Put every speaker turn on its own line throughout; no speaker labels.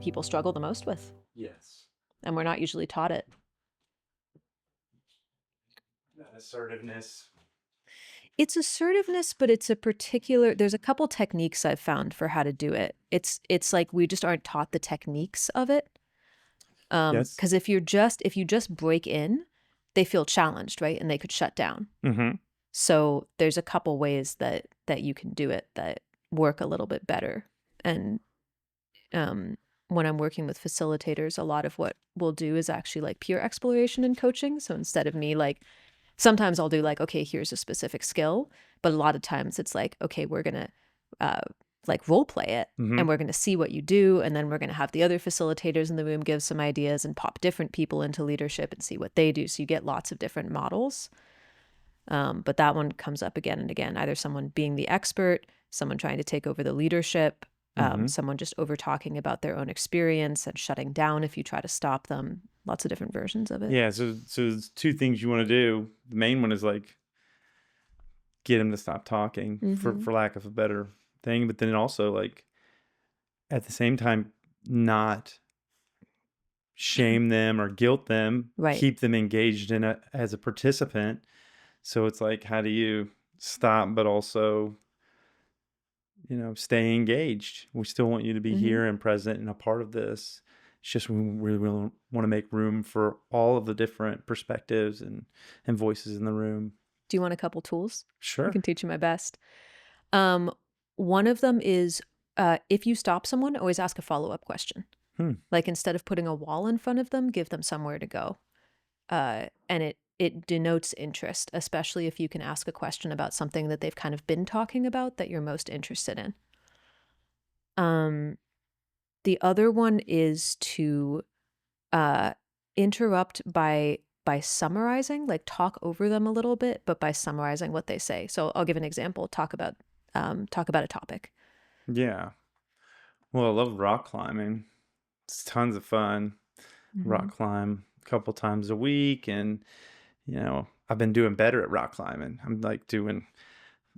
people struggle the most with.
Yes.
And we're not usually taught it.
That assertiveness.
It's assertiveness, but it's there's a couple techniques I've found for how to do it. It's like we just aren't taught the techniques of it.
Yes.
Because if you just break in, they feel challenged, right? And they could shut down.
Mm-hmm.
So there's a couple ways that you can do it that work a little bit better. And when I'm working with facilitators, a lot of what we'll do is actually like peer exploration and coaching. So instead of me like, sometimes I'll do like, okay, here's a specific skill, but a lot of times it's like, okay, we're gonna like role play it, and we're gonna see what you do, and then we're gonna have the other facilitators in the room give some ideas and pop different people into leadership and see what they do. So you get lots of different models. But that one comes up again and again, either someone being the expert, someone trying to take over the leadership, someone just over talking about their own experience and shutting down if you try to stop them. Lots of different versions of it.
Yeah, so there's two things you want to do. The main one is like get them to stop talking, for lack of a better thing, but then also like at the same time not shame them or guilt them,
Right.
keep them engaged in it as a participant. So it's like, how do you stop but also, stay engaged? We still want you to be here and present and a part of this. It's just we really want to make room for all of the different perspectives and voices in the room.
Do you want a couple tools?
Sure.
I can teach you my best. One of them is if you stop someone, always ask a follow-up question. Like instead of putting a wall in front of them, give them somewhere to go. And it denotes interest, especially if you can ask a question about something that they've kind of been talking about that you're most interested in. The other one is to interrupt by summarizing, like talk over them a little bit, but by summarizing what they say. So I'll give an example. Talk about a topic.
Yeah. Well, I love rock climbing. It's tons of fun. Rock climb a couple times a week, and I've been doing better at rock climbing. I'm like doing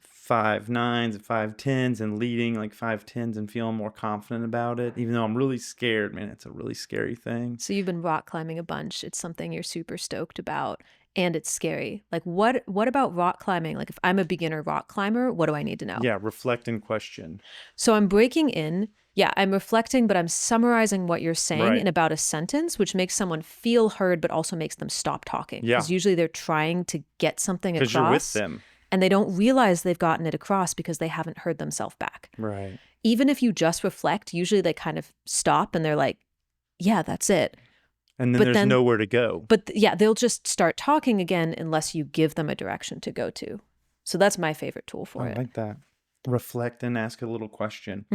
5 9s and 5 10s and leading like 5 10s and feeling more confident about it, even though I'm really scared. Man, it's a really scary thing.
So you've been rock climbing a bunch. It's something you're super stoked about, and it's scary. Like what about rock climbing? Like if I'm a beginner rock climber, what do I need to know?
Yeah, reflect and question.
So I'm breaking in. Yeah, I'm reflecting, but I'm summarizing what you're saying in about a sentence, which makes someone feel heard, but also makes them stop talking.
Yeah.
Because usually they're trying to get something across.
Because you're with them.
And they don't realize they've gotten it across because they haven't heard themselves back.
Right.
Even if you just reflect, usually they kind of stop and they're like, yeah, that's it.
And then there's nowhere to go.
But yeah, they'll just start talking again unless you give them a direction to go to. So that's my favorite tool for it.
I like that. Reflect and ask a little question.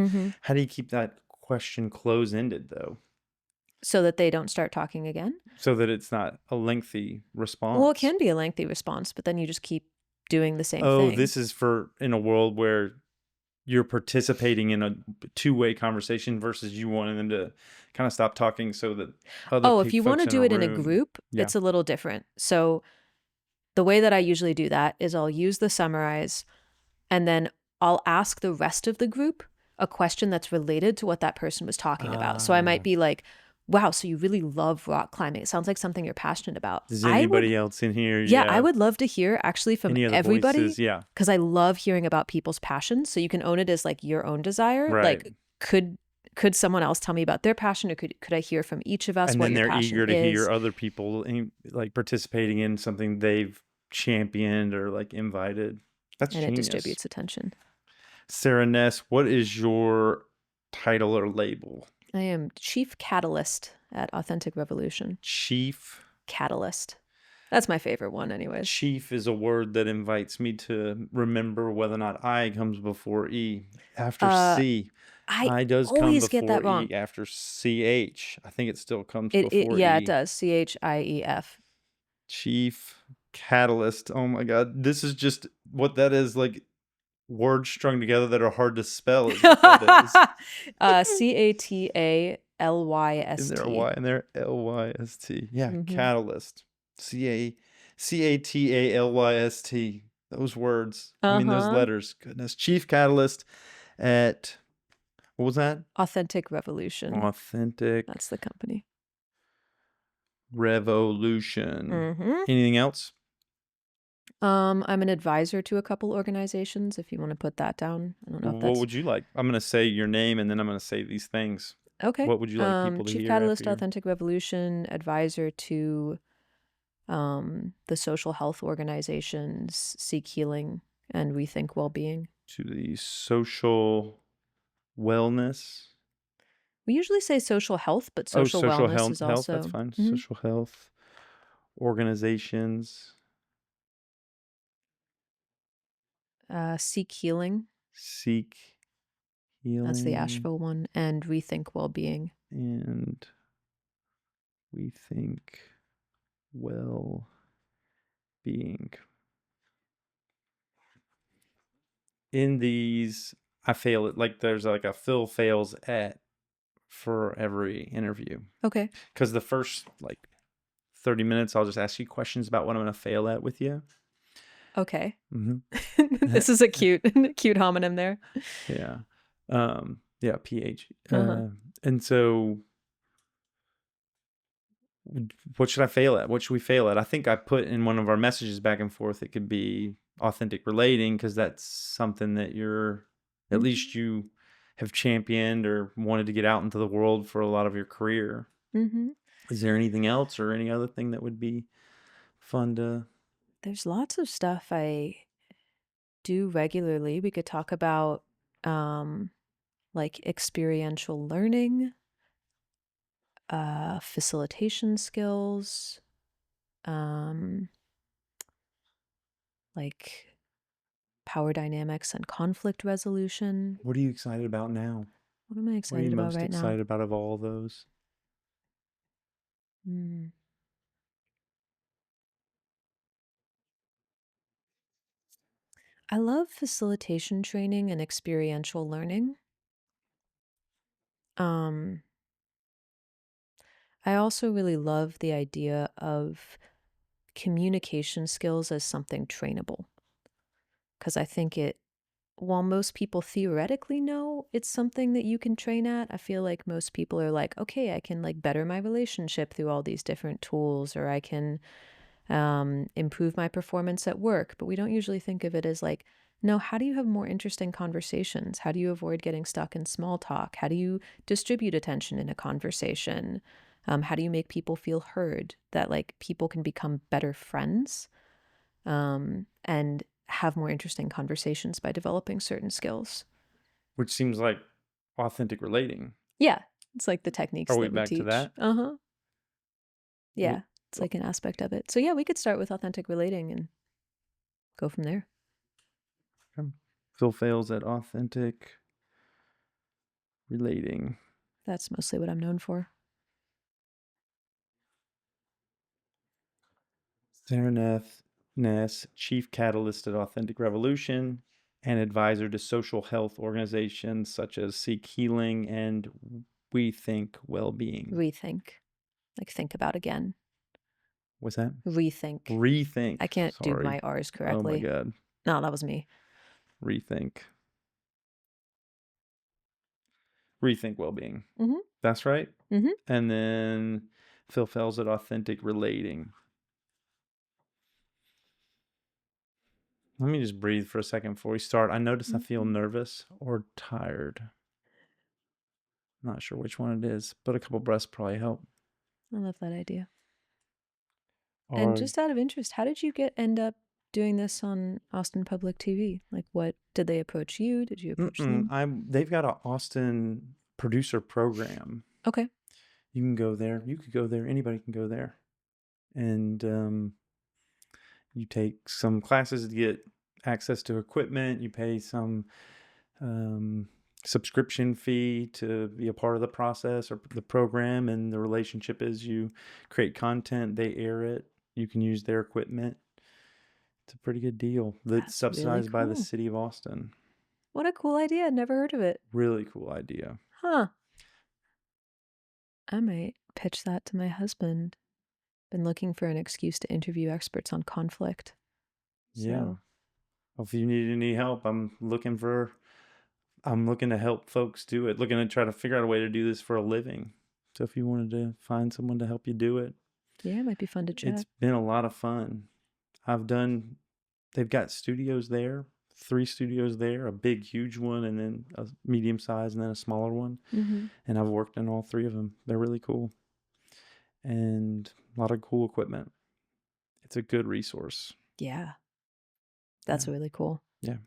How do you keep that question close-ended, though?
So that they don't start talking again?
So that it's not a lengthy response.
Well, it can be a lengthy response, but then you just keep doing the same thing.
Oh, this is for in a world where you're participating in a two-way conversation versus you wanting them to kind of stop talking so that other
if you want to do it in a group, it's a little different. So the way that I usually do that is I'll use the summarize, and then I'll ask the rest of the group a question that's related to what that person was talking about. So I might be like, wow, so you really love rock climbing. It sounds like something you're passionate about.
Is anybody else in here?
Yeah, I would love to hear actually from everybody.
Voices? Yeah.
Because I love hearing about people's passions. So you can own it as like your own desire.
Right.
Like could someone else tell me about their passion, or could I hear from each of us
and
what your passion is?
And then they're eager to hear other people like participating in something they've championed or like invited. That's genius.
And it distributes attention.
Sara Ness, what is your title or label?
I am Chief Catalyst at Authentic Revolution.
Chief
Catalyst. That's my favorite one anyways.
Chief is a word that invites me to remember whether or not I comes before E. After C. I does
always
come
get that
before
wrong.
E. After CH. I think it still comes before E.
Yeah, it does. CHIEF.
Chief Catalyst. Oh my God. This is just what that is, like words strung together that are hard to spell. Is what that is.
CATALYST.
Is there a Y in there? LYST. Yeah, catalyst. CATALYST. Those words. I mean, those letters. Goodness. Chief Catalyst at What was that?
Authentic Revolution.
Authentic
That's the company.
Revolution.
Mhm.
Anything else?
I'm an advisor to a couple organizations, if you wanna put that down. I don't know if
What
that's
would you like? I'm gonna say your name, and then I'm gonna say these things.
okay.
What would you like people to
Chief
hear after
Catalyst,
your
Authentic Revolution, advisor to, the social health organizations Seek Healing and Rethink Wellbeing.
to the social wellness?
We usually say social health, but
Oh,
social
social
wellness
health
is
health, that's
also
fine.
mhm.
Social health organizations,
Seek Healing,
seek
that's the
healing,
Asheville one, and Rethink Wellbeing.
and we think well-being. In these, I fail it. Like there's like a Phil Fails at for every interview.
Okay.
Because the first like 30 minutes, I'll just ask you questions about what I'm going to fail at with you.
Okay.
Mm-hmm.
This is a cute cute homonym there.
Yeah. Yeah, PH.
Uh-huh.
And so what should I fail at? What should we fail at? I think I put in one of our messages back and forth, it could be authentic relating, because that's something that you're, at
Mhm.
least you have championed or wanted to get out into the world for a lot of your career.
Mhm.
Is there anything else or any other thing that would be fun to?
There's lots of stuff I do regularly. We could talk about um like experiential learning, facilitation skills, um like power dynamics and conflict resolution.
What are you excited about now?
What am I
What are you
excited about
most
right now?
excited about of all those?
Mm. I love facilitation training and experiential learning. Um, I also really love the idea of communication skills as something trainable because I think while most people theoretically know it's something that you can train at, I feel like most people are like, okay, I can like better my relationship through all these different tools, or I can improve my performance at work. But we don't usually think of it as like, no, how do you have more interesting conversations? How do you avoid getting stuck in small talk? How do you distribute attention in a conversation? How do you make people feel heard? That like people can become better friends and have more interesting conversations by developing certain skills.
Which seems like authentic relating.
Yeah, it's like the
Are
techniques
we
that we
back to
teach.
that?
Uh huh.
What,
Yeah, it's like an aspect of it. So yeah, we could start with authentic relating and go from there.
Phil fails at authentic relating.
That's mostly what I'm known for.
Sara Ness, chief catalyst at Authentic Revolution, and advisor to social health organizations such as Seek Healing and We Think Wellbeing.
Rethink. Like think about again.
What's that?
Rethink.
Rethink.
I can't do
Sorry.
my R's
Oh my
correctly.
God.
No, that was me.
Rethink. Rethink Wellbeing.
Mm-hmm.
That's right.
Mm-hmm.
And then Phil Phails at Authentic Relating. Let me just breathe for a second before we start. I notice I feel
Mm-hmm.
nervous or tired. Not sure which one it is, but a couple breaths probably help.
I love that idea. And
Are
just out of interest, how did you end up doing this on Austin Public TV? Like, what did they approach you? Did you approach them?
they've got an Austin producer program.
Okay.
You can go there. You could go there. Anybody can go there, and you take some classes to get access to equipment. You pay some um, subscription fee to be a part of the process or the program, and the relationship is you create content, they air it, you can use their equipment. It's a pretty good deal. That's
That's really
subsidized by the
cool.
city of Austin.
What a cool idea. I'd never heard of it.
Really cool idea.
Huh. I might pitch that to my husband. Been looking for an excuse to interview experts on conflict.
Yeah.
So,
Well, if you need any help, I'm looking for I'm looking to help folks do it, looking to try to figure out a way to do this for a living. So if you wanted to find someone to help you do it,
Yeah, it might be fun to
it's
chat.
been a lot of fun. I've done, they've got studios there, 3 studios there, a big, huge one, and then a medium size, and then a smaller one.
Mhm.
And I've worked in all 3 of them. They're really cool and a lot of cool equipment. It's a good resource.
Yeah,
Yeah.
that's really cool.
Yeah.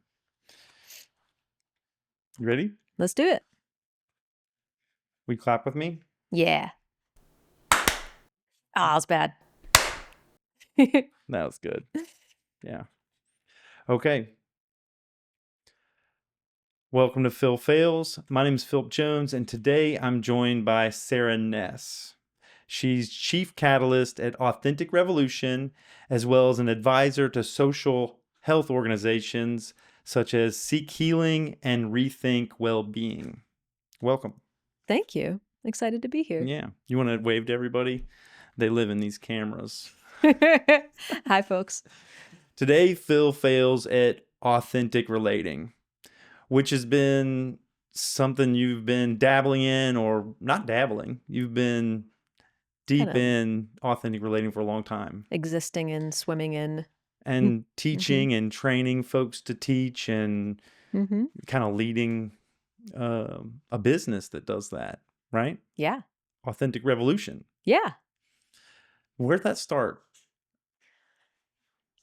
You ready?
Let's do it.
We clap with me?
Yeah. Ah, it's bad.
That was good. Yeah. Okay. Welcome to Phil Phails. My name is Philip Jones, and today I'm joined by Sara Ness. She's Chief Catalyst at Authentic Revolution, as well as an advisor to social health organizations such as Seek Healing and Rethink Wellbeing. Welcome.
Thank you. Excited to be here.
Yeah. You want to wave to everybody? They live in these cameras.
Hi, folks.
Today, Phil fails at authentic relating, which has been something you've been dabbling in, or not dabbling, you've been
Kind
deep
of
in authentic relating for a long time,
existing and swimming in.
and
Mm-hmm.
teaching and training folks to teach, and
Mm-hmm.
kind of leading a business that does that, right?
Yeah.
Authentic Revolution.
Yeah.
Where'd that start?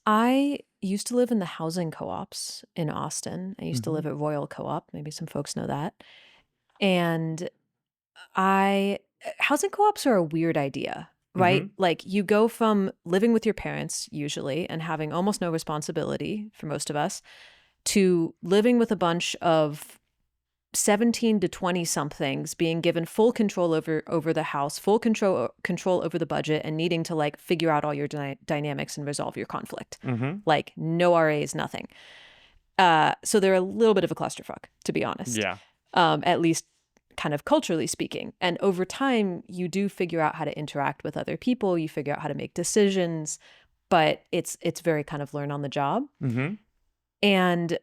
I used to live in the housing co-ops in Austin. I used to
Mm-hmm.
live at Royal Co-op. Maybe some folks know that. And I housing co-ops are a weird idea, right?
Mm-hmm.
Like you go from living with your parents usually and having almost no responsibility for most of us to living with a bunch of 17 to 20 somethings being given full control over the house, full control over the budget, and needing to like figure out all your dynamics and resolve your conflict.
Mm-hmm.
Like no RAs, nothing. So they're a little bit of a clusterfuck, to be honest.
Yeah.
At least kind of culturally speaking. And over time, you do figure out how to interact with other people. You figure out how to make decisions, but it's very kind of learn on the job.
Mm-hmm.
And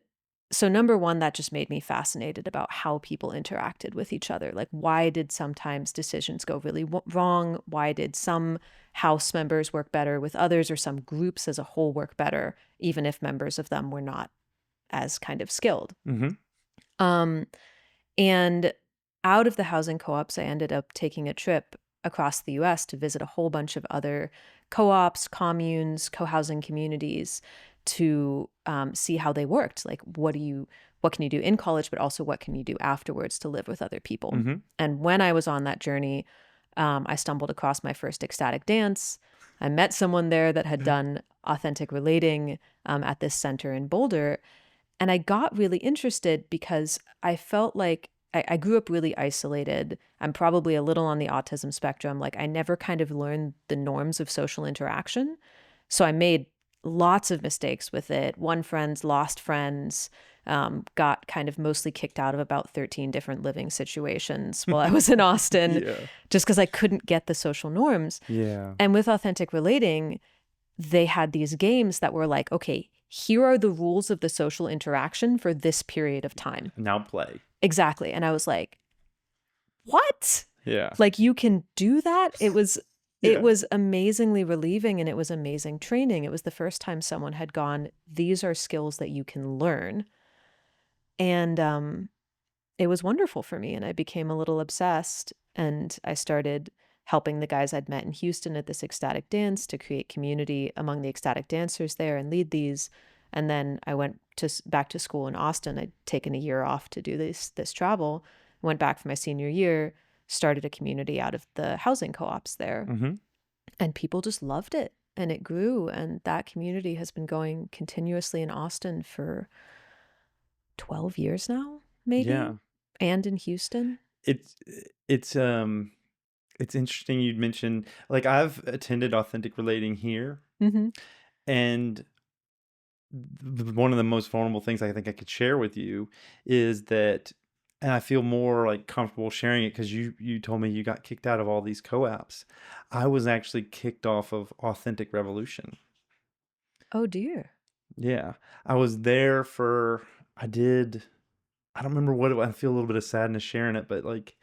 so number one, that just made me fascinated about how people interacted with each other. Like, why did sometimes decisions go really wrong? Why did some house members work better with others, or some groups as a whole work better, even if members of them were not as kind of skilled?
Mm-hmm.
And out of the housing co-ops, I ended up taking a trip across the US to visit a whole bunch of other co-ops, communes, co-housing communities to see how they worked. Like, what can you do in college, but also what can you do afterwards to live with other people?
Mm-hmm.
And when I was on that journey, I stumbled across my first ecstatic dance. I met someone there that had done authentic relating at this center in Boulder. And I got really interested because I felt like I grew up really isolated. I'm probably a little on the autism spectrum. Like I never kind of learned the norms of social interaction. So I made lots of mistakes with it. Won friends, lost friends, got kind of mostly kicked out of about 13 different living situations while I was in Austin,
Yeah.
just because I couldn't get the social norms.
Yeah.
And with authentic relating, they had these games that were like, okay, here are the rules of the social interaction for this period of time.
Now play.
Exactly. And I was like, what?
Yeah.
Like you can do that? It was
Yeah.
amazingly relieving, and it was amazing training. It was the first time someone had gone, these are skills that you can learn. And it was wonderful for me, and I became a little obsessed, and I started helping the guys I'd met in Houston at this ecstatic dance to create community among the ecstatic dancers there and lead these. And then I went back to school in Austin. I'd taken a year off to do this travel. Went back for my senior year, started a community out of the housing co-ops there.
Mm-hmm.
And people just loved it, and it grew, and that community has been going continuously in Austin for 12 years now, maybe.
Yeah.
And in Houston.
It's it's um it's interesting you'd mentioned, like, I've attended authentic relating here,
Mm-hmm.
and one of the most vulnerable things I think I could share with you is that, and I feel more like comfortable sharing it because you told me you got kicked out of all these co-ops. I was actually kicked off of Authentic Revolution.
Oh dear.
Yeah. I was there for, I did I don't remember what I feel a little bit of sadness sharing it, but like,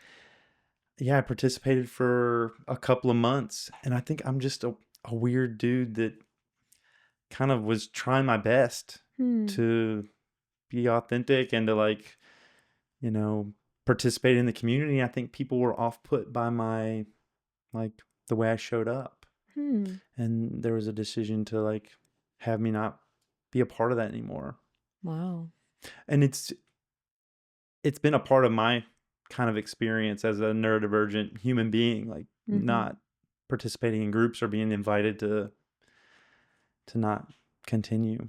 yeah, I participated for a couple of months, and I think I'm just a weird dude that kind of was trying my best
Hmm.
to be authentic and to like, you know, participate in the community. I think people were off put by my like the way I showed up,
Hmm.
and there was a decision to like have me not be a part of that anymore.
Wow.
And it's been a part of my kind of experience as a neurodivergent human being, like
Mm-hmm.
not participating in groups or being invited to not continue.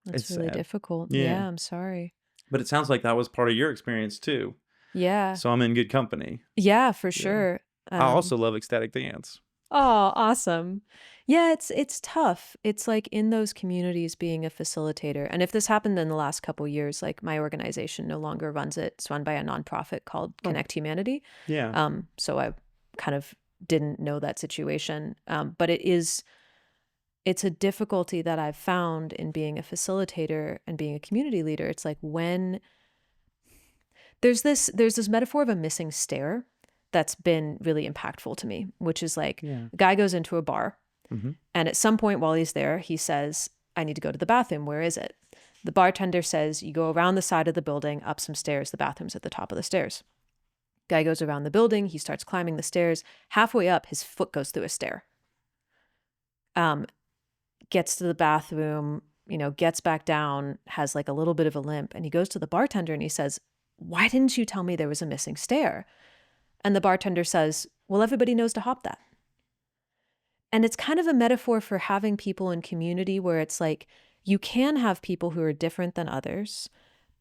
That's
It's
really
sad.
difficult.
Yeah.
Yeah, I'm sorry.
But it sounds like that was part of your experience too.
Yeah.
So I'm in good company.
Yeah, for
Yeah.
sure.
I
Um,
also love ecstatic dance.
oh, awesome. Yeah, it's tough. It's like in those communities being a facilitator. And if this happened in the last couple years, like my organization no longer runs it. It's run by a nonprofit called
Oh,
Connect Humanity.
yeah.
So I kind of didn't know that situation. But it's a difficulty that I've found in being a facilitator and being a community leader. It's like when there's this metaphor of a missing stair that's been really impactful to me, which is like
Yeah.
a guy goes into a bar
Mhm.
and at some point while he's there, he says, I need to go to the bathroom. Where is it? The bartender says, you go around the side of the building, up some stairs. The bathroom's at the top of the stairs. Guy goes around the building. He starts climbing the stairs. Halfway up, his foot goes through a stair. Um, Gets to the bathroom, gets back down, has like a little bit of a limp. And he goes to the bartender and he says, why didn't you tell me there was a missing stair? And the bartender says, well, everybody knows to hop that. And it's kind of a metaphor for having people in community where it's like you can have people who are different than others,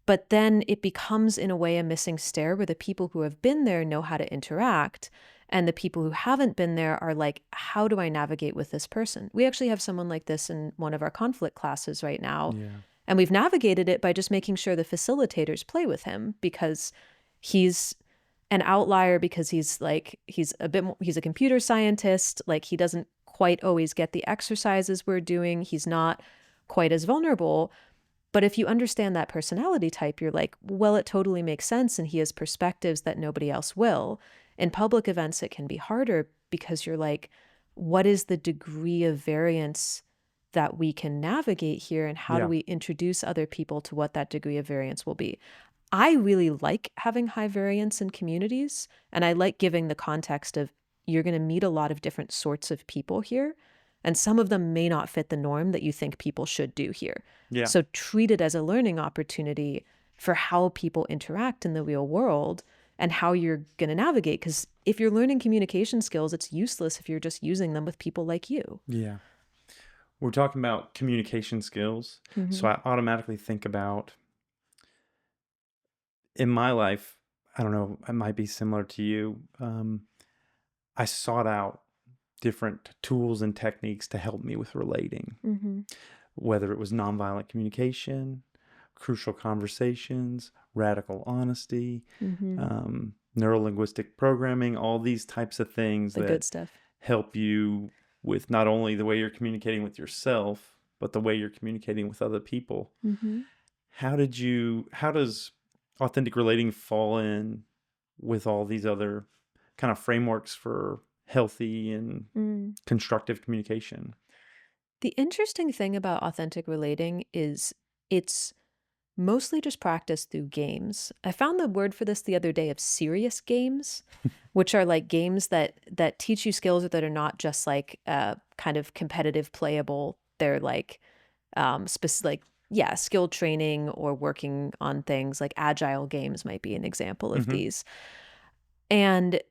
but then it becomes in a way a missing stair where the people who have been there know how to interact. And the people who haven't been there are like, how do I navigate with this person? We actually have someone like this in one of our conflict classes right now.
Yeah.
And we've navigated it by just making sure the facilitators play with him because he's an outlier because he's a computer scientist. Like he doesn't quite always get the exercises we're doing. He's not quite as vulnerable. But if you understand that personality type, you're like, well, it totally makes sense. And he has perspectives that nobody else will. In public events, it can be harder because you're like, what is the degree of variance that we can navigate here? And how do
Yeah.
we introduce other people to what that degree of variance will be? I really like having high variance in communities. And I like giving the context of you're going to meet a lot of different sorts of people here. And some of them may not fit the norm that you think people should do here.
Yeah.
So treat it as a learning opportunity for how people interact in the real world and how you're going to navigate. Because if you're learning communication skills, it's useless if you're just using them with people like you.
Yeah. We're talking about communication skills. So
Mm-hmm.
I automatically think about in my life, I don't know, it might be similar to you. I sought out different tools and techniques to help me with relating,
Mm-hmm.
whether it was nonviolent communication, crucial conversations, radical honesty,
Mm-hmm.
neurolinguistic programming, all these types of things
The good
that
stuff.
help you with not only the way you're communicating with yourself, but the way you're communicating with other people.
Mm-hmm.
How does authentic relating fall in with all these other kind of frameworks for healthy and
Mm.
constructive communication?
The interesting thing about authentic relating is it's mostly just practiced through games. I found the word for this the other day of serious games, which are like games that teach you skills that are not just like kind of competitive playable. They're like like yeah, skill training or working on things like agile games might be an example of
Hmm.
these. And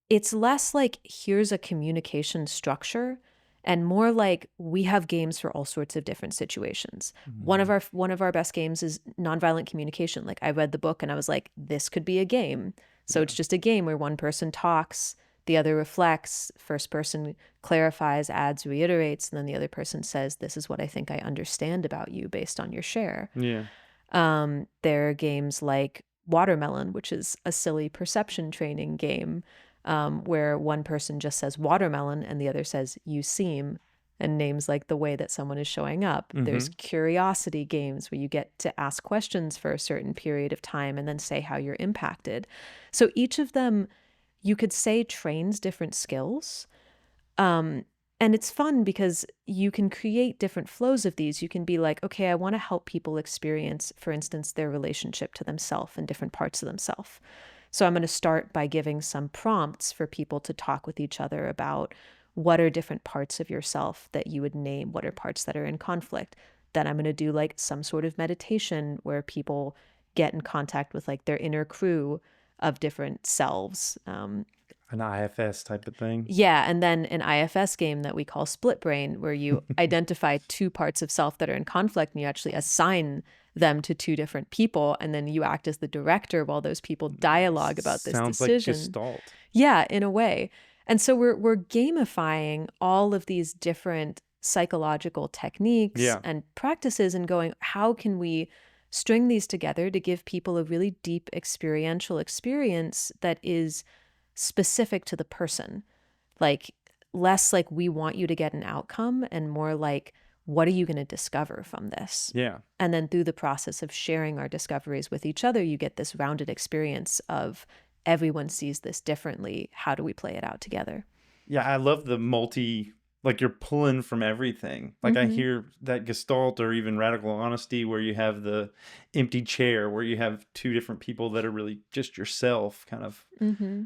it's less like here's a communication structure and more like we have games for all sorts of different situations. One of our best games is nonviolent communication. Like I read the book and I was like, this could be a game. So
Yeah.
it's just a game where one person talks, the other reflects, first person clarifies, adds, reiterates, and then the other person says, this is what I think I understand about you based on your share.
Yeah.
There are games like Watermelon, which is a silly perception training game where one person just says watermelon and the other says you seem, and names like the way that someone is showing up. There's
Mhm.
curiosity games where you get to ask questions for a certain period of time and then say how you're impacted. So each of them, you could say, trains different skills. Um, and it's fun because you can create different flows of these. You can be like, okay, I want to help people experience, for instance, their relationship to themselves and different parts of themselves. So I'm going to start by giving some prompts for people to talk with each other about what are different parts of yourself that you would name, what are parts that are in conflict. Then I'm going to do like some sort of meditation where people get in contact with like their inner crew of different selves.
An IFS type of thing.
Yeah, and then an IFS game that we call split brain, where you identify two parts of self that are in conflict and you actually assign them to two different people, and then you act as the director while those people dialogue about this
Sounds like
decision.
Gestalt.
Yeah, in a way. And so we're gamifying all of these different psychological techniques
Yeah.
and practices and going, how can we string these together to give people a really deep experiential experience that is specific to the person? Like, less like we want you to get an outcome and more like, what are you going to discover from this?
Yeah.
And then through the process of sharing our discoveries with each other, you get this rounded experience of everyone sees this differently. How do we play it out together?
Yeah, I love the like you're pulling from everything. Like I
Mm-hmm.
hear that Gestalt or even radical honesty where you have the empty chair, where you have two different people that are really just yourself kind of
Mm-hmm.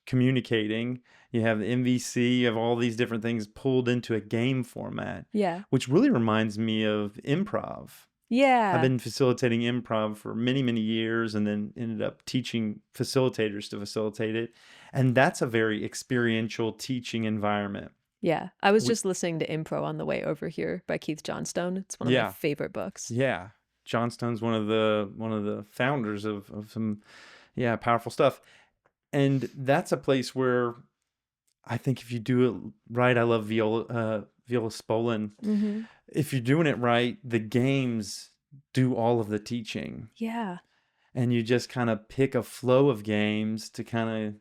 communicating. You have the MVC, you have all these different things pulled into a game format,
Yeah.
which really reminds me of improv. I've
Yeah.
been facilitating improv for many, many years and then ended up teaching facilitators to facilitate it. And that's a very experiential teaching environment.
Yeah. I was
We,
just listening to Improv on the way over here by Keith Johnstone. It's one of my
yeah,
favorite books.
yeah. Johnstone's one of the founders of some powerful stuff. And that's a place where I think if you do it right, I love Viola Spolin.
Mm-hmm.
If you're doing it right, the games do all of the teaching.
Yeah.
And you just kind of pick a flow of games to kind of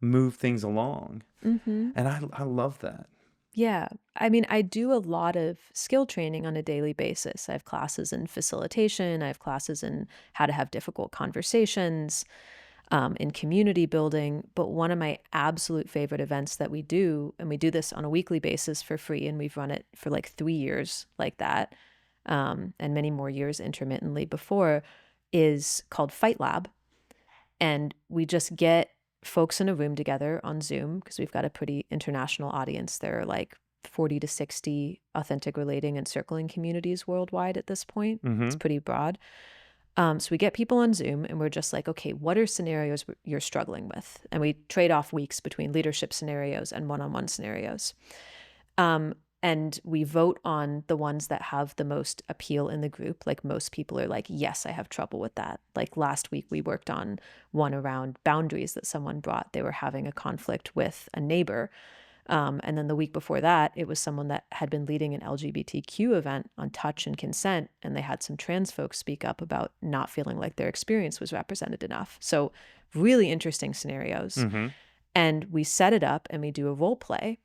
move things along.
Mm-hmm.
And I love that.
Yeah. I mean, I do a lot of skill training on a daily basis. I have classes in facilitation, I have classes in how to have difficult conversations, in community building. But one of my absolute favorite events that we do, and we do this on a weekly basis for free, and we've run it for like 3 years like that, and many more years intermittently before, is called Fight Lab. And we just get folks in a room together on Zoom because we've got a pretty international audience. There are like 40 to 60 authentic relating and circling communities worldwide at this point. It's
Mm-hmm.
pretty broad. So we get people on Zoom and we're just like, okay, what are scenarios you're struggling with? And we trade off weeks between leadership scenarios and one-on-one scenarios. And we vote on the ones that have the most appeal in the group. Like most people are like, yes, I have trouble with that. Like last week, we worked on one around boundaries that someone brought. They were having a conflict with a neighbor. And then the week before that, it was someone that had been leading an LGBTQ event on touch and consent. And they had some trans folks speak up about not feeling like their experience was represented enough. So, really interesting scenarios.
Mm-hmm.
And we set it up and we do a role play.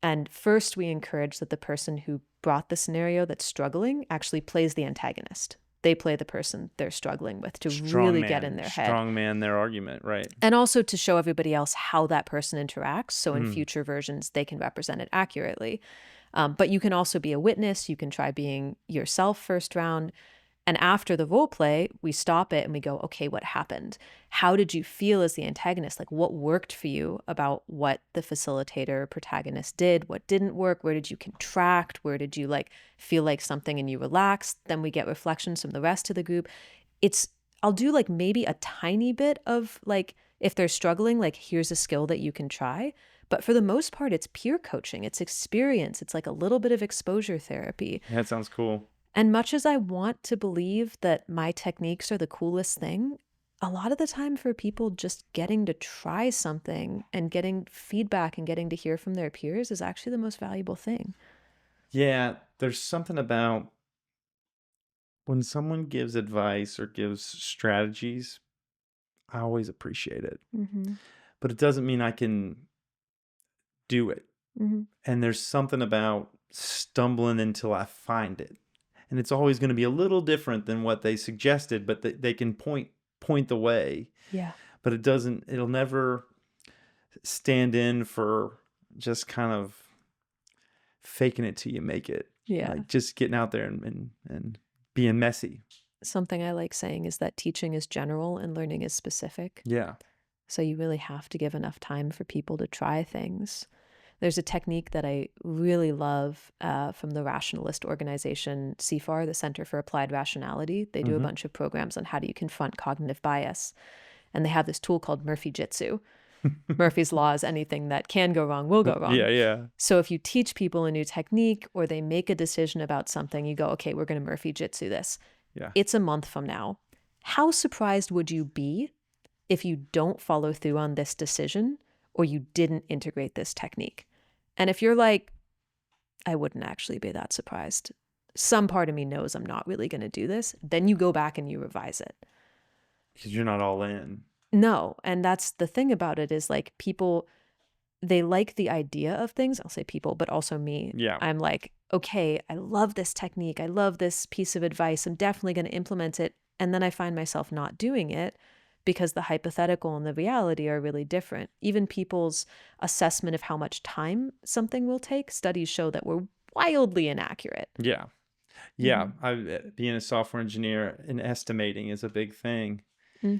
And first, we encourage that the person who brought the scenario that's struggling actually plays the antagonist. They play the person they're struggling with to really get in their head.
Strong man, their argument, right?
And also to show everybody else how that person interacts. So in
Mm.
future versions, they can represent it accurately. But you can also be a witness. You can try being yourself first round. And after the role play, we stop it and we go, okay, what happened? How did you feel as the antagonist? Like what worked for you about what the facilitator protagonist did? What didn't work? Where did you contract? Where did you like feel like something and you relaxed? Then we get reflections from the rest of the group. It's, I'll do like maybe a tiny bit of like, if they're struggling, like here's a skill that you can try. But for the most part, it's peer coaching, it's experience, it's like a little bit of exposure therapy.
That sounds cool.
And much as I want to believe that my techniques are the coolest thing, a lot of the time for people just getting to try something and getting feedback and getting to hear from their peers is actually the most valuable thing.
Yeah, there's something about when someone gives advice or gives strategies, I always appreciate it.
Mm-hmm.
But it doesn't mean I can do it.
Mhm.
And there's something about stumbling until I find it. And it's always going to be a little different than what they suggested, but they can point the way.
Yeah.
But it'll never stand in for just kind of faking it till you make it.
Yeah.
Like just getting out there and being messy.
Something I like saying is that teaching is general and learning is specific.
Yeah.
So you really have to give enough time for people to try things. There's a technique that I really love from the rationalist organization CFAR, the Center for Applied Rationality. They do a
Mm-hmm.
bunch of programs on how do you confront cognitive bias. And they have this tool called Murphy Jitsu. Murphy's Law is anything that can go wrong will go wrong.
Yeah, yeah.
So if you teach people a new technique or they make a decision about something, you go, okay, we're going to Murphy Jitsu this.
Yeah.
It's a month from now. How surprised would you be if you don't follow through on this decision or you didn't integrate this technique? And if you're like, I wouldn't actually be that surprised. Some part of me knows I'm not really going to do this. Then you go back and you revise it.
Because you're not all in.
No. And that's the thing about it is like people, they like the idea of things. I'll say people, but also me.
Yeah.
I'm like, okay, I love this technique. I love this piece of advice. I'm definitely going to implement it. And then I find myself not doing it because the hypothetical and the reality are really different. Even people's assessment of how much time something will take, studies show that we're wildly inaccurate.
Yeah. Yeah. Being a software engineer and estimating is a big thing.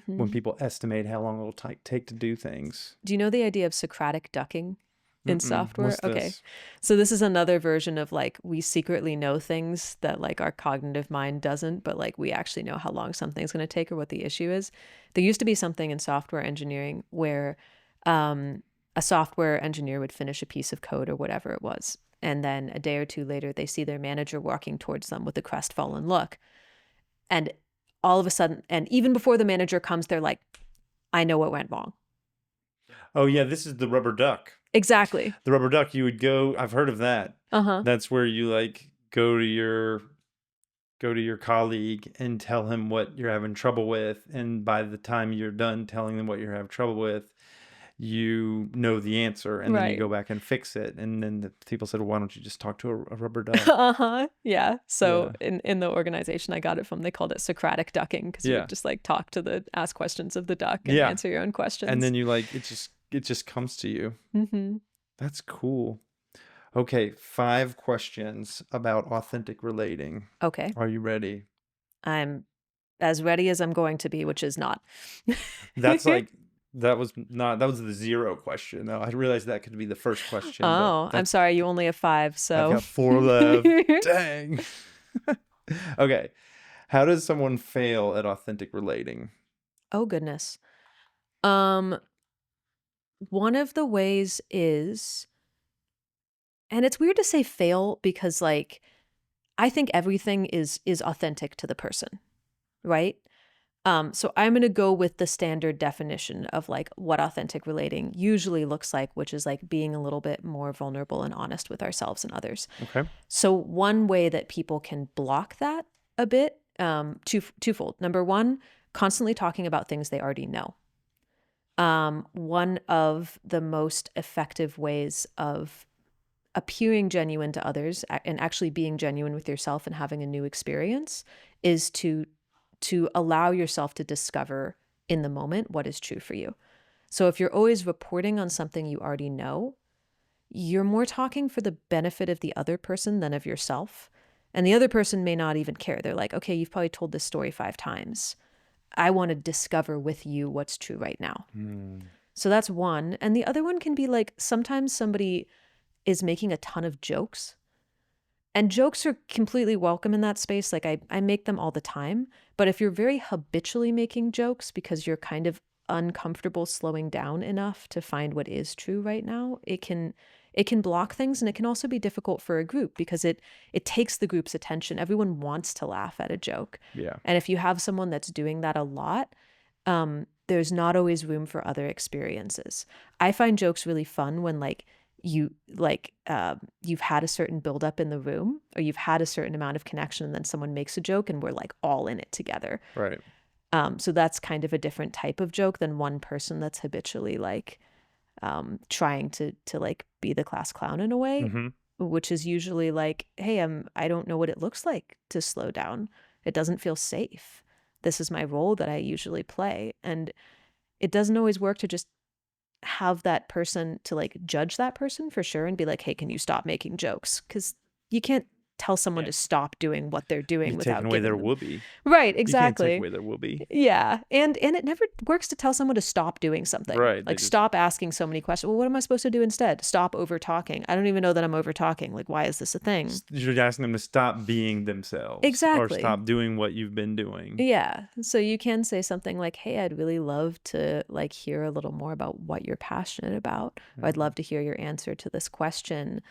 When people estimate how long it'll take to do things.
Do you know the idea of Socratic ducking in software?
What's
Okay.
this?
So this is another version of like we secretly know things that like our cognitive mind doesn't, but like we actually know how long something's going to take or what the issue is. There used to be something in software engineering where a software engineer would finish a piece of code or whatever it was. And then a day or two later, they see their manager walking towards them with a crestfallen look. And all of a sudden, and even before the manager comes, they're like, I know what went wrong.
Oh, yeah, this is the rubber duck.
Exactly.
The rubber duck, you would go, I've heard of that.
Uh-huh.
That's where you like go to your colleague and tell him what you're having trouble with. And by the time you're done telling them what you're having trouble with, you know the answer and then you go back and fix it. And then the people said, well, why don't you just talk to a rubber duck?
Yeah. So in the organization I got it from, they called it Socratic ducking because you would just like ask questions of the duck and answer your own questions.
And then you like, it just comes to you.
Mm-hmm.
That's cool. Okay, 5 questions about authentic relating.
Okay.
Are you ready?
I'm as ready as I'm going to be, which is not.
That's like, that was the 0 question. Though I realized that could be the first question.
Oh, I'm sorry. You only have 5, so.
I've got 4 left. Dang. Okay. How does someone fail at authentic relating?
Oh, goodness. One of the ways is, and it's weird to say fail because like, I think everything is authentic to the person, right? So I'm going to go with the standard definition of like what authentic relating usually looks like, which is like being a little bit more vulnerable and honest with ourselves and others.
Okay.
So one way that people can block that a bit, twofold. Number one, constantly talking about things they already know. One of the most effective ways of appearing genuine to others and actually being genuine with yourself and having a new experience is to allow yourself to discover in the moment what is true for you. So if you're always reporting on something you already know, you're more talking for the benefit of the other person than of yourself. And the other person may not even care. They're like, okay, you've probably told this story 5 times. I want to discover with you what's true right now. So that's one. And the other one can be like, sometimes somebody is making a ton of jokes. And jokes are completely welcome in that space. Like I make them all the time. But if you're very habitually making jokes because you're kind of uncomfortable slowing down enough to find what is true right now, it can block things. And it can also be difficult for a group because it takes the group's attention. Everyone wants to laugh at a joke.
Yeah.
And if you have someone that's doing that a lot, there's not always room for other experiences. I find jokes really fun when you've had a certain buildup in the room or you've had a certain amount of connection and then someone makes a joke and we're like all in it together.
Right.
So that's kind of a different type of joke than one person that's habitually like trying to like be the class clown in a way,
Mhm.
which is usually like, hey, I don't know what it looks like to slow down. It doesn't feel safe. This is my role that I usually play. And it doesn't always work to just have that person to like judge that person for sure and be like, hey, can you stop making jokes? Because you can't tell someone
Yeah.
to stop doing what they're doing
You're taking
without
away their
giving them.
whoopee.
Right,
You can't take
exactly.
away their whoopee.
Yeah, and it never works to tell someone to stop doing something.
Right, they
Like,
just
stop asking so many questions. Well, what am I supposed to do instead? Stop over talking. I don't even know that I'm over talking. Like, why is this a thing?
you're asking them to stop being themselves or
Exactly.
stop doing what you've been doing.
Yeah. So you can say something like, "Hey, I'd really love to like hear a little more about what you're passionate about. Or I'd
Mhm.
love to hear your answer to this question.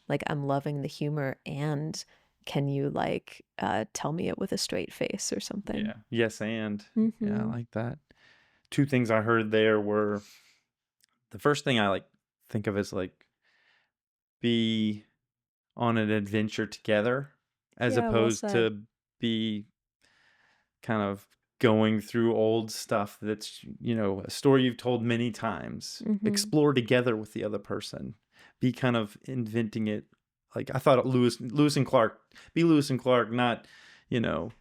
Like I'm loving the humor and can you like tell me it with a straight face or something?"
Yeah. Yes, and yeah, I
Mhm.
like that. Two things I heard there were the first thing I like think of is like be on an adventure together as
Yeah, well
opposed
said.
to be kind of going through old stuff that's, a story you've told many times.
Mhm.
Explore together with the other person. Be kind of inventing it. Like I thought Lewis and Clark, be Lewis and Clark, not, you know,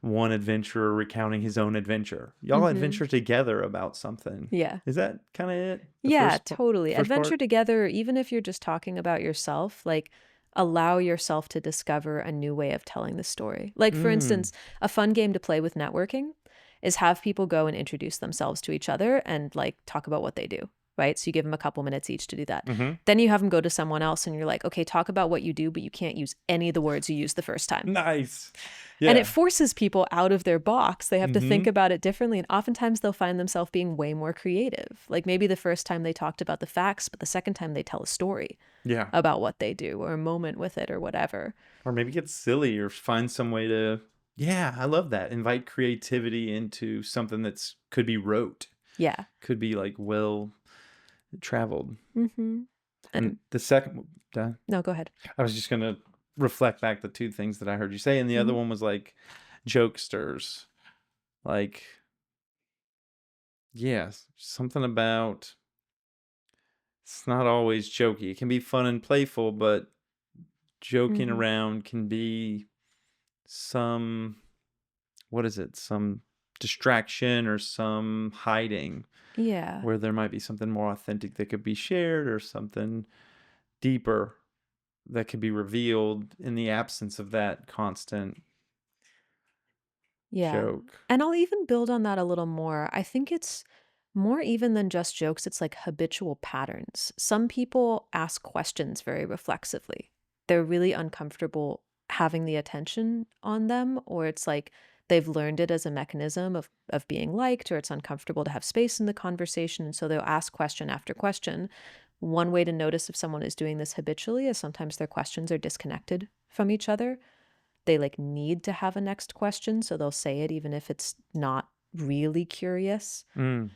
one adventurer recounting his own adventure. Y'all
Mhm.
adventure together about something.
Yeah.
Is that kind of it? The
Yeah,
first
totally.
first
Adventure
part?
together, even if you're just talking about yourself, like allow yourself to discover a new way of telling the story. Like, for
Mm.
instance, a fun game to play with networking is have people go and introduce themselves to each other and like talk about what they do, right? So you give them a couple minutes each to do that.
Mm-hmm.
Then you have them go to someone else and you're like, okay, talk about what you do, but you can't use any of the words you used the first time.
Nice.
And it
Yeah.
forces people out of their box. They have to think
Mm-hmm.
about it differently. And oftentimes they'll find themselves being way more creative. Like maybe the first time they talked about the facts, but the second time they tell a story
Yeah.
about what they do or a moment with it or whatever.
Or maybe get silly or find some way to, yeah, I love that. Invite creativity into something that's could be rote,
Yeah.
could be like well traveled.
Mm-hmm.
And
And
the second, uh,
no, go ahead.
I was just gonna reflect back the two things that I heard you say, and the other
Mm-hmm.
one was like jokesters. Like, yes, something about it's not always jokey. It can be fun and playful, but joking
Mm-hmm.
around can be some, what is it? Some distraction or some hiding
Yeah.
where there might be something more authentic that could be shared or something deeper that could be revealed in the absence of that constant
Yeah.
joke.
And I'll even build on that a little more. I think it's more even than just jokes, it's like habitual patterns. Some people ask questions very reflexively. They're really uncomfortable having the attention on them, or it's like they've learned it as a mechanism of being liked, or it's uncomfortable to have space in the conversation. And so they'll ask question after question. One way to notice if someone is doing this habitually is sometimes their questions are disconnected from each other. They like need to have a next question, so they'll say it even if it's not really curious.
Mm.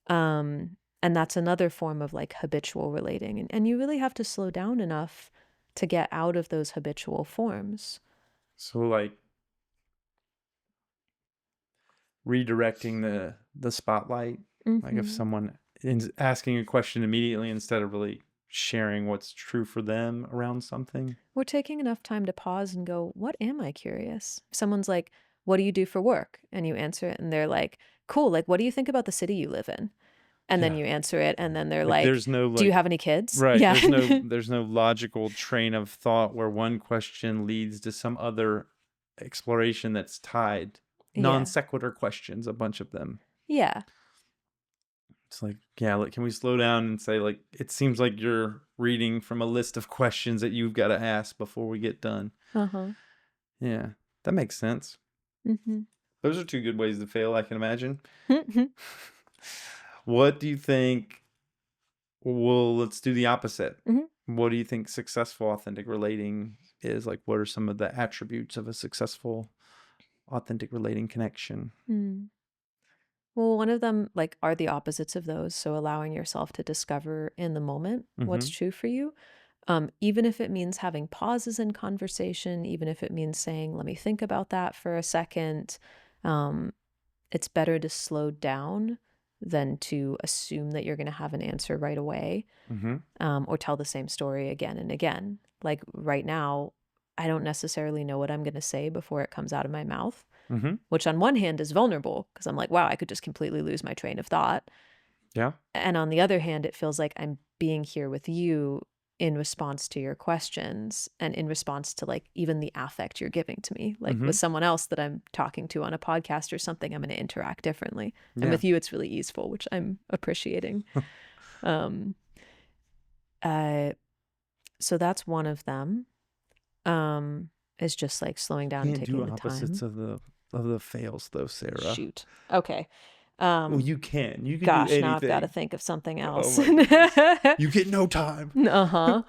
And that's another form of like habitual relating. And you really have to slow down enough to get out of those habitual forms.
So like redirecting the spotlight, like if
Hmm.
someone is asking a question immediately instead of really sharing what's true for them around something.
We're taking enough time to pause and go, what am I curious? If someone's like, what do you do for work? And you answer it, and they're like, cool, like, what do you think about the city you live in? And then
Yeah.
you answer it, and then they're
Like
like,
there's no
do you
like
have any kids?
right,
Yeah.
there's no logical train of thought where one question leads to some other exploration that's tied. Non
Yeah.
sequitur questions, a bunch of them.
Yeah.
It's like, yeah, like, can we slow down and say, like, it seems like you're reading from a list of questions that you've got to ask before we get done.
Uh huh.
Yeah, that makes sense.
Mm-hmm.
Those are two good ways to fail, I can imagine. What do you think? Well, let's do the opposite.
Mhm.
What do you think successful authentic relating is? Like, what are some of the attributes of a successful authentic relating connection?
Mm. Well, one of them, like, are the opposites of those. So allowing yourself to discover in the moment what's
Mm-hmm.
true for you. Even if it means having pauses in conversation, even if it means saying, let me think about that for a second. Um, it's better to slow down than to assume that you're going to have an answer right away,
Mhm.
or tell the same story again and again. Like right now, I don't necessarily know what I'm going to say before it comes out of my mouth,
Mhm.
which on one hand is vulnerable because I'm like, wow, I could just completely lose my train of thought.
Yeah.
And on the other hand, it feels like I'm being here with you in response to your questions and in response to like even the affect you're giving to me. Like with
Mhm.
someone else that I'm talking to on a podcast or something, I'm going to interact differently. And
Yeah.
with you, it's really easeful, which I'm appreciating. Um, uh, so that's one of them. Is just like slowing down and
Can't do
taking the
opposites
time.
of the fails though, Sarah.
Shoot. Okay.
Well,
Um,
you can. You can do
gosh, now I've got to
anything.
think of something
Oh
else.
my goodness. You get no time.
Uh-huh.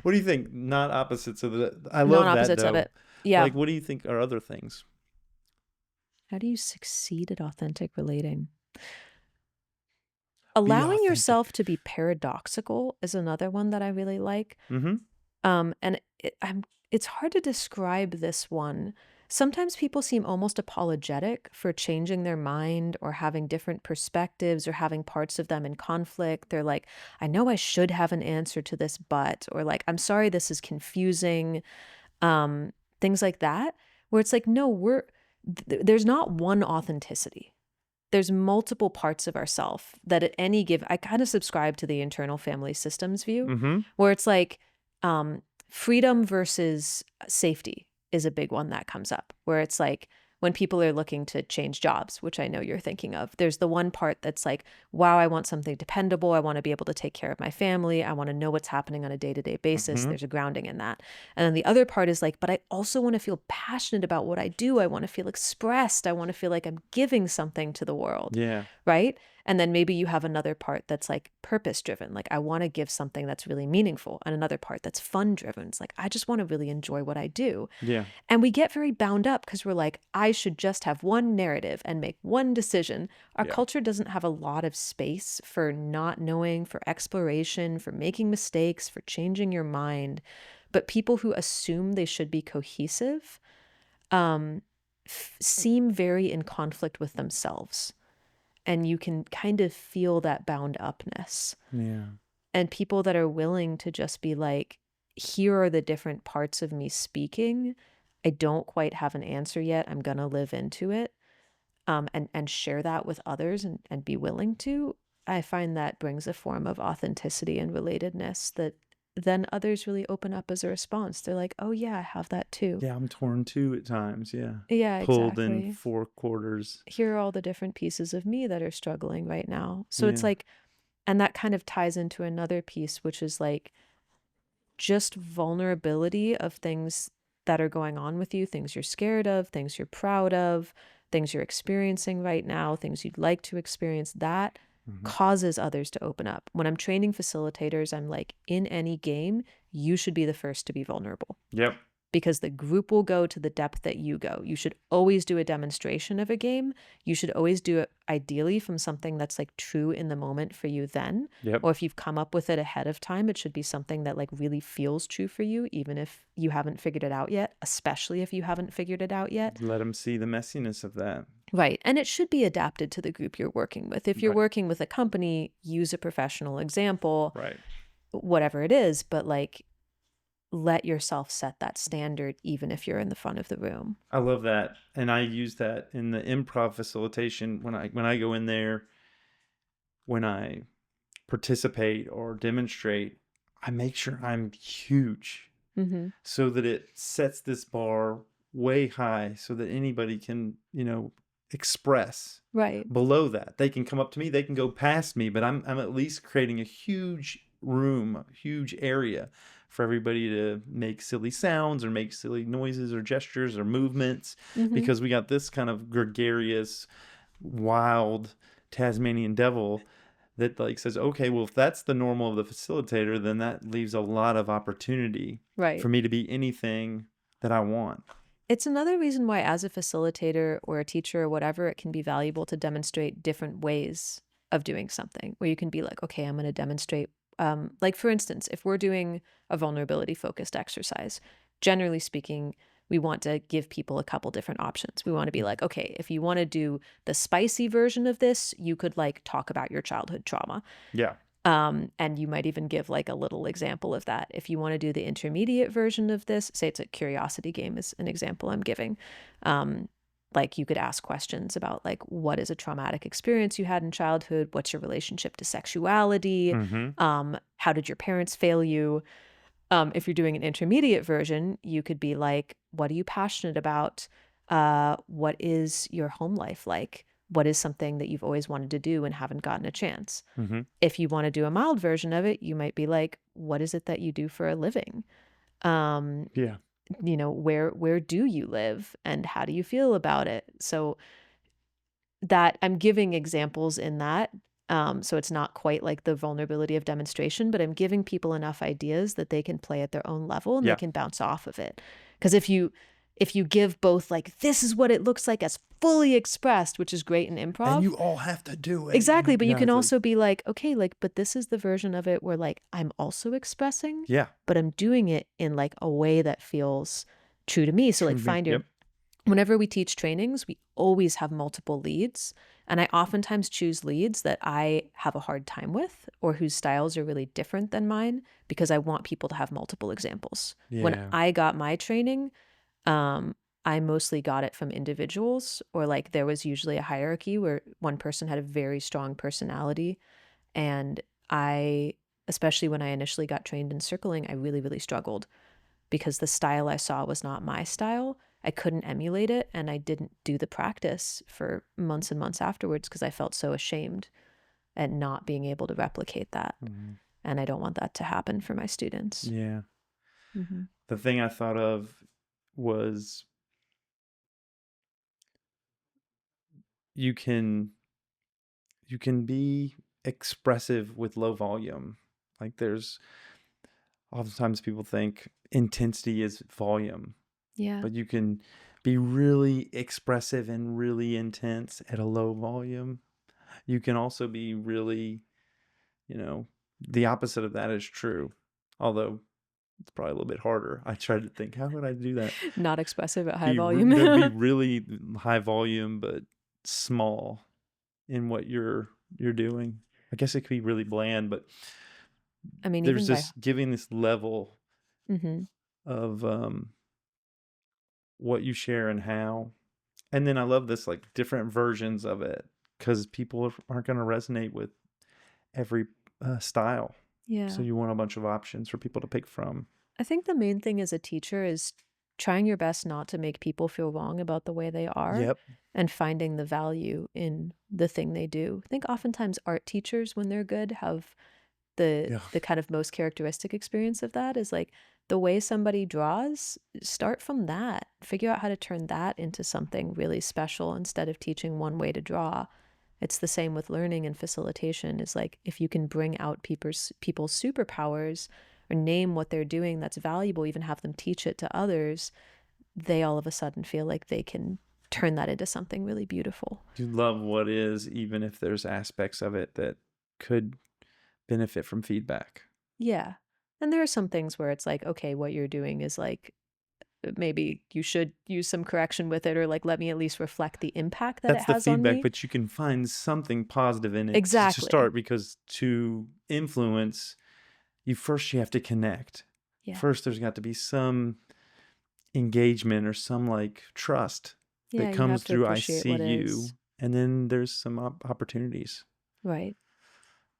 What do you think? Not opposites of the I love that
Non-opposites of
though.
it. Yeah.
Like what do you think are other things?
How do you succeed at authentic relating?
Be
Allowing yourself
authentic.
to be paradoxical is another one that I really like.
Mhm.
And it's hard to describe this one. Sometimes people seem almost apologetic for changing their mind or having different perspectives or having parts of them in conflict. They're like, I know I should have an answer to this, but, or like, I'm sorry, this is confusing. Um, things like that, where it's like, no, there's not one authenticity. There's multiple parts of ourself that at any give I kind of subscribe to the internal family systems view,
Mhm.
where it's like um, freedom versus safety is a big one that comes up, where it's like when people are looking to change jobs, which I know you're thinking of, there's the one part that's like, wow, I want something dependable. I want to be able to take care of my family. I want to know what's happening on a day-to-day basis.
Mhm.
There's a grounding in that. And then the other part is like, but I also want to feel passionate about what I do. I want to feel expressed. I want to feel like I'm giving something to the world,
Yeah.
right? And then maybe you have another part that's like purpose driven. Like, I want to give something that's really meaningful. And another part that's fun driven. It's like, I just want to really enjoy what I do.
Yeah.
And we get very bound up because we're like, I should just have one narrative and make one decision. Our
Yeah.
culture doesn't have a lot of space for not knowing, for exploration, for making mistakes, for changing your mind. But people who assume they should be cohesive um, seem very in conflict with themselves. And you can kind of feel that bound upness.
Yeah.
And people that are willing to just be like, here are the different parts of me speaking. I don't quite have an answer yet. I'm going to live into it, and share that with others and be willing to. I find that brings a form of authenticity and relatedness that then others really open up as a response. They're like, oh, yeah, I have that too.
Yeah, I'm torn too at times. Yeah.
Yeah,
Pulled in
exactly.
four quarters.
Here are all the different pieces of me that are struggling right now. So it's
Yeah.
like, and that kind of ties into another piece, which is like just vulnerability of things that are going on with you, things you're scared of, things you're proud of, things you're experiencing right now, things you'd like to experience. That
Mhm.
causes others to open up. When I'm training facilitators, I'm like, in any game, you should be the first to be vulnerable
Yep.
because the group will go to the depth that you go. You should always do a demonstration of a game. You should always do it ideally from something that's like true in the moment for you then.
Yep.
Or if you've come up with it ahead of time, it should be something that like really feels true for you, even if you haven't figured it out yet, especially if you haven't figured it out yet.
Let them see the messiness of that.
Right. And it should be adapted to the group you're working with. If you're
Right.
working with a company, use a professional example,
Right.
whatever it is, but like let yourself set that standard even if you're in the front of the room.
I love that. And I use that in the improv facilitation when I go in there, when I participate or demonstrate, I make sure I'm huge
Mm-hmm.
so that it sets this bar way high so that anybody can, express
Right.
below that. They can come up to me, they can go past me, but I'm at least creating a huge room, a huge area for everybody to make silly sounds or make silly noises or gestures or movements
Mm-hmm.
because we got this kind of gregarious, wild Tasmanian devil that like says, okay, well, if that's the normal of the facilitator, then that leaves a lot of opportunity for
Right.
me to be anything that I want.
It's another reason why, as a facilitator or a teacher or whatever, it can be valuable to demonstrate different ways of doing something where you can be like, okay, I'm going to demonstrate. Like, for instance, if we're doing a vulnerability focused exercise, generally speaking, we want to give people a couple different options. We want to be like, okay, if you want to do the spicy version of this, you could like talk about your childhood trauma.
Yeah.
And you might even give like a little example of that. If you want to do the intermediate version of this, say it's a curiosity game is an example I'm giving. Like you could ask questions about like, what is a traumatic experience you had in childhood? What's your relationship to sexuality?
Mm-hmm.
How did your parents fail you? If you're doing an intermediate version, you could be like, what are you passionate about? What is your home life like? What is something that you've always wanted to do and haven't gotten a chance?
Mm-hmm.
If you want to do a mild version of it, you might be like, what is it that you do for a living? Um,
Yeah.
where do you live and how do you feel about it? So that I'm giving examples in that. So it's not quite like the vulnerability of demonstration, but I'm giving people enough ideas that they can play at their own level and they
Yeah.
can bounce off of it. Because if you give both like this is what it looks like as fully expressed, which is great in
And
improv.
you all have to do it.
Exactly, but you
Yeah,
can
it's like,
also be like, okay, like, but this is the version of it where like I'm also expressing,
yeah,
but I'm doing it in like a way that feels true to me. So
true
like
to me.
find your
Yep.
whenever we teach trainings, we always have multiple leads. And I oftentimes choose leads that I have a hard time with or whose styles are really different than mine because I want people to have multiple examples. When
Yeah.
I got my training, um, I mostly got it from individuals, or like there was usually a hierarchy where one person had a very strong personality. And I, especially when I initially got trained in circling, I really, really struggled because the style I saw was not my style. I couldn't emulate it, and I didn't do the practice for months and months afterwards because I felt so ashamed at not being able to replicate that.
Mhm.
And I don't want that to happen for my students.
Yeah.
Mm-hmm.
The thing I thought of was you can you can be expressive with low volume. Like there's oftentimes people think intensity is volume,
Yeah.
but you can be really expressive and really intense at a low volume. You can also be really, you know, the opposite of that is true. Although it's probably a little bit harder. I tried to think, how would I do that?
Not expressive at high
Be be
volume.
really high volume but small in what you're doing. I guess it could be really bland, but
I mean,
there's
even by,
this giving this level
mm-hmm.
of what you share and how. And then I love this like different versions of it because people aren't going to resonate with every style. So
Yeah.
you want a bunch of options for people to pick from.
I think the main thing as a teacher is trying your best not to make people feel wrong about the way they are
Yep.
and finding the value in the thing they do. I think oftentimes art teachers, when they're good, have the
Yeah.
the kind of most characteristic experience of that is like the way somebody draws, start from that. Figure out how to turn that into something really special instead of teaching one way to draw. It's the same with learning and facilitation is like if you can bring out people's superpowers or name what they're doing that's valuable, even have them teach it to others, they all of a sudden feel like they can turn that into something really beautiful.
You love what is, even if there's aspects of it that could benefit from feedback.
Yeah. And there are some things where it's like, okay, what you're doing is like maybe you should use some correction with it or like let me at least reflect the impact that it
That's the
has on
feedback,
me.
but you can find something positive in it to
Exactly.
start because to influence, you have to connect.
Yeah.
First, there's got to be some engagement or some like trust
Yeah,
that
you
comes
have to
through. I
appreciate
see
what is.
you. And then there's some opportunities.
Right.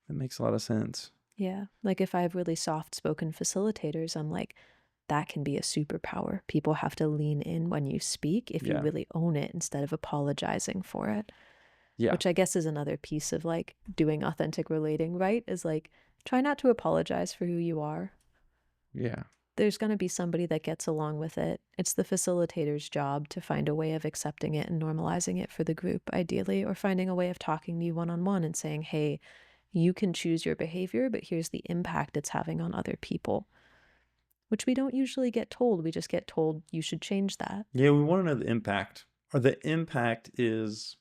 That makes a lot of sense.
Yeah. Like if I have really soft spoken facilitators, I'm like, that can be a superpower. People have to lean in when you speak if you
Yeah.
really own it instead of apologizing for it,
Yeah.
which I guess is another piece of like doing authentic relating, right? Is like try not to apologize for who you are.
Yeah.
There's going to be somebody that gets along with it. It's the facilitator's job to find a way of accepting it and normalizing it for the group, ideally, or finding a way of talking to you one on one and saying, hey, you can choose your behavior, but here's the impact it's having on other people, which we don't usually get told. We just get told you should change that.
Yeah. We want to know the impact. Or the impact is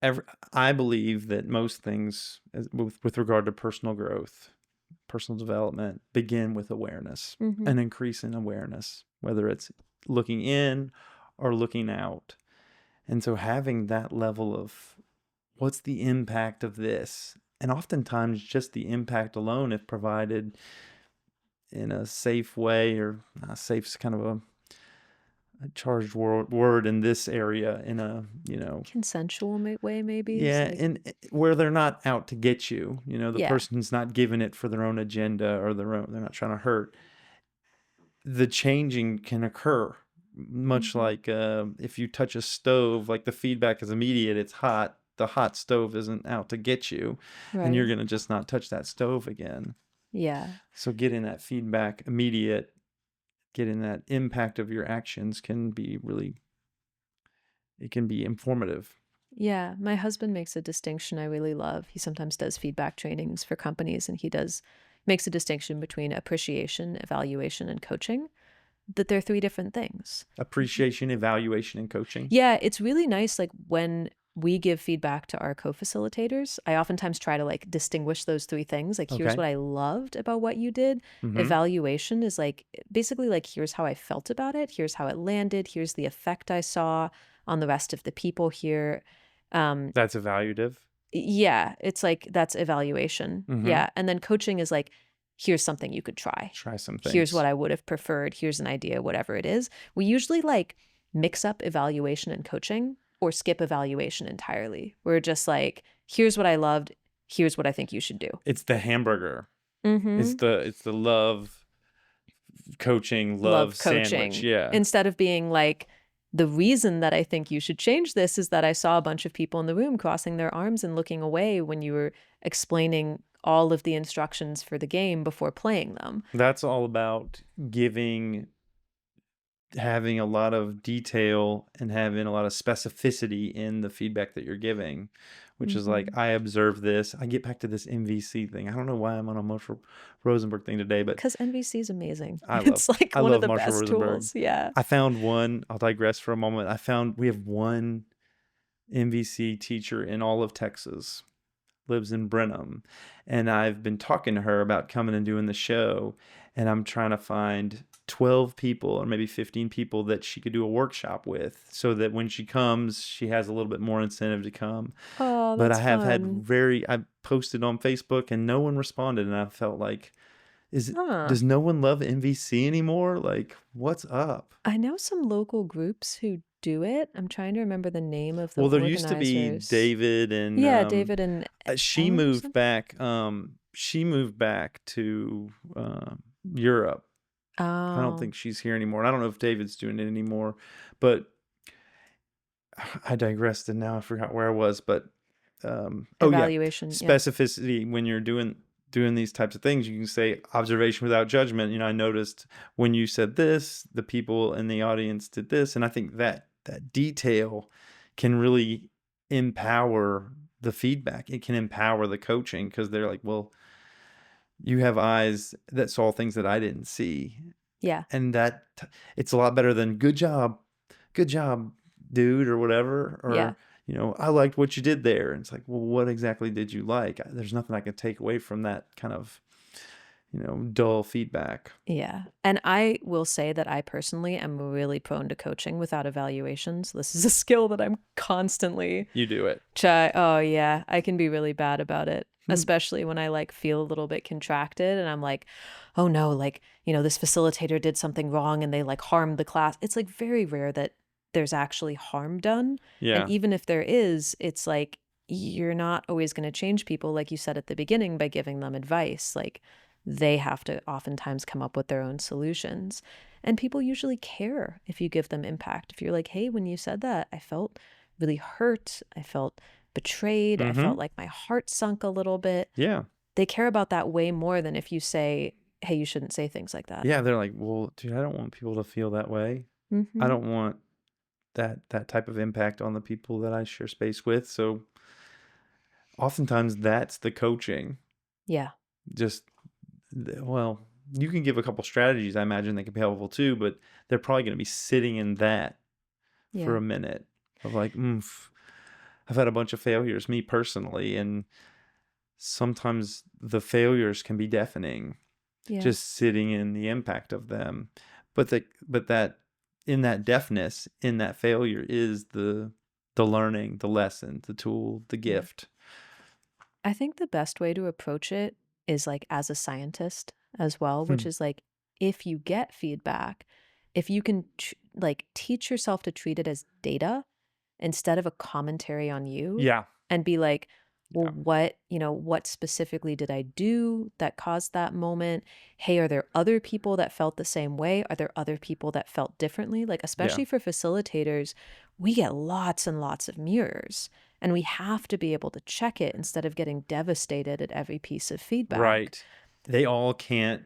every, I believe that most things with regard to personal growth, personal development begin with awareness,
Mhm.
an increase in awareness, whether it's looking in or looking out. And so having that level of what's the impact of this? And oftentimes just the impact alone, if provided in a safe way, or safe's kind of a charged word in this area, in a,
Consensual way maybe is
yeah,
like
and where they're not out to get you, the
yeah.
person's not giving it for their own agenda or they're not trying to hurt. The changing can occur, much
Mhm.
like if you touch a stove, like the feedback is immediate, it's hot. The hot stove isn't out to get you, and you're
Right.
going to just not touch that stove again.
Yeah.
So getting that feedback immediate, getting that impact of your actions can be really, it can be informative.
Yeah, my husband makes a distinction I really love. He sometimes does feedback trainings for companies and he does makes a distinction between appreciation, evaluation, and coaching, that they're three different things.
Appreciation, evaluation, and coaching.
Yeah, it's really nice like when we give feedback to our co-facilitators, I oftentimes try to like distinguish those three things. Like here's
Okay.
what I loved about what you did.
Mm-hmm.
Evaluation is like basically like here's how I felt about it, here's how it landed, here's the effect I saw on the rest of the people here. Um
That's evaluative.
yeah, it's like that's evaluation.
Mm-hmm.
Yeah, and then coaching is like here's something you could try.
Try some
Here's what
things.
I would have preferred. Here's an idea, whatever it is. We usually like mix up evaluation and coaching or skip evaluation entirely. We're just like, here's what I loved. Here's what I think you should do.
It's the hamburger. It's
Mm-hmm.
the love coaching, love
Love
sandwich.
coaching.
Yeah.
Instead of being like, the reason that I think you should change this is that I saw a bunch of people in the room crossing their arms and looking away when you were explaining all of the instructions for the game before playing them.
That's all about having a lot of detail and having a lot of specificity in the feedback that you're giving, which is like,
Mm-hmm.
I observe this. I get back to this MVC thing. I don't know why I'm on a Marshall Rosenberg thing today, but
Because NVC is amazing.
I love
It's like
I
one of
love
the
Marshall
best
Rosenberg.
tools. Yeah.
I found one. I'll digress for a moment. We have one MVC teacher in all of Texas, lives in Brenham, and I've been talking to her about coming and doing the show, and I'm trying to find 12 people or maybe 15 people that she could do a workshop with, so that when she comes, she has a little bit more incentive to come.
Oh,
But
that's fun.
I posted on Facebook and no one responded, and I felt like,
Huh.
does no one love MVC anymore? Like, what's up?
I know some local groups who do it. I'm trying to remember the name of the
Well, there used to be
organizers.
David and
Yeah, David and
she
Ellen or
moved
something.
back. She moved back to Europe. I don't
Oh,
think she's here anymore. I don't know if David's doing it anymore, but I digressed and now I forgot where I was. But oh yeah,
evaluation. Yeah.
specificity when you're doing these types of things. You can say observation without judgment. I noticed when you said this, the people in the audience did this, and I think that detail can really empower the feedback. It can empower the coaching because they're like, well, you have eyes that saw things that I didn't see,
Yeah.
and it's a lot better than good job, dude, or whatever,
Yeah.
or I liked what you did there. And it's like, well, what exactly did you like? There's nothing I can take away from that kind of dull feedback.
Yeah. And I will say that I personally am really prone to coaching without evaluations. This is a skill that I'm constantly
You do it.
oh yeah, I can be really bad about it,
Hmm.
especially when I like feel a little bit contracted and I'm like, oh no, like, this facilitator did something wrong and they like harmed the class. It's like very rare that there's actually harm done. And
Yeah.
even if there is, it's like you're not always going to change people, like you said at the beginning, by giving them advice. Like they have to oftentimes come up with their own solutions. And people usually care if you give them impact. If you're like, hey, when you said that, I felt really hurt. I felt betrayed. I
Mm-hmm.
felt like my heart sunk a little bit.
Yeah.
They care about that way more than if you say, hey, you shouldn't say things like that.
Yeah. They're like, well, dude, I don't want people to feel that way. I
Mm-hmm.
don't want that type of impact on the people that I share space with. So oftentimes that's the coaching.
Yeah.
Just well, you can give a couple strategies. I imagine they could be helpful too, but they're probably going to be sitting in that for
Yeah.
a minute of like, I've had a bunch of failures, me personally, and sometimes the failures can be deafening,
Yeah.
just sitting in the impact of them. But that in that deafness, in that failure is the learning, the lesson, the tool, the
Yeah.
gift.
I think the best way to approach it is like as a scientist as well, which
Hmm.
is like if you get feedback, if you can like teach yourself to treat it as data instead of a commentary on you
Yeah.
and be like, well,
Yeah.
what specifically did I do that caused that moment? Hey, are there other people that felt the same way? Are there other people that felt differently? Like,
Yeah.
especially for facilitators, we get lots and lots of mirrors, and we have to be able to check it instead of getting devastated at every piece of feedback.
Right. They all can't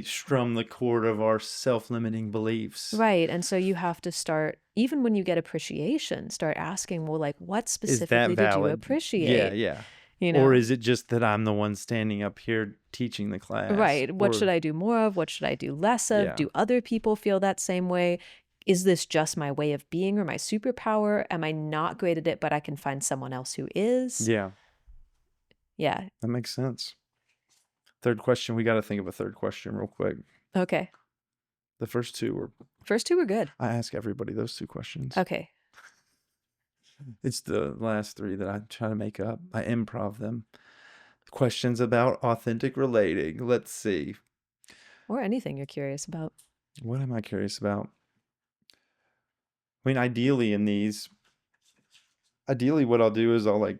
strum the chord of our self-limiting beliefs.
Right. And so you have to start, even when you get appreciation, start asking, well, like, what
Is that
specifically did you
valid? Yeah,
appreciate?
yeah.
You
Or
know?
is it just that I'm the one standing up here teaching the class?
Right. What should
Or
I do more of? What should I do less of?
yeah.
Do other people feel that same way? Is this just my way of being or my superpower? Am I not great at it, but I can find someone else who is?
Yeah,
Yeah.
that makes sense. Third question, we gotta think of a third question real quick.
Okay.
The first two were
First two were good.
I ask everybody those two questions.
Okay.
It's the last three that I try to make up. I improv them. Questions about authentic relating. Let's see.
Or anything you're curious about.
What am I curious about? I mean, ideally what I'll do is I'll like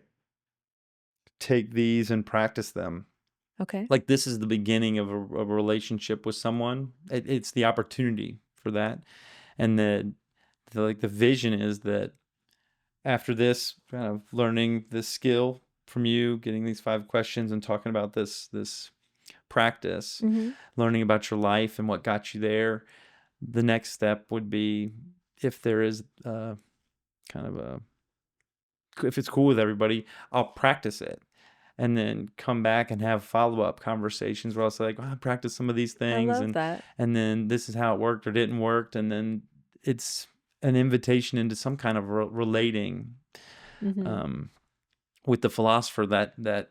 take these and practice them.
Okay.
Like this is the beginning of a relationship with someone. It's the opportunity for that. And the vision is that after this kind of learning this skill from you, getting these 5 questions and talking about this practice,
Mm-hmm.
learning about your life and what got you there, the next step would be, if there is kind of a if it's cool with everybody, I'll practice it and then come back and have follow-up conversations where I'll say like, oh, I practiced some of these
I
things
love
and
that.
then this is how it worked or didn't work, and then it's an invitation into some kind of relating
Mm-hmm.
um, with the philosopher that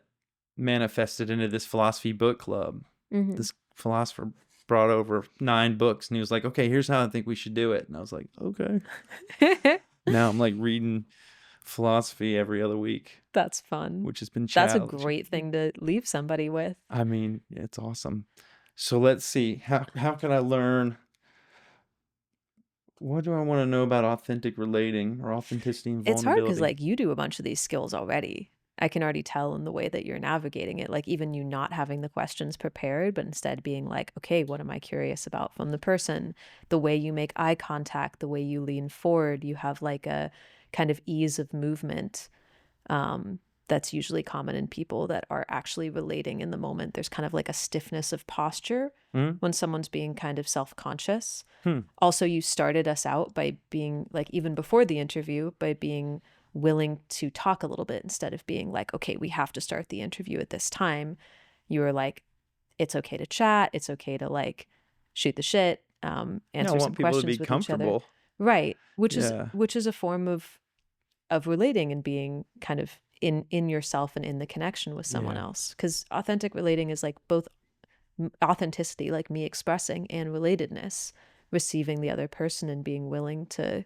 manifested into this philosophy book club.
Mm-hmm.
This philosopher brought over 9 books and he was like, okay, here's how I think we should do it. And I was like, okay. Now I'm like reading philosophy every other week,
That's fun.
which has been
That's a
challenging.
great thing to leave somebody with.
I mean, it's awesome. So let's see. How can I learn? What do I want to know about authentic relating or authenticity and
It's hard because,
vulnerability?
like, you do a bunch of these skills already. I can already tell in the way that you're navigating it, like, even you not having the questions prepared, but instead being like, okay, what am I curious about from the person? The way you make eye contact, the way you lean forward, you have like a kind of ease of movement that's usually common in people that are actually relating in the moment. There's kind of like a stiffness of posture
Hmm?
when someone's being kind of self conscious.
Hmm.
Also, you started us out by being like, even before the interview, by being willing to talk a little bit instead of being like, okay, we have to start the interview at this time. You were like, it's okay to chat. It's okay to like shoot the shit,
Yeah, I
answer some
want people to be
questions with each other.
comfortable.
Right.
Yeah.
Which is a form of relating and being kind of in yourself and in the connection with someone
Yeah.
else. Because authentic relating is like both authenticity, like me expressing, and relatedness, receiving the other person and being willing to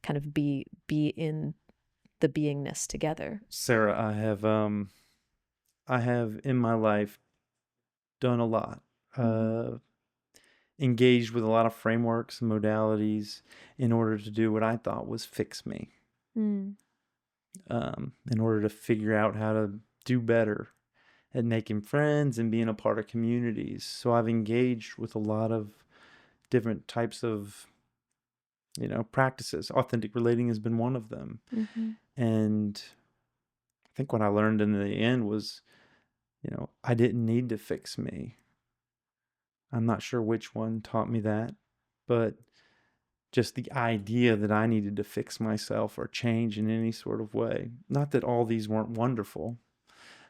kind of be in the beingness together.
Sarah, I have in my life done a lot.
Mm-hmm.
Uh engaged with a lot of frameworks and modalities in order to do what I thought was fix me.
Mm.
In order to figure out how to do better at making friends and being a part of communities. So I've engaged with a lot of different types of, practices. Authentic relating has been one of them.
Mm-hmm.
And I think what I learned in the end was, I didn't need to fix me. I'm not sure which one taught me that, but just the idea that I needed to fix myself or change in any sort of way. Not that all these weren't wonderful,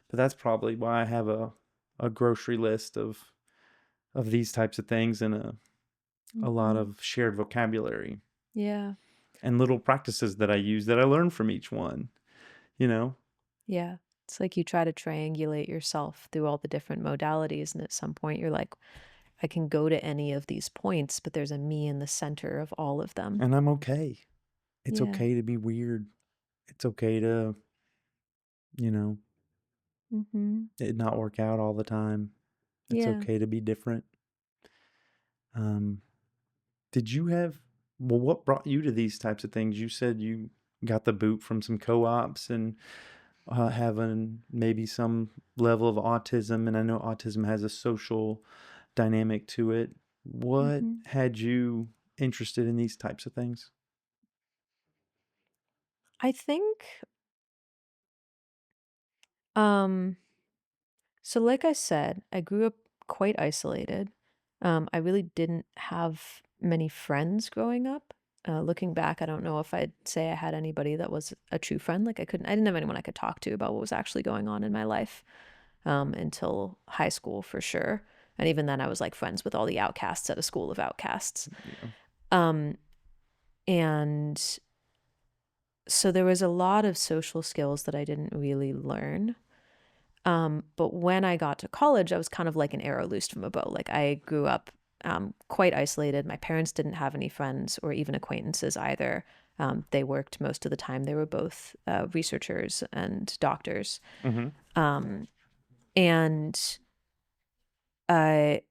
but that's probably why I have a grocery list of these types of things and a lot
Mm-hmm.
of shared vocabulary
Yeah.
and little practices that I use that I learned from each one, you know?
Yeah. It's like you try to triangulate yourself through all the different modalities, and at some point you're like, I can go to any of these points, but there's a me in the center of all of them.
And I'm okay. It's
Yeah.
okay to be weird. It's okay to, you know,
Mhm.
it not work out all the time. It's
Yeah.
okay to be different. Um, did you have, well, what brought you to these types of things? You said you got the boot from some co-ops and having maybe some level of autism. And I know autism has a social dynamic to it. What
Mhm.
had you interested in these types of things?
I think, um so like I said, I grew up quite isolated. I really didn't have many friends growing up. Looking back, I don't know if I'd say I had anybody that was a true friend. Like I didn't have anyone I could talk to about what was actually going on in my life, until high school for sure. And even then I was like friends with all the outcasts at a school of outcasts.
Yeah.
Um, and so there was a lot of social skills that I didn't really learn. But when I got to college, I was kind of like an arrow loosed from a bow. Like I grew up quite isolated. My parents didn't have any friends or even acquaintances either. They worked most of the time. They were both researchers and doctors.
Mm-hmm.
Um, and I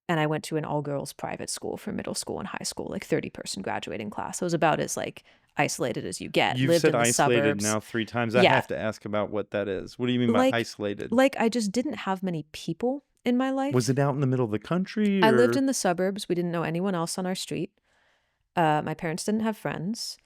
and I went to an all girls private school for middle school and high school, like 30-person graduating class. So it was about as like isolated as you get.
You've
Lived
said
in the
isolated
suburbs.
now 3 times. I
Yeah,
have to ask about what that is. What do you mean by
like
isolated?
like I just didn't have many people in my
Was
life.
it out in the middle of the country
I lived
or?
in the suburbs. We didn't know anyone else on our street. My parents didn't have friends.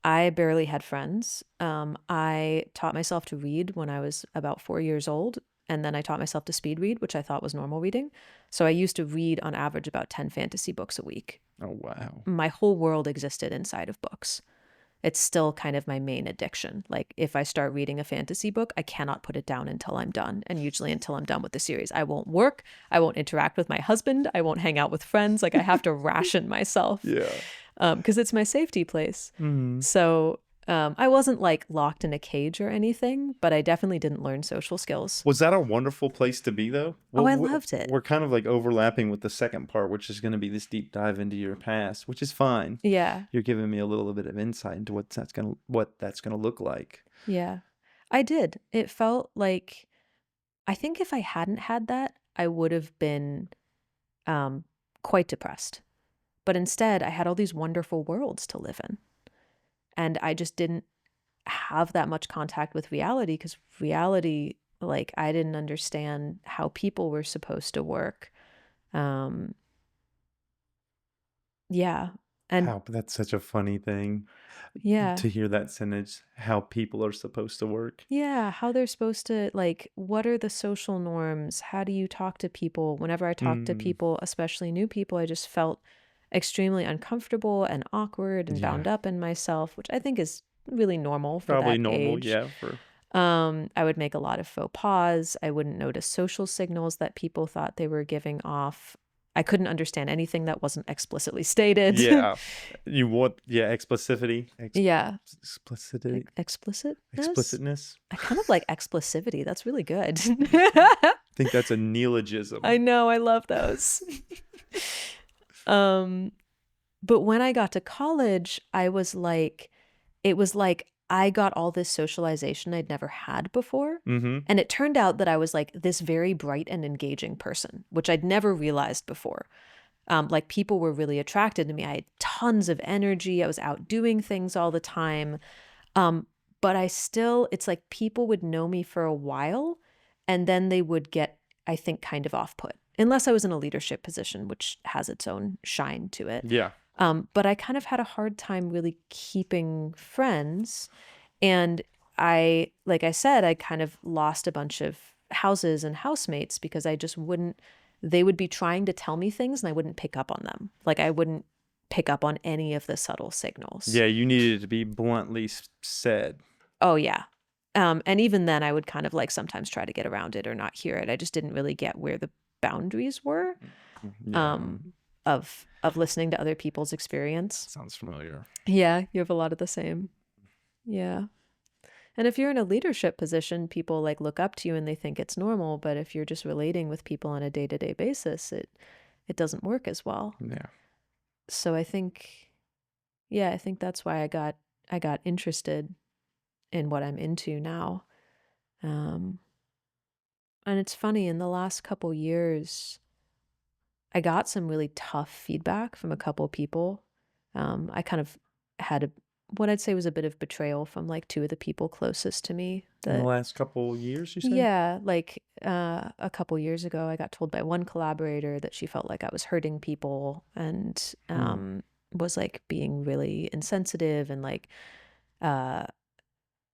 I barely had friends. I taught myself to read when I was about 4 years old, and then I taught myself to speed read, which I thought was normal reading. So I used to read on average about 10 fantasy books a week.
Oh, wow.
My whole world existed inside of books. It's still kind of my main addiction. Like if I start reading a fantasy book, I cannot put it down until I'm done. And usually until I'm done with the series, I won't work. I won't interact with my husband. I won't hang out with friends. Like I have to ration myself
Yeah.
because it's my safety place.
Mm.
So I wasn't like locked in a cage or anything, but I definitely didn't learn social skills.
Was that a wonderful place to be, though?
Oh,
Well,
I loved it.
we're kind of like overlapping with the second part, which is going to be this deep dive into your past, which is fine.
Yeah.
You're giving me a little bit of insight into what that's gonna look like.
Yeah. I did. It felt like, I think if I hadn't had that, I would have been um, quite depressed. But instead, I had all these wonderful worlds to live in. And I just didn't have that much contact with reality because reality, like, I didn't understand how people were supposed to work. Um, yeah. And
How that's such a funny thing
yeah.
to hear that sentence, how people are supposed to work.
Yeah, how they're supposed to, like, what are the social norms? How do you talk to people? Whenever I talk to
Mm,
people, especially new people, I just felt extremely uncomfortable and awkward and
yeah.
bound up in myself, which I think is really normal for
Probably
that
normal,
age.
yeah, for
I would make a lot of faux pas. I wouldn't notice social signals that people thought they were giving off. I couldn't understand anything that wasn't explicitly stated.
yeah. You want yeah, explicitity,
Yeah.
explicitity,
Explicitness?
explicitness.
I kind of like explicivity. That's really good.
I think that's a neologism.
I know, I love those. Um, but when I got to college, it was like I got all this socialization I'd never had before.
Mm-hmm.
And it turned out that I was like this very bright and engaging person, which I'd never realized before. Like people were really attracted to me. I had tons of energy. I was out doing things all the time. Um, but it's like people would know me for a while and then they would get, I think, kind of off put, unless I was in a leadership position, which has its own shine to it.
Yeah.
But I kind of had a hard time really keeping friends. And like I said, I kind of lost a bunch of houses and housemates because I just wouldn't, they would be trying to tell me things and I wouldn't pick up on them. Like I wouldn't pick up on any of the subtle signals.
Yeah, you needed it to be bluntly said.
Oh, yeah. And even then, I would kind of like sometimes try to get around it or not hear it. I just didn't really get where the boundaries were
Yeah.
um, of listening to other people's experience.
Sounds familiar.
Yeah, you have a lot of the same. Yeah. And if you're in a leadership position, people like look up to you and they think it's normal, but if you're just relating with people on a day-to-day basis, it doesn't work as well.
Yeah.
So I think yeah, I think that's why I got interested in what I'm into now. Um and it's funny, in the last couple years, I got some really tough feedback from a couple people. I kind of had what I'd say was a bit of betrayal from like two of the people closest to me
In the
that
last couple years, you said?
yeah, like a couple years ago, I got told by one collaborator that she felt like I was hurting people and
Hmm.
was like being really insensitive and like uh,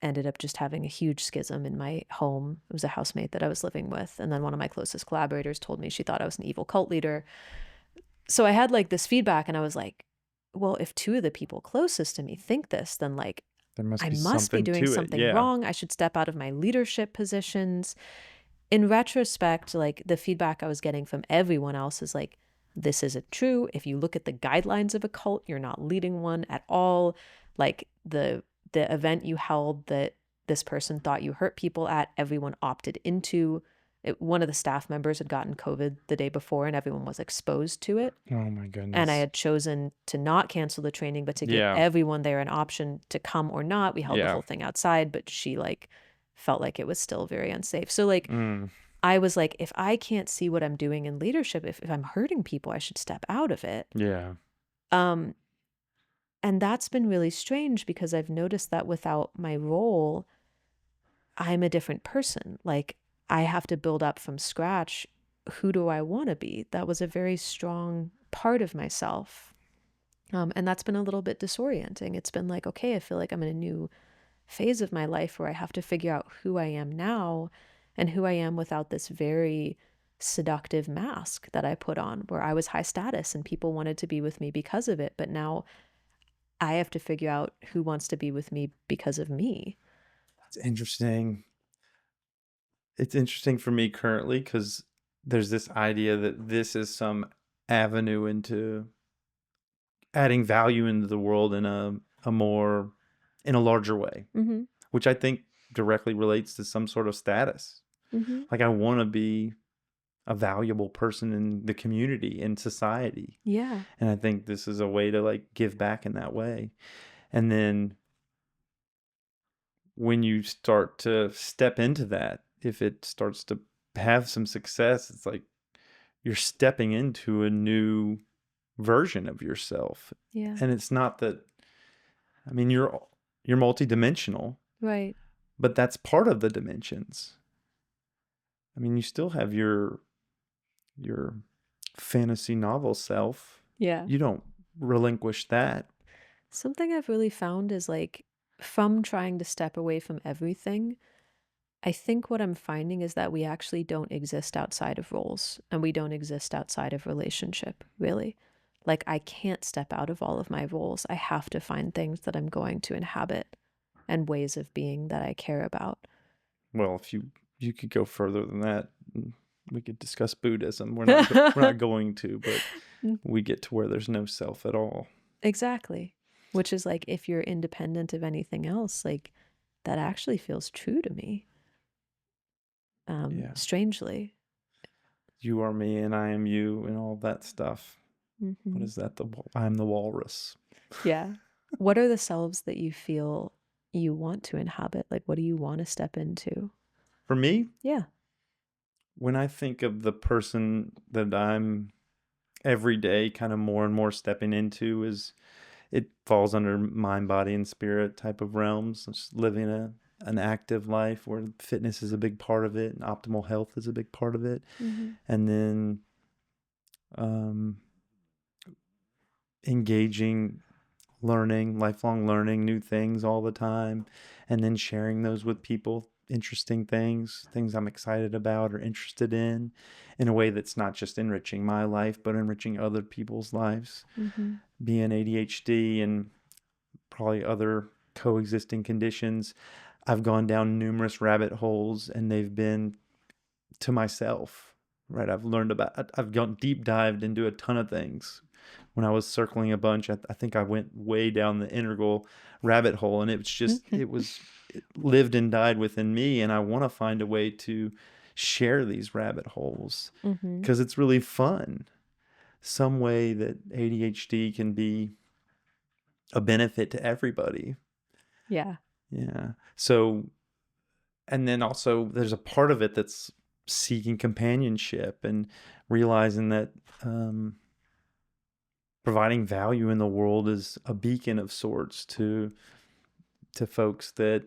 ended up just having a huge schism in my home. It was a housemate that I was living with. And then one of my closest collaborators told me she thought I was an evil cult leader. So I had like this feedback and I was like, well, if two of the people closest to me think this, then like
There must
I
be
must be
something
doing
to it.
something
Yeah.
wrong. I should step out of my leadership positions. In retrospect, like the feedback I was getting from everyone else is like, this isn't true. If you look at the guidelines of a cult, you're not leading one at all. Like the event you held that this person thought you hurt people at, everyone opted into. One of the staff members had gotten COVID the day before and everyone was exposed to it.
Oh my
And I
goodness.
had chosen to not cancel the training, but to give
Yeah.
everyone there an option to come or not. We held the
Yeah.
whole thing outside, but she like felt like it was still very unsafe. So like
Mm.
I was like, if I can't see what I'm doing in leadership, if I'm hurting people, I should step out of it.
Yeah.
Um, and that's been really strange because I've noticed that without my role, I'm a different person. Like I have to build up from scratch. Who do I want to be? That was a very strong part of myself. And that's been a little bit disorienting. It's been like, okay, I feel like I'm in a new phase of my life where I have to figure out who I am now and who I am without this very seductive mask that I put on, where I was high status and people wanted to be with me because of it. But now I have to figure out who wants to be with me because of me.
It's interesting. It's interesting for me currently because there's this idea that this is some avenue into adding value into the world in a more in a larger way,
Mm-hmm.
which I think directly relates to some sort of status.
Mm-hmm.
Like I want to be a valuable person in the community, in society.
Yeah.
And I think this is a way to like give back in that way. And then when you start to step into that, if it starts to have some success, it's like you're stepping into a new version of yourself.
Yeah.
And it's not that, I mean, you're multidimensional,
Right.
but that's part of the dimensions. I mean, you still have your fantasy novel self.
Yeah.
You don't relinquish that.
Something I've really found is like from trying to step away from everything, I think what I'm finding is that we actually don't exist outside of roles and we don't exist outside of relationship, really. Like, I can't step out of all of my roles. I have to find things that I'm going to inhabit and ways of being that I care about.
Well, if you could go further than that, we could discuss Buddhism. We're not going to, but we get to where there's no self at all.
Exactly. Which is like, if you're independent of anything else, like, that actually feels true to me,
Yeah.
strangely.
You are me and I am you and all that stuff. What
Hmm.
is that? I'm the walrus.
Yeah. What are the selves that you feel you want to inhabit? Like, what do you want to step into?
For me,
Yeah.
when I think of the person that I'm every day kind of more and more stepping into, is it falls under mind, body, and spirit type of realms. Just living an active life where fitness is a big part of it and optimal health is a big part of it.
Hmm.
And then um, engaging, learning, lifelong learning new things all the time, and then sharing those with people, interesting things I'm excited about or interested in a way that's not just enriching my life, but enriching other people's lives.
Hmm.
Being ADHD and probably other coexisting conditions, I've gone down numerous rabbit holes and they've been to myself, right? I've gone deep dived into a ton of things when I was circling a bunch, I think I went way down the integral rabbit hole, and it lived and died within me. And I want to find a way to share these rabbit holes
Mm-hmm.
because it's really fun. Some way that ADHD can be a benefit to everybody.
Yeah.
Yeah. So, and then also there's a part of it that's seeking companionship and realizing that providing value in the world is a beacon of sorts to folks that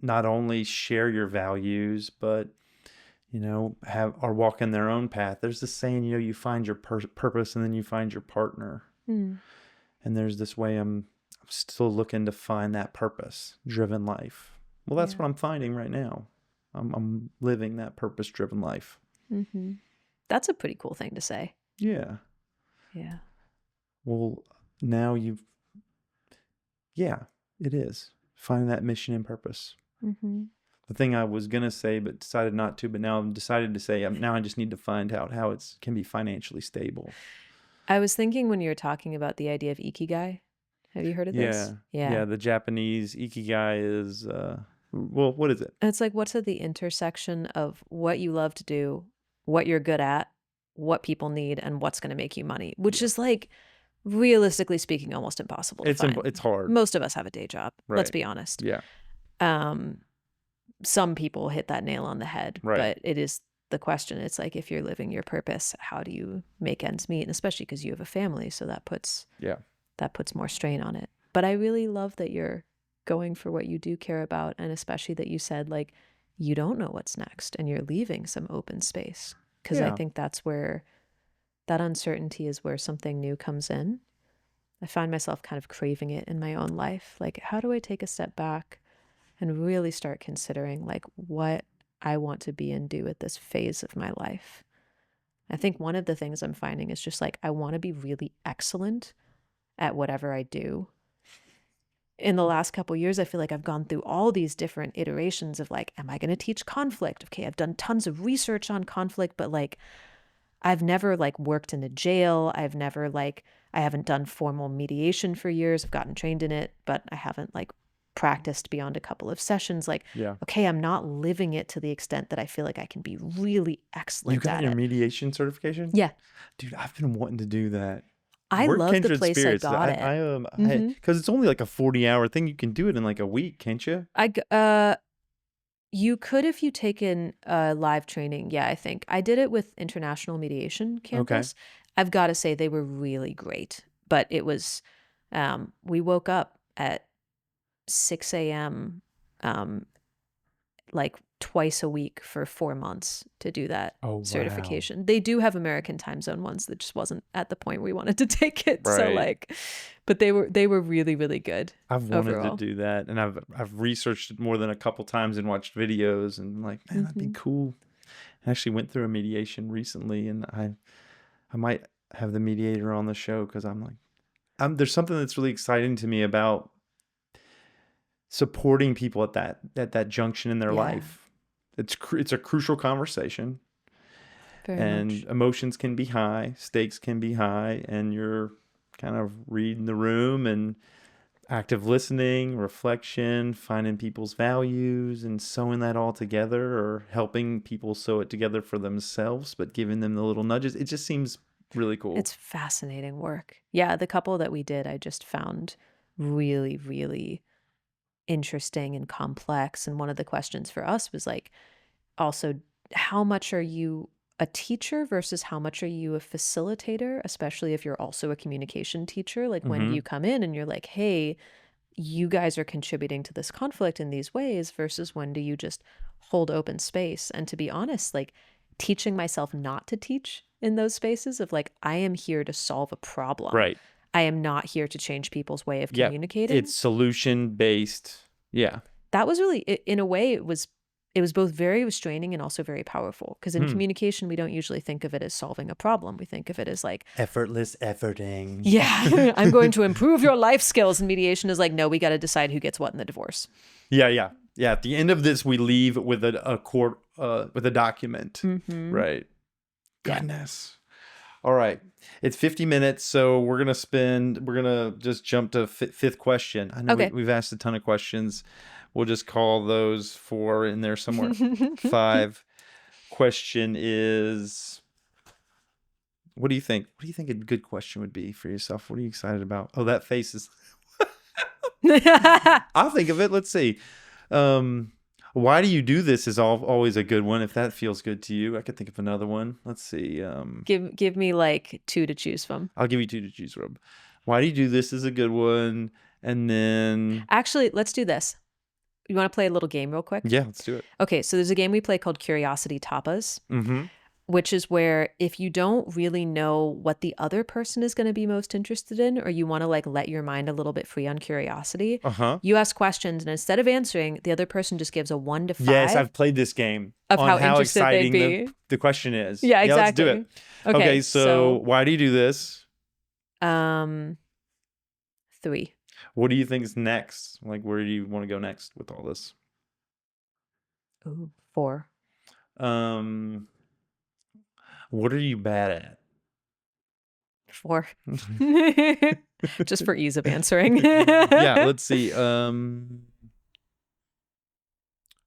not only share your values, but are walking their own path. There's this saying, you find your purpose and then you find your partner.
Mm.
And there's this way I'm still looking to find that purpose-driven life. Well, that's what I'm finding right now. I'm living that purpose-driven life.
Mm-hmm. That's a pretty cool thing to say.
Yeah.
Yeah.
Well, now it is. Finding that mission and purpose.
Mm-hmm.
The thing I was going to say but decided not to, but now I've decided to say, now I just need to find out how it can be financially stable.
I was thinking when you were talking about the idea of ikigai. Have you heard of this?
Yeah. The Japanese ikigai is, what is it?
It's like, what's at the intersection of what you love to do, what you're good at, what people need, and what's going to make you money, which is like, realistically speaking, almost impossible to find.
It's hard.
Most of us have a day job.
Right.
Let's be honest.
Yeah.
Some people hit that nail on the head,
right.
But it is the question. It's like, if you're living your purpose, how do you make ends meet? And especially because you have a family, so that puts more strain on it. But I really love that you're going for what you do care about, and especially that you said, like, you don't know what's next and you're leaving some open space, because I think that's where that uncertainty is, where something new comes in. I find myself kind of craving it in my own life. Like, how do I take a step back and really start considering like what I want to be and do at this phase of my life? I think one of the things I'm finding is just like, I want to be really excellent at whatever I do. In the last couple of years, I feel like I've gone through all these different iterations of like, am I going to teach conflict? Okay, I've done tons of research on conflict, but like, I've never like worked in a jail. I haven't done formal mediation for years. I've gotten trained in it, but I haven't like practiced beyond a couple of sessions. Like, okay, I'm not living it to the extent that I feel like I can be really excellent at it.
You got your mediation certification?
Yeah.
Dude, I've been wanting to do that.
I love the place I got it.
Because it's only like a 40-hour thing. You can do it in like a week, can't you?
You could if you taken live training. Yeah, I think. I did it with International Mediation Campus. Okay. I've got to say they were really great. But it was, we woke up at 6 a.m. Like twice a week for 4 months to do that certification. Wow. They do have American time zone ones that just wasn't at the point we wanted to take it. Right. So like, but they were really, really good.
I've wanted to do that, and I've researched it more than a couple times and watched videos, and I'm like, man, that'd be cool. I actually went through a mediation recently, and I might have the mediator on the show, because I'm like, there's something that's really exciting to me about supporting people at that junction in their life. It's a crucial conversation. Very much. Emotions can be high, stakes can be high, and you're kind of reading the room and active listening, reflection, finding people's values and sewing that all together, or helping people sew it together for themselves, but giving them the little nudges. It just seems really cool.
It's fascinating work. Yeah, the couple that we did, I just found really, really interesting and complex. And one of the questions for us was like, also, how much are you a teacher versus how much are you a facilitator, especially if you're also a communication teacher? Like, when do you come in and you're like, hey, you guys are contributing to this conflict in these ways, versus when do you just hold open space? And to be honest, like, teaching myself not to teach in those spaces of like, I am here to solve a problem.
Right.
I am not here to change people's way of communicating.
It's solution-based. Yeah.
That was really, in a way, it was both very restraining and also very powerful. Because in communication, we don't usually think of it as solving a problem. We think of it as like
effortless efforting.
Yeah. I'm going to improve your life skills. And mediation is like, no, we got to decide who gets what in the divorce.
Yeah. At the end of this, we leave with a court, with a document. Right. Goodness. All right. It's 50 minutes, so we're gonna just jump to fifth question. I know
Okay.
we've asked a ton of questions. We'll just call those four in there somewhere. Five. Question is, what do you think? What do you think a good question would be for yourself? What are you excited about? Oh, that face is. I'll think of it. Let's see. Um, why do you do this is always a good one. If that feels good to you, I could think of another one. Let's see.
Give me like two to choose from.
I'll give you two to choose from. Why do you do this is a good one. And then,
Actually, let's do this. You want to play a little game real quick?
yeah, let's do it.
Okay, so there's a game we play called Curiosity Tapas,
Mm-hmm.
which is where if you don't really know what the other person is going to be most interested in, or you want to like let your mind a little bit free on curiosity,
Uh-huh.
you ask questions, and instead of answering, the other person just gives a 1 to 5
Yes, I've played this game
of
on
how
how
interested they'd
exciting
be.
the question is.
Yeah,
Yeah, let's do
exactly.
it. Okay, so why do you do this?
3.
What do you think is next? Like, where do you want to go next with all this?
Ooh, 4.
Um, what are you bad at?
4. Just for ease of answering.
Yeah, let's see.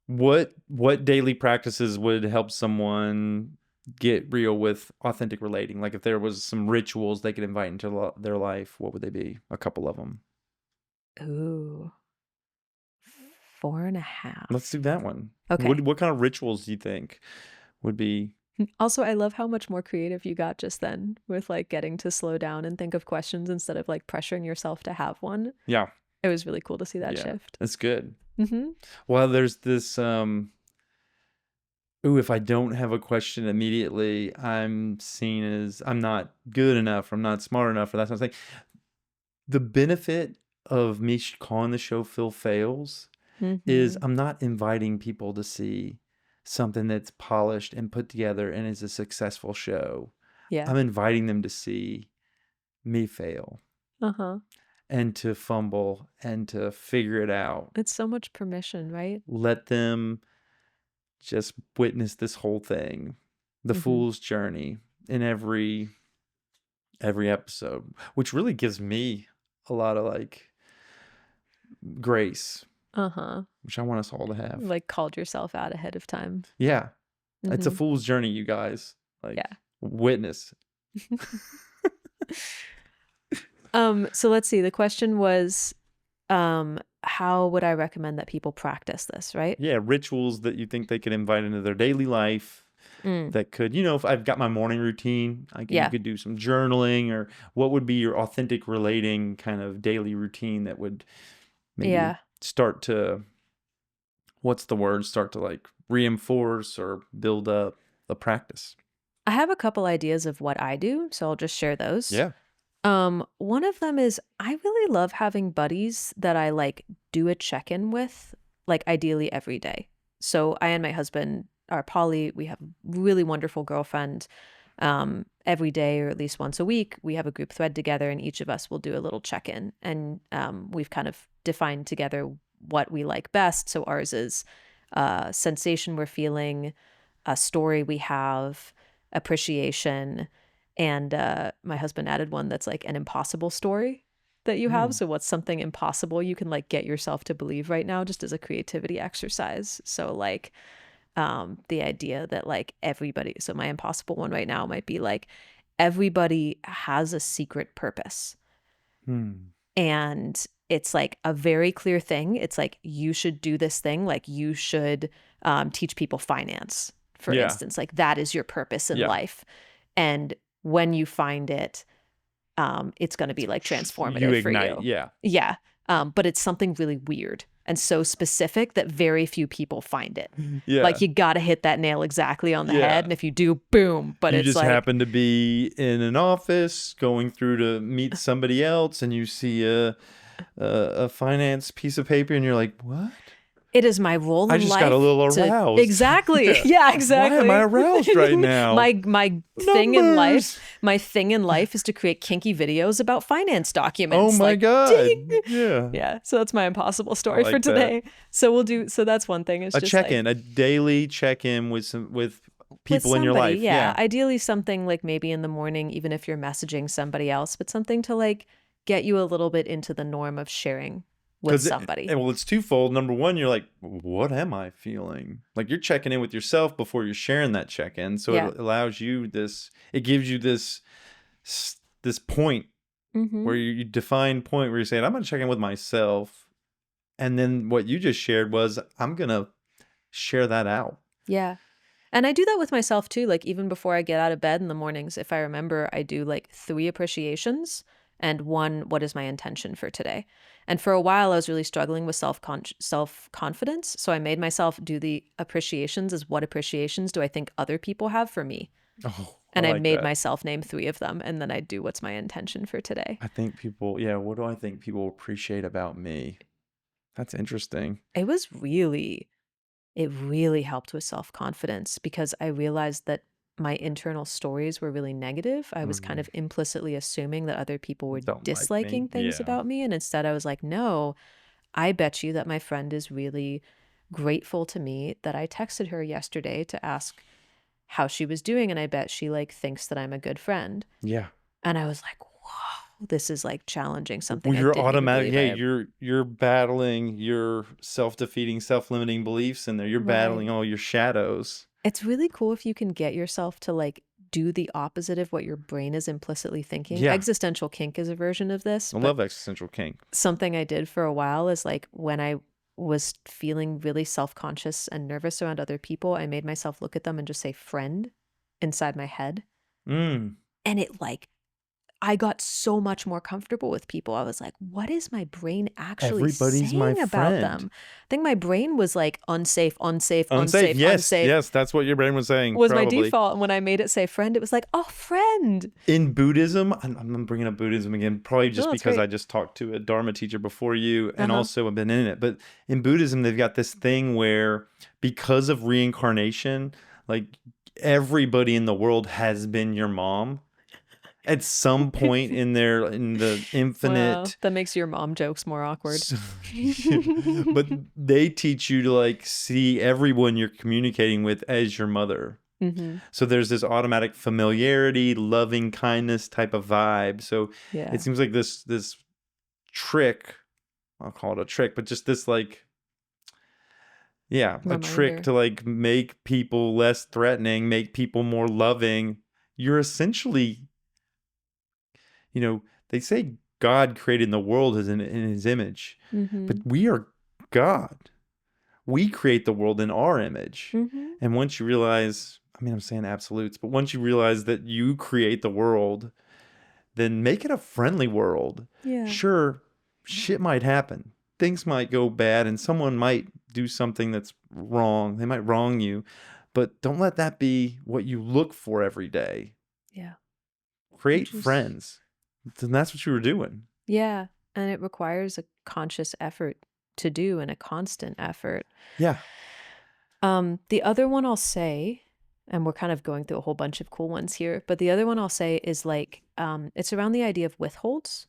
What daily practices would help someone get real with authentic relating? Like if there was some rituals they could invite into their life, what would they be? A couple of them.
Ooh, 4.5.
Let's do that one.
Okay.
What kind of rituals do you think would be?
Also, I love how much more creative you got just then with like getting to slow down and think of questions instead of like pressuring yourself to have one.
Yeah.
It was really cool to see that
Yeah,
shift.
that's good.
Mm-hmm.
Well, there's this if I don't have a question immediately, I'm seen as I'm not good enough, I'm not smart enough, or that sort of thing. The benefit of me calling the show Phil Phails is
Mm-hmm.
I'm not inviting people to see something that's polished and put together and is a successful show.
Yeah.
I'm inviting them to see me fail
Uh-huh.
and to fumble and to figure it out.
It's so much permission, right?
Let them just witness this whole thing, the
Mm-hmm.
fool's journey in every episode, which really gives me a lot of like grace,
Uh-huh.
which I want us all to have.
Like called yourself out ahead of time.
Yeah. It's a
Mm-hmm.
fool's journey, you guys. Like,
Yeah.
witness.
So let's see. The question was, how would I recommend that people practice this, right?
Yeah, rituals that you think they could invite into their daily life that could, if I've got my morning routine, you
Yeah.
could do some journaling, or what would be your authentic relating kind of daily routine that would maybe
Yeah.
start to, start to like reinforce or build up a practice.
I have a couple ideas of what I do, so I'll just share those.
Yeah.
One of them is I really love having buddies that I like do a check-in with, like ideally every day. So I and my husband are poly. We have a really wonderful girlfriend. Every day or at least once a week, we have a group thread together, and each of us will do a little check-in. And we've kind of defined together what we like best. So ours is sensation we're feeling, a story we have, appreciation, and my husband added one that's like an impossible story that you have. So what's something impossible you can like get yourself to believe right now, just as a creativity exercise. So like the idea that like everybody, so my impossible one right now might be like everybody has a secret purpose. And it's like a very clear thing. It's like you should do this thing, like you should teach people finance, for instance. Like that is your purpose in life. And when you find it, it's going to be like transformative for you.
Yeah.
Yeah. But it's something really weird and so specific that very few people find it.
Yeah.
Like you got to hit that nail exactly on the head. And if you do, boom. But
you
it's
just
like,
happen to be in an office going through to meet somebody else, and you see a finance piece of paper and you're like, what?
it is my role in life.
I just got a little aroused.
Exactly. Yeah, exactly.
Why am I aroused right now?
my thing in life is to create kinky videos about finance documents.
Oh my God.
Ding!
Yeah.
Yeah. So that's my impossible story
like
for today. So that's one thing. It's
a
just
check-in, a daily check-in with
With
people in your
somebody,
life.
yeah.
Yeah.
Ideally something like maybe in the morning, even if you're messaging somebody else, but something to like get you a little bit into the norm of sharing with
Because
somebody.
well, it's twofold. Number one, you're like, what am I feeling? Like you're checking in with yourself before you're sharing that check-in. So
Yeah.
it allows you this, it gives you this point
Mm-hmm.
where you define point where you're saying, I'm going to check in with myself. And then what you just shared was, I'm going to share that out.
Yeah. And I do that with myself too. Like even before I get out of bed in the mornings, if I remember, I do like 3 appreciations and 1, what is my intention for today? And for a while, I was really struggling with self-confidence. So I made myself do the appreciations as what appreciations do I think other people have for me?
Oh, I
And I
like
made
that.
myself name 3 of them. And then I do what's my intention for today.
I think people, yeah, what do I think people appreciate about me? That's interesting.
It was really It really helped with self-confidence because I realized that my internal stories were really negative. I was kind
Mm,
of implicitly assuming that other people were
don't like me.
disliking things
Yeah.
about me. And instead, I was like, no, I bet you that my friend is really grateful to me that I texted her yesterday to ask how she was doing. And I bet she like thinks that I'm a good friend.
Yeah.
And I was like, whoa, this is like challenging
Well,
something I
you're
didn't even
automatic.
believe
Yeah,
I had.
you're battling your self-defeating, self-limiting beliefs in there. You're
Right.
battling all your shadows.
It's really cool if you can get yourself to like do the opposite of what your brain is implicitly thinking.
Yeah.
Existential kink is a version of this,
I
but
love existential kink.
something I did for a while is like when I was feeling really self-conscious and nervous around other people, I made myself look at them and just say friend inside my head.
Mm.
And it like I got so much more comfortable with people. I was like, what is my brain actually
Everybody's my
saying about
friend.
them? I think my brain was like unsafe, unsafe,
Unsafe.
unsafe,
Yes.
unsafe
Yes. That's what your brain was saying,
was my
probably.
default. And when I made it say friend, it was like, oh, friend.
In Buddhism, I'm bringing up Buddhism again, probably just
No, that's
because
great.
I just talked to a Dharma teacher before you and
Uh-huh.
also have been in it. But in Buddhism, they've got this thing where because of reincarnation, like everybody in the world has been your mom at some point in the
Wow.
infinite.
That makes your mom jokes more awkward.
So, but they teach you to like see everyone you're communicating with as your mother.
Mm-hmm.
So there's this automatic familiarity, loving kindness type of vibe. So it
Yeah.
seems like this trick, I'll call it a trick, but just this like yeah, a trick
Reminder.
to like make people less threatening, make people more loving. You're essentially, they say God created the world as in his image, but
Mm-hmm.
we are God. We create the world in our image.
Mm-hmm.
And once you realize, I mean, I'm saying absolutes, but once you realize that you create the world, then make it a friendly world.
Yeah.
Sure, shit might happen. Things might go bad and someone might do something that's wrong. They might wrong you, but don't let that be what you look for every day.
Yeah.
Create
Which is,
friends. And that's what you were doing.
yeah. And it requires a conscious effort to do and a constant effort.
Yeah.
The other one I'll say, and we're kind of going through a whole bunch of cool ones here, but the other one I'll say is like, it's around the idea of withholds.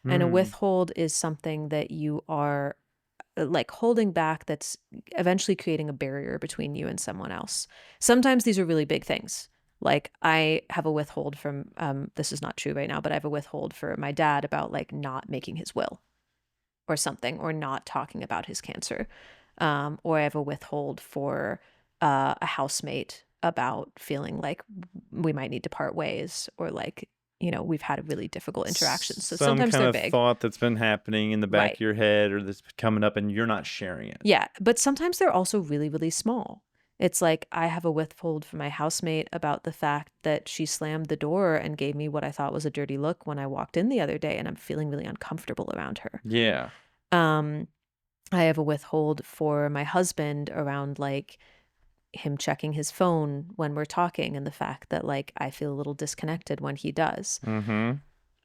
And a
Mm,
withhold is something that you are like holding back that's eventually creating a barrier between you and someone else. Sometimes these are really big things. Like I have a withhold from this is not true right now, but I have a withhold for my dad about like not making his will or something or not talking about his cancer. Or I have a withhold for a housemate about feeling like we might need to part ways or like, we've had a really difficult interaction. So
some
sometimes
kind
they're
of
big.
thought that's been happening in the back
Right.
of your head or that's coming up and you're not sharing it.
Yeah. But sometimes they're also really, really small. It's like I have a withhold from my housemate about the fact that she slammed the door and gave me what I thought was a dirty look when I walked in the other day, and I'm feeling really uncomfortable around her.
Yeah.
Um, I have a withhold for my husband around like him checking his phone when we're talking and the fact that like I feel a little disconnected when he does.
Mm-hmm.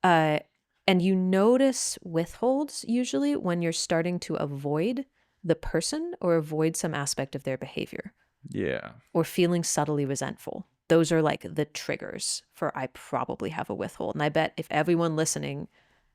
Uh, and you notice withholds usually when you're starting to avoid the person or avoid some aspect of their behavior
Yeah.
or feeling subtly resentful. Those are like the triggers for I probably have a withhold. And I bet if everyone listening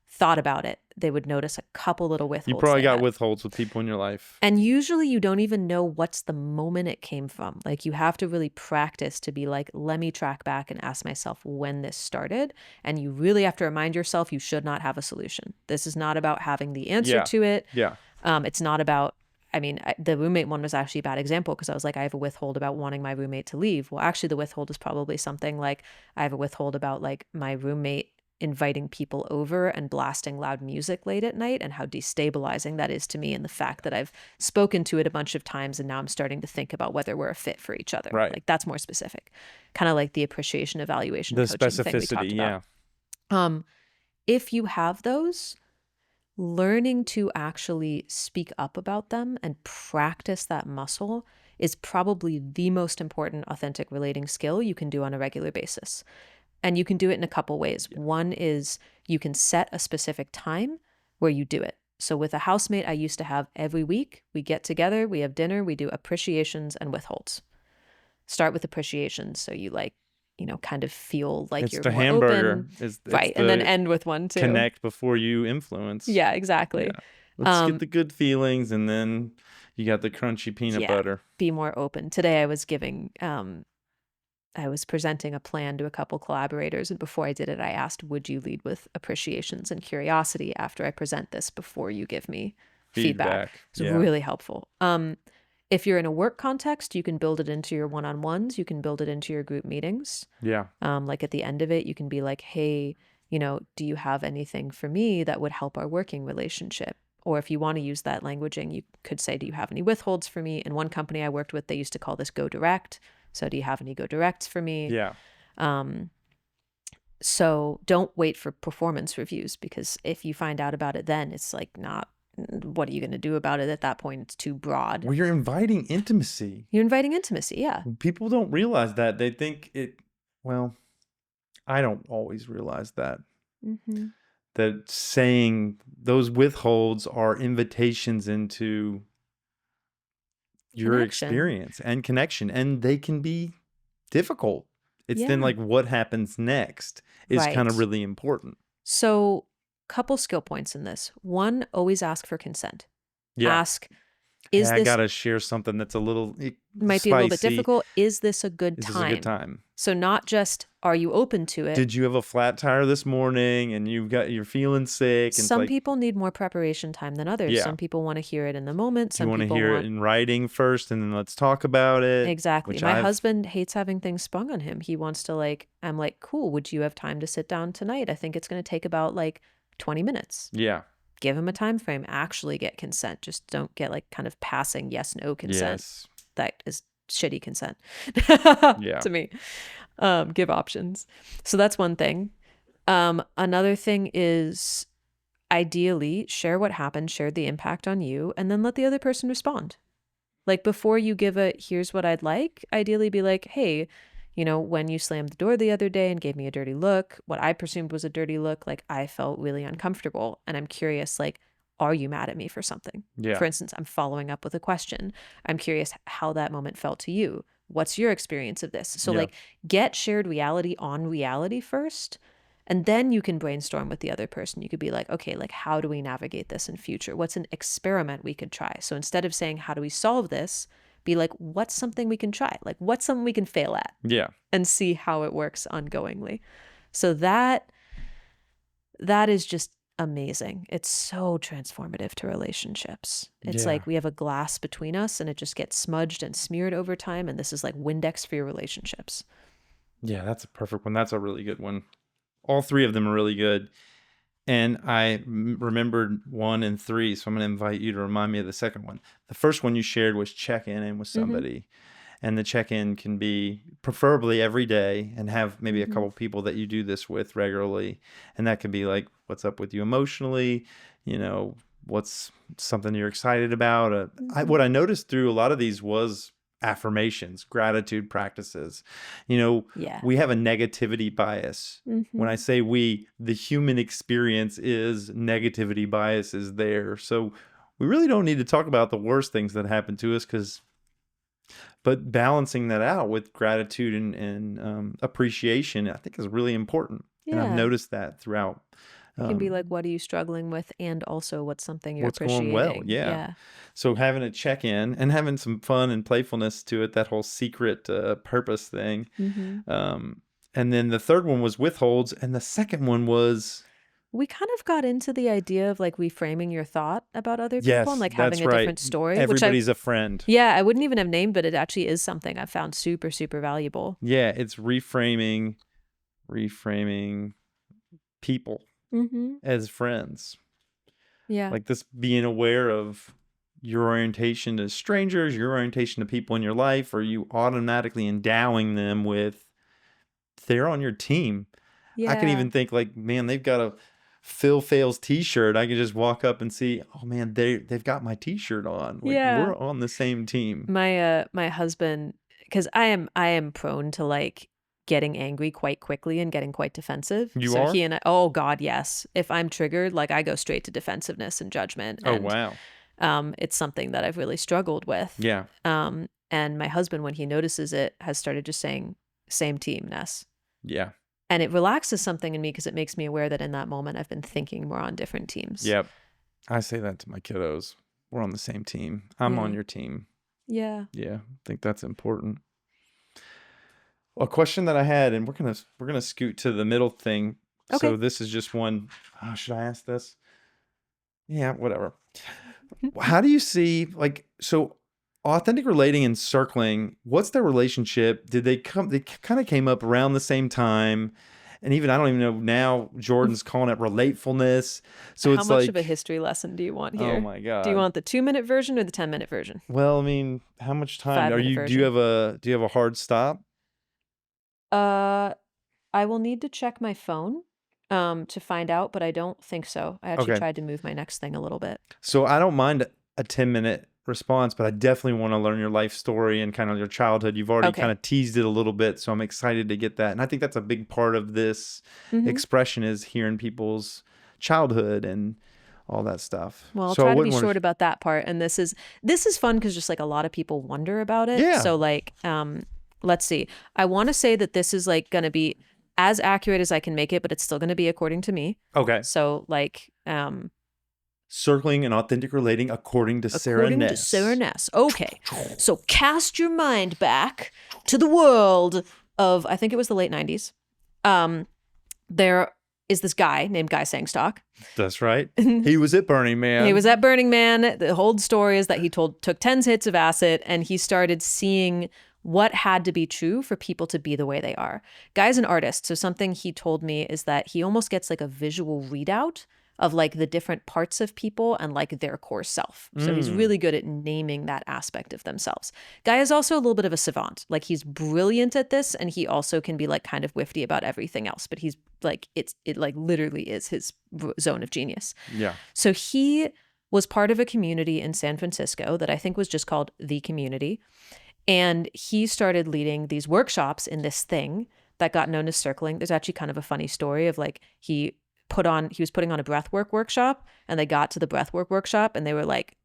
thought about it, they would notice a couple little
You
withholds
probably
they
got
had.
withholds with people in your life.
And usually you don't even know what's the moment it came from. Like you have to really practice to be like, let me track back and ask myself when this started. And you really have to remind yourself you should not have a solution. This is not about having the answer
Yeah.
to it.
Yeah.
It's not about, the roommate one was actually a bad example because I was like, I have a withhold about wanting my roommate to leave. Well, actually, the withhold is probably something like I have a withhold about like my roommate inviting people over and blasting loud music late at night and how destabilizing that is to me, and the fact that I've spoken to it a bunch of times and now I'm starting to think about whether we're a fit for each other.
Right.
Like that's more specific, kind of like the appreciation evaluation
The
coaching thing we talked
specificity.
about.
Yeah.
If you have those, learning to actually speak up about them and practice that muscle is probably the most important authentic relating skill you can do on a regular basis. And you can do it in a couple ways.
Yeah.
One is you can set a specific time where you do it. So with a housemate, I used to have every week, we get together, we have dinner, we do appreciations and withholds. Start with appreciations. So you like, kind of feel like
It's
you're
the
more
hamburger.
open.
It's
Right. And then
the
end with one too.
connect before you influence.
Yeah, exactly.
Yeah. Let's get
Um,
the good feelings, and then you got the crunchy peanut
yeah,
butter.
be more open. Today I was presenting a plan to a couple collaborators, and before I did it, I asked, would you lead with appreciations and curiosity after I present this before you give me feedback?
Feedback.
It's
Yeah.
really helpful. If you're in a work context, you can build it into your one-on-ones, you can build it into your group meetings.
Yeah.
Like at the end of it, you can be like, hey, do you have anything for me that would help our working relationship? Or if you want to use that languaging, you could say, do you have any withholds for me? In one company I worked with, they used to call this go direct. So do you have any go directs for me?
Yeah.
So don't wait for performance reviews, because if you find out about it then, it's like not, what are you going to do about it at that point? It's too broad.
Well, you're inviting intimacy.
You're inviting intimacy, yeah.
People don't realize that. They think it, well, I don't always realize that.
Mm-hmm.
That saying those withholds are invitations into your
Connection.
experience and connection, and they can be difficult. It's then
Yeah.
like what happens next is kind of
Right.
really important.
So, couple skill points in this. One, always ask for consent.
Yeah.
Ask,
Hey,
is
I
this,
gotta share something that's a little
might be a little bit
spicy.
difficult. Is this a good
Is this a good
time?
time?
So, not just, are you open to it?
Did you have a flat tire this morning and you're feeling sick? And it's
Some
like,
people need more preparation time than others.
yeah.
Some people want to hear it in the moment.
Do you
Some
want to
people
hear it
want,
in writing first and then let's talk about it?
exactly.
Which
My
I've,
husband hates having things sprung on him. He wants to, like, I'm like, cool, would you have time to sit down tonight? I think it's going to take about like 20 minutes.
yeah.
Give him a time frame. Actually get consent. Just don't get like kind of passing yes, no consent.
Yes.
That is shitty consent
Yeah.
to me. Give options. So that's one thing. Another thing is, ideally share what happened, share the impact on you, and then let the other person respond. Like before you give a here's what I'd like, ideally be like, hey, when you slammed the door the other day and gave me a dirty look, what I presumed was a dirty look, like I felt really uncomfortable. And I'm curious, like, are you mad at me for something?
Yeah.
For instance, I'm following up with a question. I'm curious how that moment felt to you. What's your experience of this? So,
Yeah.
like, get shared reality on reality first. And then you can brainstorm with the other person. You could be like, okay, like, how do we navigate this in future? What's an experiment we could try? So instead of saying, how do we solve this? Be like, what's something we can try? Like, what's something we can fail at
Yeah.
and see how it works ongoingly. So that is just amazing. It's so transformative to relationships. It's
Yeah.
like we have a glass between us and it just gets smudged and smeared over time. And this is like Windex for your relationships.
Yeah, that's a perfect one. That's a really good one. All three of them are really good. And I remembered 1 and 3, so I'm going to invite you to remind me of the second one. The first one you shared was check in with somebody. And the check-in can be preferably every day, and have maybe a couple people that you do this with regularly. And that can be like, what's up with you emotionally? What's something you're excited about? What I noticed through a lot of these was affirmations, gratitude practices.
Yeah.
We have a negativity bias. When I say we, the human experience is negativity bias is there. So we really don't need to talk about the worst things that happen to us, but balancing that out with gratitude and appreciation, I think, is really important. And I've
Yeah.
noticed that throughout
It can be like,
Um,
what are you struggling with? And also what's something you're
what's going well?
appreciating.
Yeah.
Yeah.
So having a check in and having some fun and playfulness to it, that whole secret purpose thing.
Mm-hmm.
Um, and then the third one was withholds, and the second one was
We kind of got into the idea of like reframing your thought about other people and
yes,
like having
that's
a
right.
different story, which
Everybody's a friend.
yeah, I wouldn't even have named, but it actually is something I've found super, super valuable.
Yeah, it's reframing people
Mm-hmm.
as friends.
Yeah.
Like this being aware of your orientation to strangers, your orientation to people in your life, or you automatically endowing them with they're on your team. I can
Yeah.
even think like, man, they've got a Phil Phails t-shirt. I can just walk up and see, oh man, they've got my t-shirt on. Like
Yeah.
we're on the same team.
My husband, because I am prone to like getting angry quite quickly and getting quite defensive.
You
So
are?
he and I, oh God, yes. If I'm triggered, like I go straight to defensiveness and judgment.
Oh
And
wow.
it's something that I've really struggled with.
Yeah.
And my husband, when he notices it, has started just saying, same team, Ness.
Yeah.
And it relaxes something in me because it makes me aware that in that moment I've been thinking we're on different teams.
Yep. I say that to my kiddos. We're on the same team. I'm on
Yeah.
your team.
Yeah.
Yeah. I think that's important. A question that I had, and we're gonna scoot to the middle thing. So
Okay.
this is just one. Oh, should I ask this? Yeah, whatever. How do you see like so authentic relating and circling? What's their relationship? Did they come? They kind of came up around the same time, and even I don't even know now. Jordan's calling it relatefulness. So
How
it's
much of a
like,
history lesson do you want
oh
here?
my
Do you
god.
want the 2-minute version or the 10-minute version?
Well, I mean, how much time are
5-minute
you? Do you
version.
have a hard stop?
Uh, I will need to check my phone to find out, but I don't think so. I actually
Okay.
tried to move my next thing a little bit.
So I don't mind a 10-minute response, but I definitely want to learn your life story and kind of your childhood. You've already kind
Okay.
of teased it a little bit, so I'm excited to get that. And I think that's a big part of this
Mm-hmm.
expression is hearing people's childhood and all that stuff.
Well, I'll
So I
try to be
wouldn't want
short
to.
about that part. And this is fun because just like a lot of people wonder about it.
Yeah.
So like, let's see. I want to say that this is like gonna be as accurate as I can make it, but it's still gonna be according to me.
Okay.
So like,
Circling and authentic relating according to Sara
according to Sara
Ness.
Ness. Okay. So cast your mind back to the world of, I think it was the late 90s. There is this guy named Guy Sangstock.
That's right.
He
He was at Burning Man.
was at Burning Man. The whole story is that he took 10 hits of acid and he started seeing what had to be true for people to be the way they are. Guy's an artist. So something he told me is that he almost gets like a visual readout of like the different parts of people and like their core self. So he's really good at naming that aspect of themselves. Guy is also a little bit of a savant. Like he's brilliant at this and he also can be like kind of whiffy about everything else, but he's like it like literally is his zone of genius.
Yeah.
So he was part of a community in San Francisco that I think was just called The Community. And he started leading these workshops in this thing that got known as circling. There's actually kind of a funny story of like he was putting on a breathwork workshop and they got to the breathwork workshop and they were like,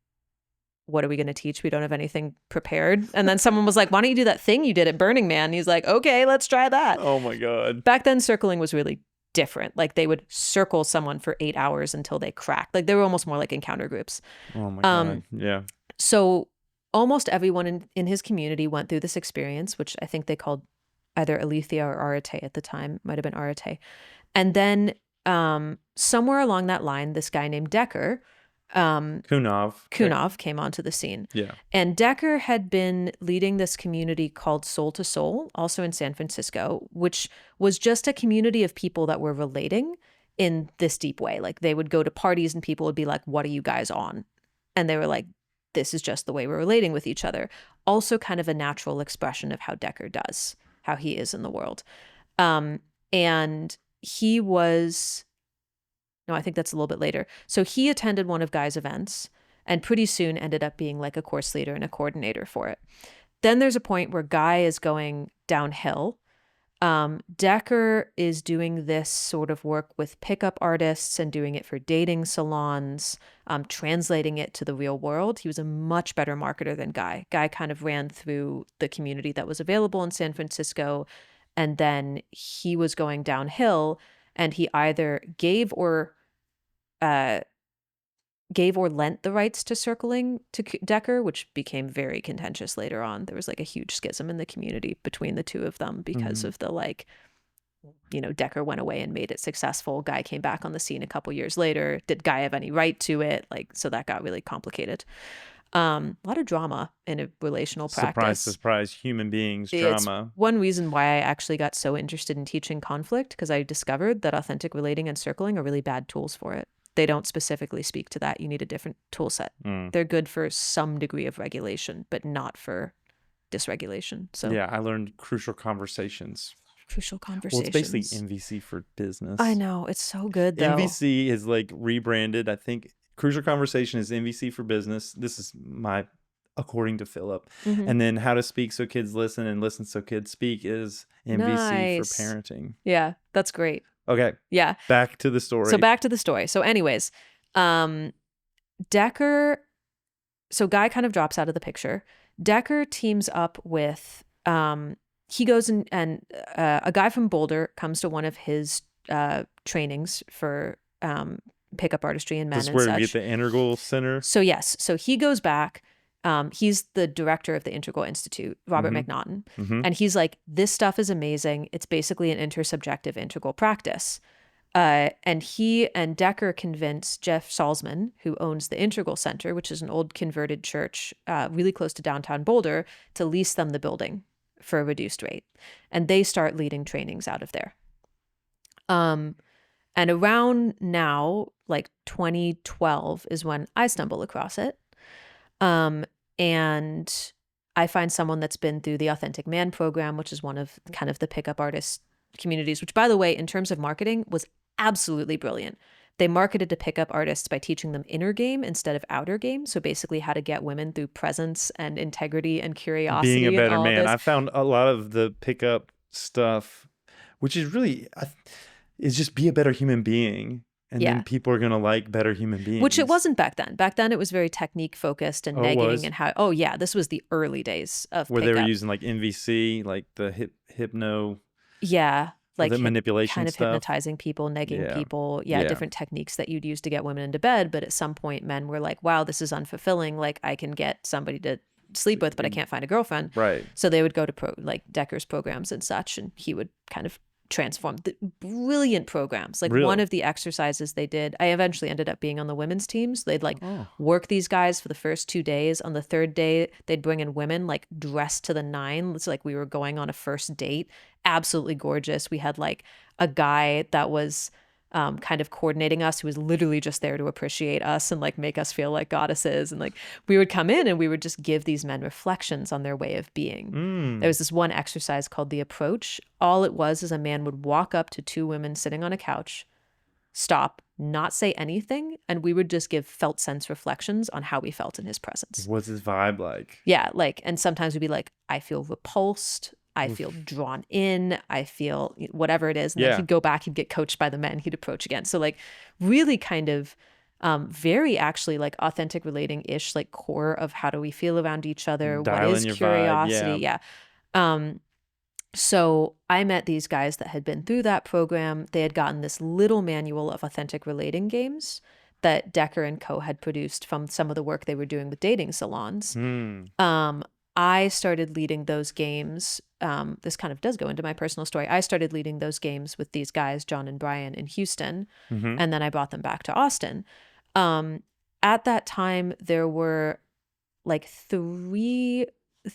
what are we going to teach? We don't have anything prepared. And then someone was like, why don't you do that thing you did at Burning Man? And he's like, okay, let's try that.
Oh my god.
Back then, circling was really different. Like they would circle someone for 8 hours until they cracked. Like they were almost more like encounter groups.
Oh my god. Yeah.
So almost everyone in his community went through this experience, which I think they called either Alethea or Arate at the time. Might have been Arate. And then somewhere along that line, this guy named Decker, Kunov came onto the scene.
Yeah.
And Decker had been leading this community called Soul to Soul, also in San Francisco, which was just a community of people that were relating in this deep way. Like they would go to parties and people would be like, what are you guys on? And they were like, this is just the way we're relating with each other. Also kind of a natural expression of how Decker does, how he is in the world. And he was, no, I think that's a little bit later. So he attended one of Guy's events and pretty soon ended up being like a course leader and a coordinator for it. Then there's a point where Guy is going downhill. Decker is doing this sort of work with pickup artists and doing it for dating salons, translating it to the real world. He was a much better marketer than Guy. Guy kind of ran through the community that was available in San Francisco, and then he was going downhill, and he either gave or uh, gave or lent the rights to circling to Decker, which became very contentious later on. There was like a huge schism in the community between the two of them because
Mhm.
of the like, Decker went away and made it successful. Guy came back on the scene a couple years later. Did Guy have any right to it? Like, so that got really complicated. A lot of drama in a relational
Surprise,
practice.
surprise, human beings,
It's
drama.
one reason why I actually got so interested in teaching conflict, because I discovered that authentic relating and circling are really bad tools for it. They don't specifically speak to that. You need a different tool set.
Mm.
They're good for some degree of regulation, but not for dysregulation. So
Yeah, I learned crucial conversations.
crucial
Well, it's basically
conversations.
MVC for
I
business.
know. It's so good though.
MVC is like rebranded. I think crucial conversation is MVC for business. This is my, according to Philip.
Hmm.
And then how to speak so kids listen and listen so kids speak is MVC for
Nice.
parenting.
Yeah, that's great.
Okay,
Yeah.
back to the
So
story.
back to the story. So anyways, Decker, so Guy kind of drops out of the picture. Decker teams up with, he goes and a guy from Boulder comes to one of his trainings for pickup artistry and men
This is
and
where we get
such.
the Integral Center.
So yes, so he goes back. He's the director of the Integral Institute, Robert
Mm-hmm.
McNaughton.
Mm-hmm.
And he's like, this stuff is amazing. It's basically an intersubjective integral practice. And he and Decker convinced Jeff Salzman, who owns the Integral Center, which is an old converted church really close to downtown Boulder, to lease them the building for a reduced rate. And they start leading trainings out of there. And around now, like 2012, is when I stumble across it. And I find someone that's been through the Authentic Man program, which is one of kind of the pickup artist communities, which, by the way, in terms of marketing, was absolutely brilliant. They marketed to pickup artists by teaching them inner game instead of outer game. So basically how to get women through presence and integrity and
Being a
curiosity and
better
all of
man.
this.
I found a lot of the pickup stuff, which is really, is just be a better human being. And
Yeah.
then people are going to like better human beings.
Which it wasn't back then. Back then it was very technique focused and
Oh, it
negging
was?
and how, oh yeah, this was the early days of
Where they were
pickup.
using like MVC, like the hypno,
Yeah. Like
the manipulation
kind of
stuff.
hypnotizing people, negging
Yeah.
people. Yeah,
Yeah.
different techniques that you'd use to get women into bed. But at some point, men were like, wow, this is unfulfilling. Like, I can get somebody to sleep with, but I can't find a girlfriend.
Right.
So they would go to like Decker's programs and such, and he would kind of transform the brilliant programs. Like
Really?
one of the exercises they did, I eventually ended up being on the women's teams. They'd like
Oh.
work these guys for the first 2 days. On the third day, they'd bring in women like dressed to the nine. It's like we were going on a first date. Absolutely gorgeous. We had like a guy that was kind of coordinating us, who was literally just there to appreciate us and like make us feel like goddesses. And like we would come in and we would just give these men reflections on their way of being. There was this one exercise called the approach. All it was is a man would walk up to 2 women sitting on a couch, stop, not say anything, and we would just give felt sense reflections on how we felt in his presence.
What's his vibe like?
Yeah, like, and sometimes we'd be like, I feel repulsed, I feel drawn in, I feel whatever it is. And then he'd go back, he'd get coached by the men, he'd approach again. So like really kind of very actually like authentic relating-ish, like core of how do we feel around each other? What
Dial
is
in your vibe,
curiosity?
yeah.
Yeah. So I met these guys that had been through that program. They had gotten this little manual of authentic relating games that Decker and Co. had produced from some of the work they were doing with dating salons. I started leading those games. This kind of does go into my personal story. I started leading those games with these guys, John and Brian, in Houston, and then I brought them back to Austin. At that time, there were like three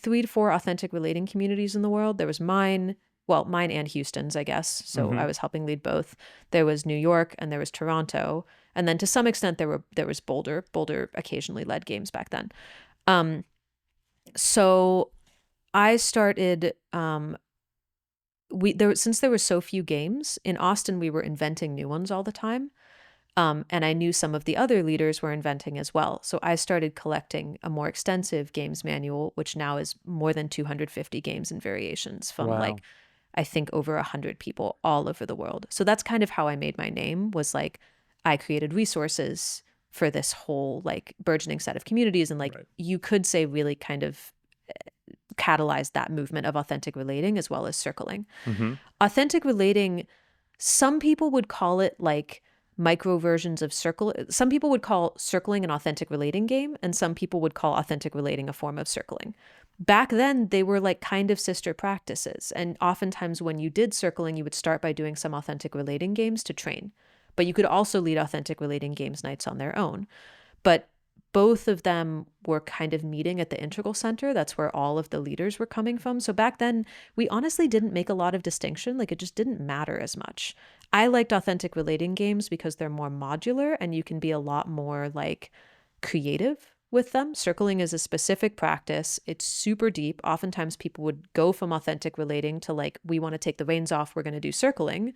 to four authentic relating communities in the world. There was mine and Houston's, I guess. So I was helping lead both. There was New York and there was Toronto. And then to some extent there was Boulder. Boulder occasionally led games back then. So I started since there were so few games in Austin, we were inventing new ones all the time. And I knew some of the other leaders were inventing as well. So I started collecting a more extensive games manual, which now is more than 250 games and variations from like, I think over 100 people all over the world. So that's kind of how I made my name, was like, I created resources for this whole like burgeoning set of communities. And like, you could say really kind of catalyzed that movement of authentic relating as well as circling. Authentic relating, some people would call it like micro versions of circle. Some people would call circling an authentic relating game, and some people would call authentic relating a form of circling. Back then, they were like kind of sister practices. And oftentimes when you did circling, you would start by doing some authentic relating games to train. But you could also lead authentic relating games nights on their own. But both of them were kind of meeting at the Integral Center. That's where all of the leaders were coming from. So back then, we honestly didn't make a lot of distinction. Like, it just didn't matter as much. I liked authentic relating games because they're more modular and you can be a lot more like creative with them. Circling is a specific practice. It's super deep. Oftentimes people would go from authentic relating to like, we want to take the reins off, we're going to do circling.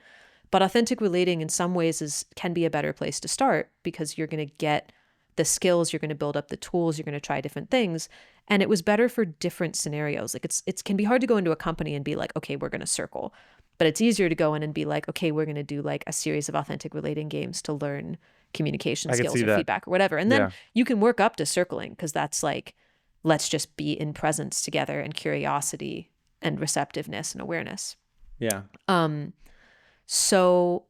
But authentic relating in some ways can be a better place to start because you're going to get the skills, you're going to build up the tools, you're going to try different things. And it was better for different scenarios. Like it can be hard to go into a company and be like, okay, we're going to circle. But it's easier to go in and be like, okay, we're going to do like a series of authentic relating games to learn communication
I could
skills
see
or
that.
feedback or whatever. And then
Yeah.
you can work up to circling because that's like, let's just be in presence together and curiosity and receptiveness and awareness.
Yeah.
So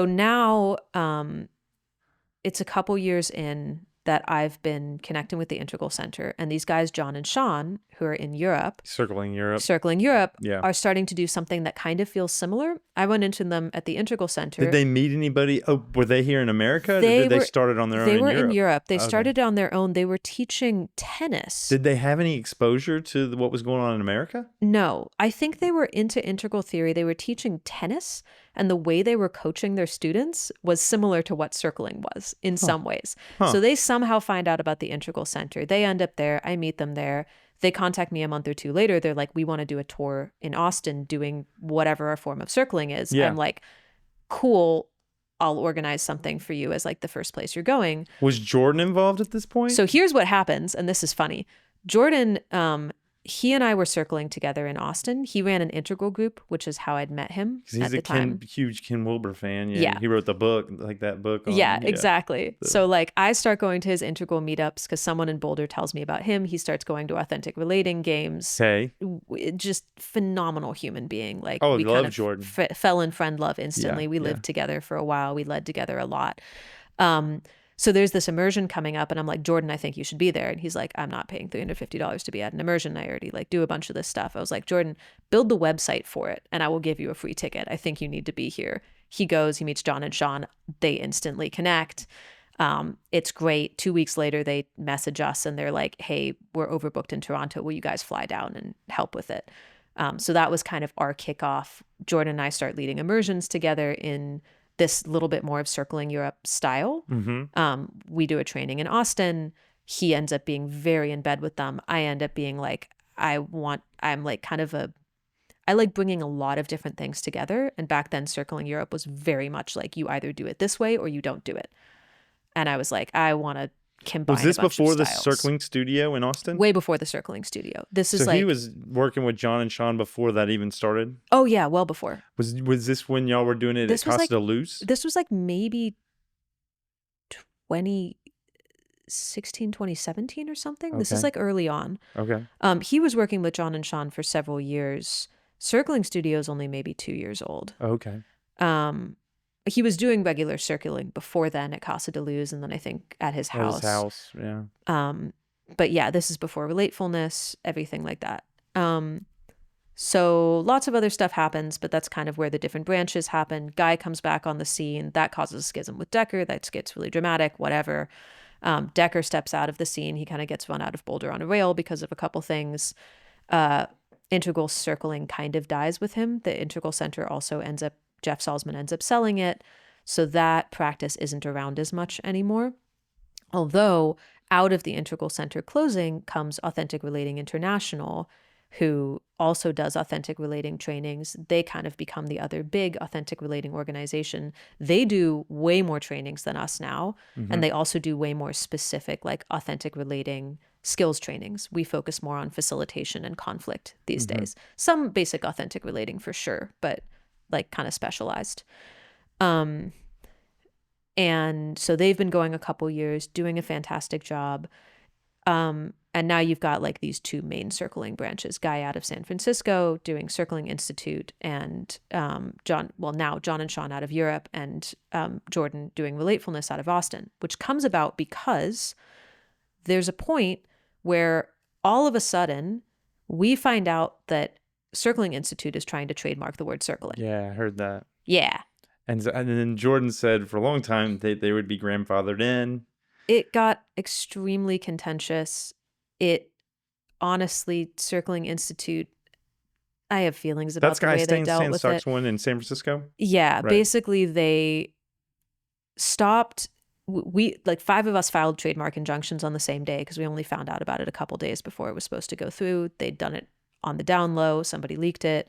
now it's a couple years in that I've been connecting with the Integral Center, and these guys, John and Sean, who are in Europe,
Circling Europe. Yeah.
are starting to do something that kind of feels similar. I went into them at the Integral Center.
Did they meet anybody? Oh, were they here in America? Or
They
did
were-
they start it on their own
They
in
were
Europe?
in Europe. They
Okay.
started on their own. They were teaching tennis.
Did they have any exposure to what was going on in America?
No, I think they were into integral theory. They were teaching tennis, and the way they were coaching their students was similar to what circling was in some ways. So they somehow find out about the Integral Center. They end up there. I meet them there. They contact me a month or two later. They're like, we want to do a tour in Austin doing whatever our form of circling is.
Yeah.
I'm like, cool. I'll organize something for you as like the first place you're going.
Was Jordan involved at this point?
So here's what happens, and this is funny. Jordan, he and I were circling together in Austin. He ran an integral group, which is how I'd met him at the time.
Huge Ken Wilber fan. Yeah.
Yeah.
He wrote the book, like that book.
Yeah, exactly. So like I start going to his integral meetups because someone in Boulder tells me about him. He starts going to authentic relating games.
Okay.
Just phenomenal human being. Like
Oh,
we
love
kind of
Jordan.
fell in friend love instantly.
Yeah,
We
yeah.
lived together for a while. We led together a lot. So there's this immersion coming up and I'm like, Jordan, I think you should be there. And he's like, I'm not paying $350 to be at an immersion. I already like do a bunch of this stuff. I was like, Jordan, build the website for it and I will give you a free ticket. I think you need to be here. He goes, he meets John and Sean. They instantly connect. It's great. 2 weeks later, they message us and they're like, hey, we're overbooked in Toronto. Will you guys fly down and help with it? So that was kind of our kickoff. Jordan and I start leading immersions together in this little bit more of circling Europe style. We do a training in Austin. He ends up being very in bed with them. I end up being like, I like bringing a lot of different things together. And back then circling Europe was very much like you either do it this way or you don't do it. And I was like, I want to combine.
Was this
a bunch
before
of
the
styles.
circling studio in Austin?
Way before the circling studio. This is
So
like,
he was working with John and Sean before that even started?
oh yeah, well before.
Was this when y'all were doing it
This
at
was
Casa
like-
de Luz?
This was like maybe 2016, 2017 or something. This is
Okay.
like early on.
Okay.
He was working with John and Sean for several years. Circling Studio is only maybe 2 years old.
Okay.
He was doing regular circling before then at Casa de Luz, and then I think at his
At
house.
his house, yeah.
But yeah, this is before Relatefulness, everything like that. So lots of other stuff happens, but that's kind of where the different branches happen. Guy comes back on the scene. That causes a schism with Decker. That gets really dramatic, whatever. Decker steps out of the scene. He kind of gets run out of Boulder on a rail because of a couple things. Integral circling kind of dies with him. The Integral Center also Jeff Salzman ends up selling it. So that practice isn't around as much anymore. Although out of the Integral Center closing comes Authentic Relating International, who also does authentic relating trainings. They kind of become the other big authentic relating organization. They do way more trainings than us now. And they also do way more specific, like authentic relating skills trainings. We focus more on facilitation and conflict these days. Some basic authentic relating for sure, but like kind of specialized. And so they've been going a couple years, doing a fantastic job. And now you've got like these two main circling branches, Guy out of San Francisco doing Circling Institute, and John and Sean out of Europe, and Jordan doing Relatefulness out of Austin, which comes about because there's a point where all of a sudden we find out that Circling Institute is trying to trademark the word circling.
Yeah, I heard that.
Yeah.
And then Jordan said for a long time they would be grandfathered in.
It got extremely contentious. It honestly, Circling Institute, I have feelings about the way they dealt with it.
One in San Francisco?
Yeah,
Right.
basically they stopped. We, like 5 of us, filed trademark injunctions on the same day because we only found out about it a couple days before it was supposed to go through. They'd done it on the down low. Somebody leaked it.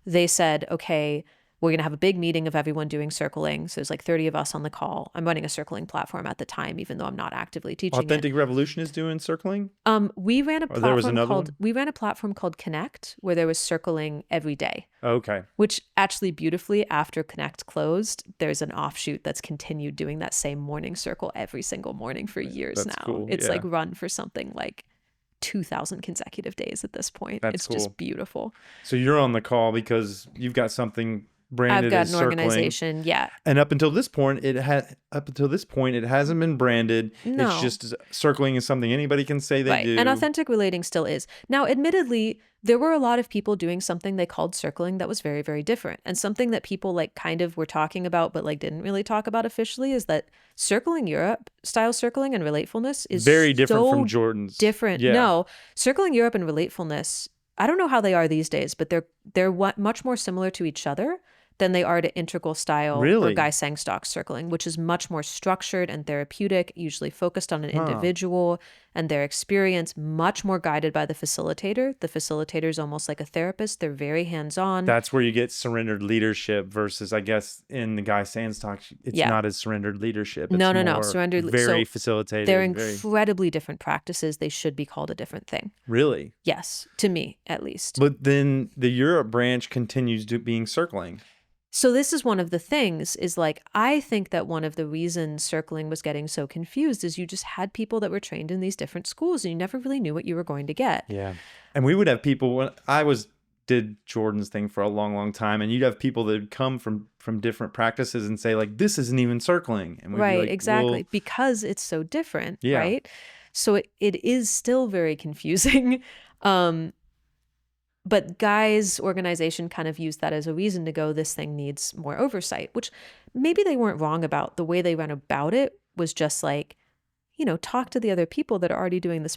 They said, okay, we're going to have a big meeting of everyone doing circling. So there's like 30 of us on the call. I'm running a circling platform at the time, even though I'm not actively teaching
Authentic Revolution is doing circling?
We ran a
platform
platform called Connect, where there was circling every day.
Okay.
Which actually beautifully, after Connect closed, there's an offshoot that's continued doing that same morning circle every single morning for years now.
Cool.
It's
yeah.
like run for something like 2,000 consecutive days at this point. It's
cool.
just beautiful.
So you're on the call because you've got something branded as circling.
I've got an organization, yeah.
And up until this point, it hasn't been branded.
No.
It's just circling is something anybody can say they do.
And authentic relating still is. Now, admittedly, there were a lot of people doing something they called circling that was very, very different. And something that people like kind of were talking about, but like didn't really talk about officially, is that Circling Europe style circling and relatefulness is
very different
so
from Jordan's.
Different.
Yeah.
No, Circling Europe and relatefulness, I don't know how they are these days, but they're much more similar to each other than they are to integral style or Guy Sangstock circling, which is much more structured and therapeutic, usually focused on an individual and their experience, much more guided by the facilitator. The facilitator is almost like a therapist. They're very hands-on.
That's where you get surrendered leadership versus, I guess, in the Guy Sangstock, it's not as surrendered leadership. It's
no. Surrendered,
very facilitated.
They're incredibly different practices. They should be called a different thing.
Really?
Yes, to me, at least.
But then the Europe branch continues being circling.
So this is one of the things, is like, I think that one of the reasons circling was getting so confused is you just had people that were trained in these different schools and you never really knew what you were going to get.
Yeah. And we would have people, when did Jordan's thing for a long, long time, and you'd have people that would come from different practices and say like, this isn't even circling. And we'd be like,
exactly.
well,
because it's so different,
yeah.
right? So it is still very confusing. But Guy's organization kind of used that as a reason to go, this thing needs more oversight, which maybe they weren't wrong about. The way they went about it was just like, talk to the other people that are already doing this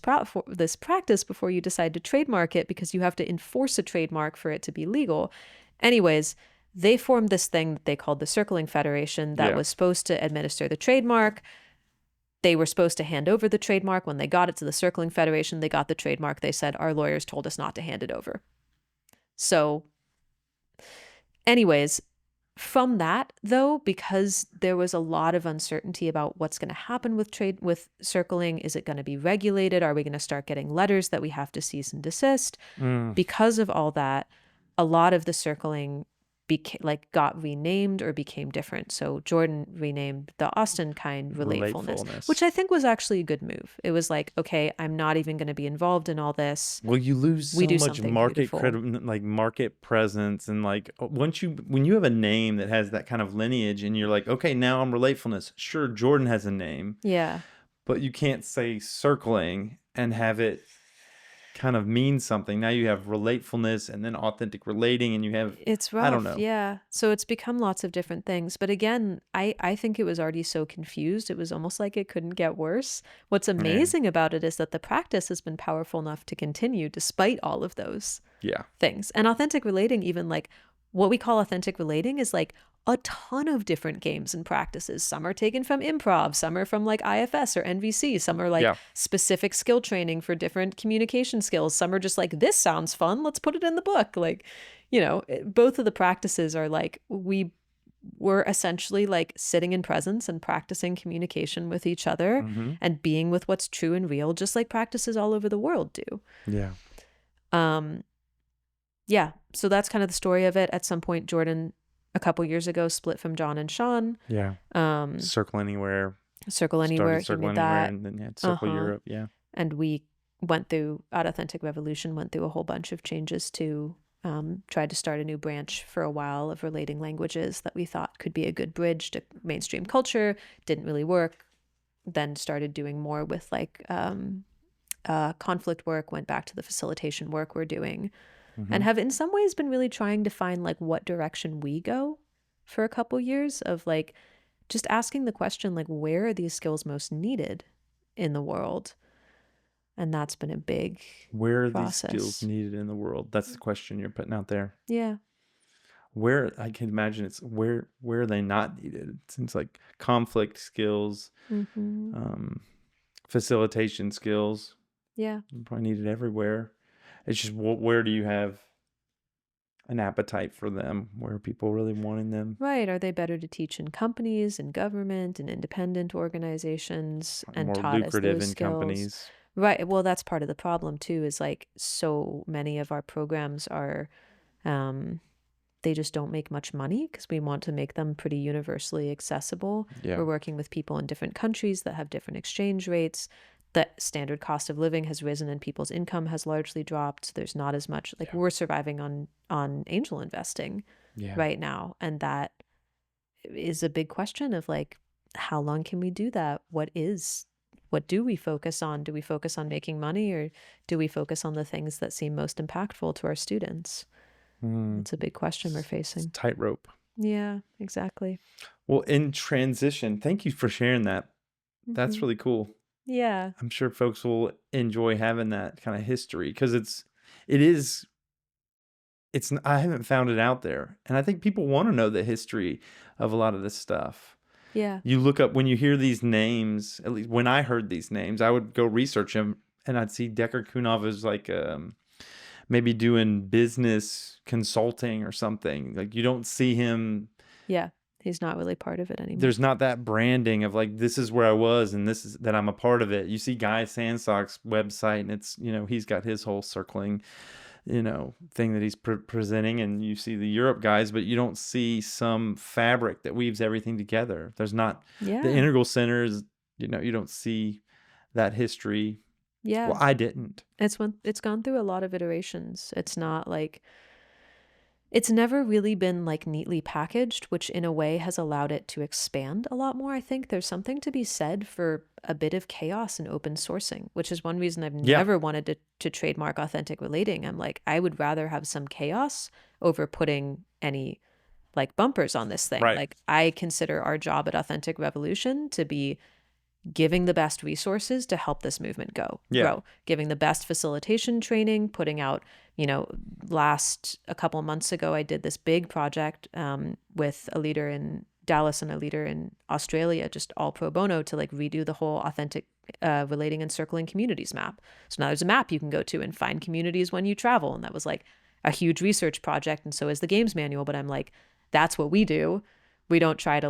practice before you decide to trademark it, because you have to enforce a trademark for it to be legal. Anyways, they formed this thing that they called the Circling Federation that was supposed to administer the trademark. They were supposed to hand over the trademark. When they got it to the Circling Federation, they got the trademark. They said, our lawyers told us not to hand it over. So anyways, from that though, because there was a lot of uncertainty about what's going to happen with circling, is it going to be regulated? Are we going to start getting letters that we have to cease and desist? Because of all that, a lot of the circling got renamed or became different. So Jordan renamed the Austin kind Relatefulness, which I think was actually a good move. It was like, okay, I'm not even going to be involved in all this.
Well, you lose so much market presence, and like when you have a name that has that kind of lineage, and you're like, okay, now I'm Relatefulness. Sure, Jordan has a name.
Yeah.
But you can't say circling and have it kind of means something. Now you have relatefulness and then authentic relating, and you have,
it's rough.
I don't know.
Yeah. So it's become lots of different things. But again, I think it was already so confused. It was almost like it couldn't get worse. What's amazing about it is that the practice has been powerful enough to continue despite all of those things. And authentic relating, even like what we call authentic relating, is like a ton of different games and practices. Some are taken from Improv, some are from like IFS or NVC, some are like specific skill training for different communication skills. Some are just like, this sounds fun, let's put it in the book. Like, both of the practices are like, we're essentially like sitting in presence and practicing communication with each other and being with what's true and real, just like practices all over the world do. Yeah. So that's kind of the story of it. At some point, Jordan, a couple years ago, split from John and Sean.
Yeah. Circle Anywhere.
Circle Anywhere.
Circle
he made
Anywhere,
that.
and then Circle Europe. Yeah.
And we went through at Authentic Revolution, went through a whole bunch of changes to tried to start a new branch for a while of relating languages that we thought could be a good bridge to mainstream culture. Didn't really work. Then started doing more with like conflict work, went back to the facilitation work we're doing, and have in some ways been really trying to find like what direction we go for a couple years of like just asking the question, like, where are these skills most needed in the world? And that's been a big
Where are these skills
process.
needed in the world? That's the question you're putting out there.
Yeah.
Where I can imagine it's where are they not needed? It seems like conflict skills,
Mm-hmm.
um, facilitation skills,
Yeah.
probably needed everywhere. It's just where do you have an appetite for them? Where are people really wanting them?
Right. Are they better to teach in companies and government and independent organizations
Probably
and
more
taught as
lucrative
those
in
skills?
companies.
Right. Well, that's part of the problem too, is like so many of our programs are, um, they just don't make much money because we want to make them pretty universally accessible.
Yeah.
We're working with people in different countries that have different exchange rates. The standard cost of living has risen and people's income has largely dropped. So there's not as much like
Yeah.
we're surviving on angel investing
Yeah.
right now. And that is a big question of like, how long can we do that? What do we focus on? Do we focus on making money, or do we focus on the things that seem most impactful to our students?
Mm.
It's a big question we're
It's
facing.
tightrope.
Yeah, exactly.
Well, in transition, thank you for sharing that. That's
Hmm.
really cool.
Yeah.
I'm sure folks will enjoy having that kind of history because it is, I haven't found it out there. And I think people want to know the history of a lot of this stuff.
Yeah.
You look up when you hear these names, at least when I heard these names, I would go research them and I'd see Decker Kunov as like, maybe doing business consulting or something. Like you don't see him.
Yeah. He's not really part of it anymore.
There's not that branding of like, this is where I was and this is that I'm a part of it. You see Guy Sandstock's website and it's, he's got his whole circling, thing that he's presenting, and you see the Europe guys, but you don't see some fabric that weaves everything together. There's not the
Yeah.
integral centers, you don't see that history.
Yeah.
Well, I didn't.
It's gone through a lot of iterations. It's not like it's never really been like neatly packaged, which in a way has allowed it to expand a lot more. I think there's something to be said for a bit of chaos and open sourcing, which is one reason I've
Yeah,
never wanted to trademark authentic relating. I'm like, I would rather have some chaos over putting any like bumpers on this thing.
right.
Like I consider our job at Authentic Revolution to be giving the best resources to help this movement
Yeah.
grow, giving the best facilitation training, putting out, last a couple of months ago, I did this big project with a leader in Dallas and a leader in Australia, just all pro bono to like redo the whole authentic relating and circling communities map. So now there's a map you can go to and find communities when you travel. And that was like a huge research project. And so is the games manual, but I'm like, that's what we do. We don't try to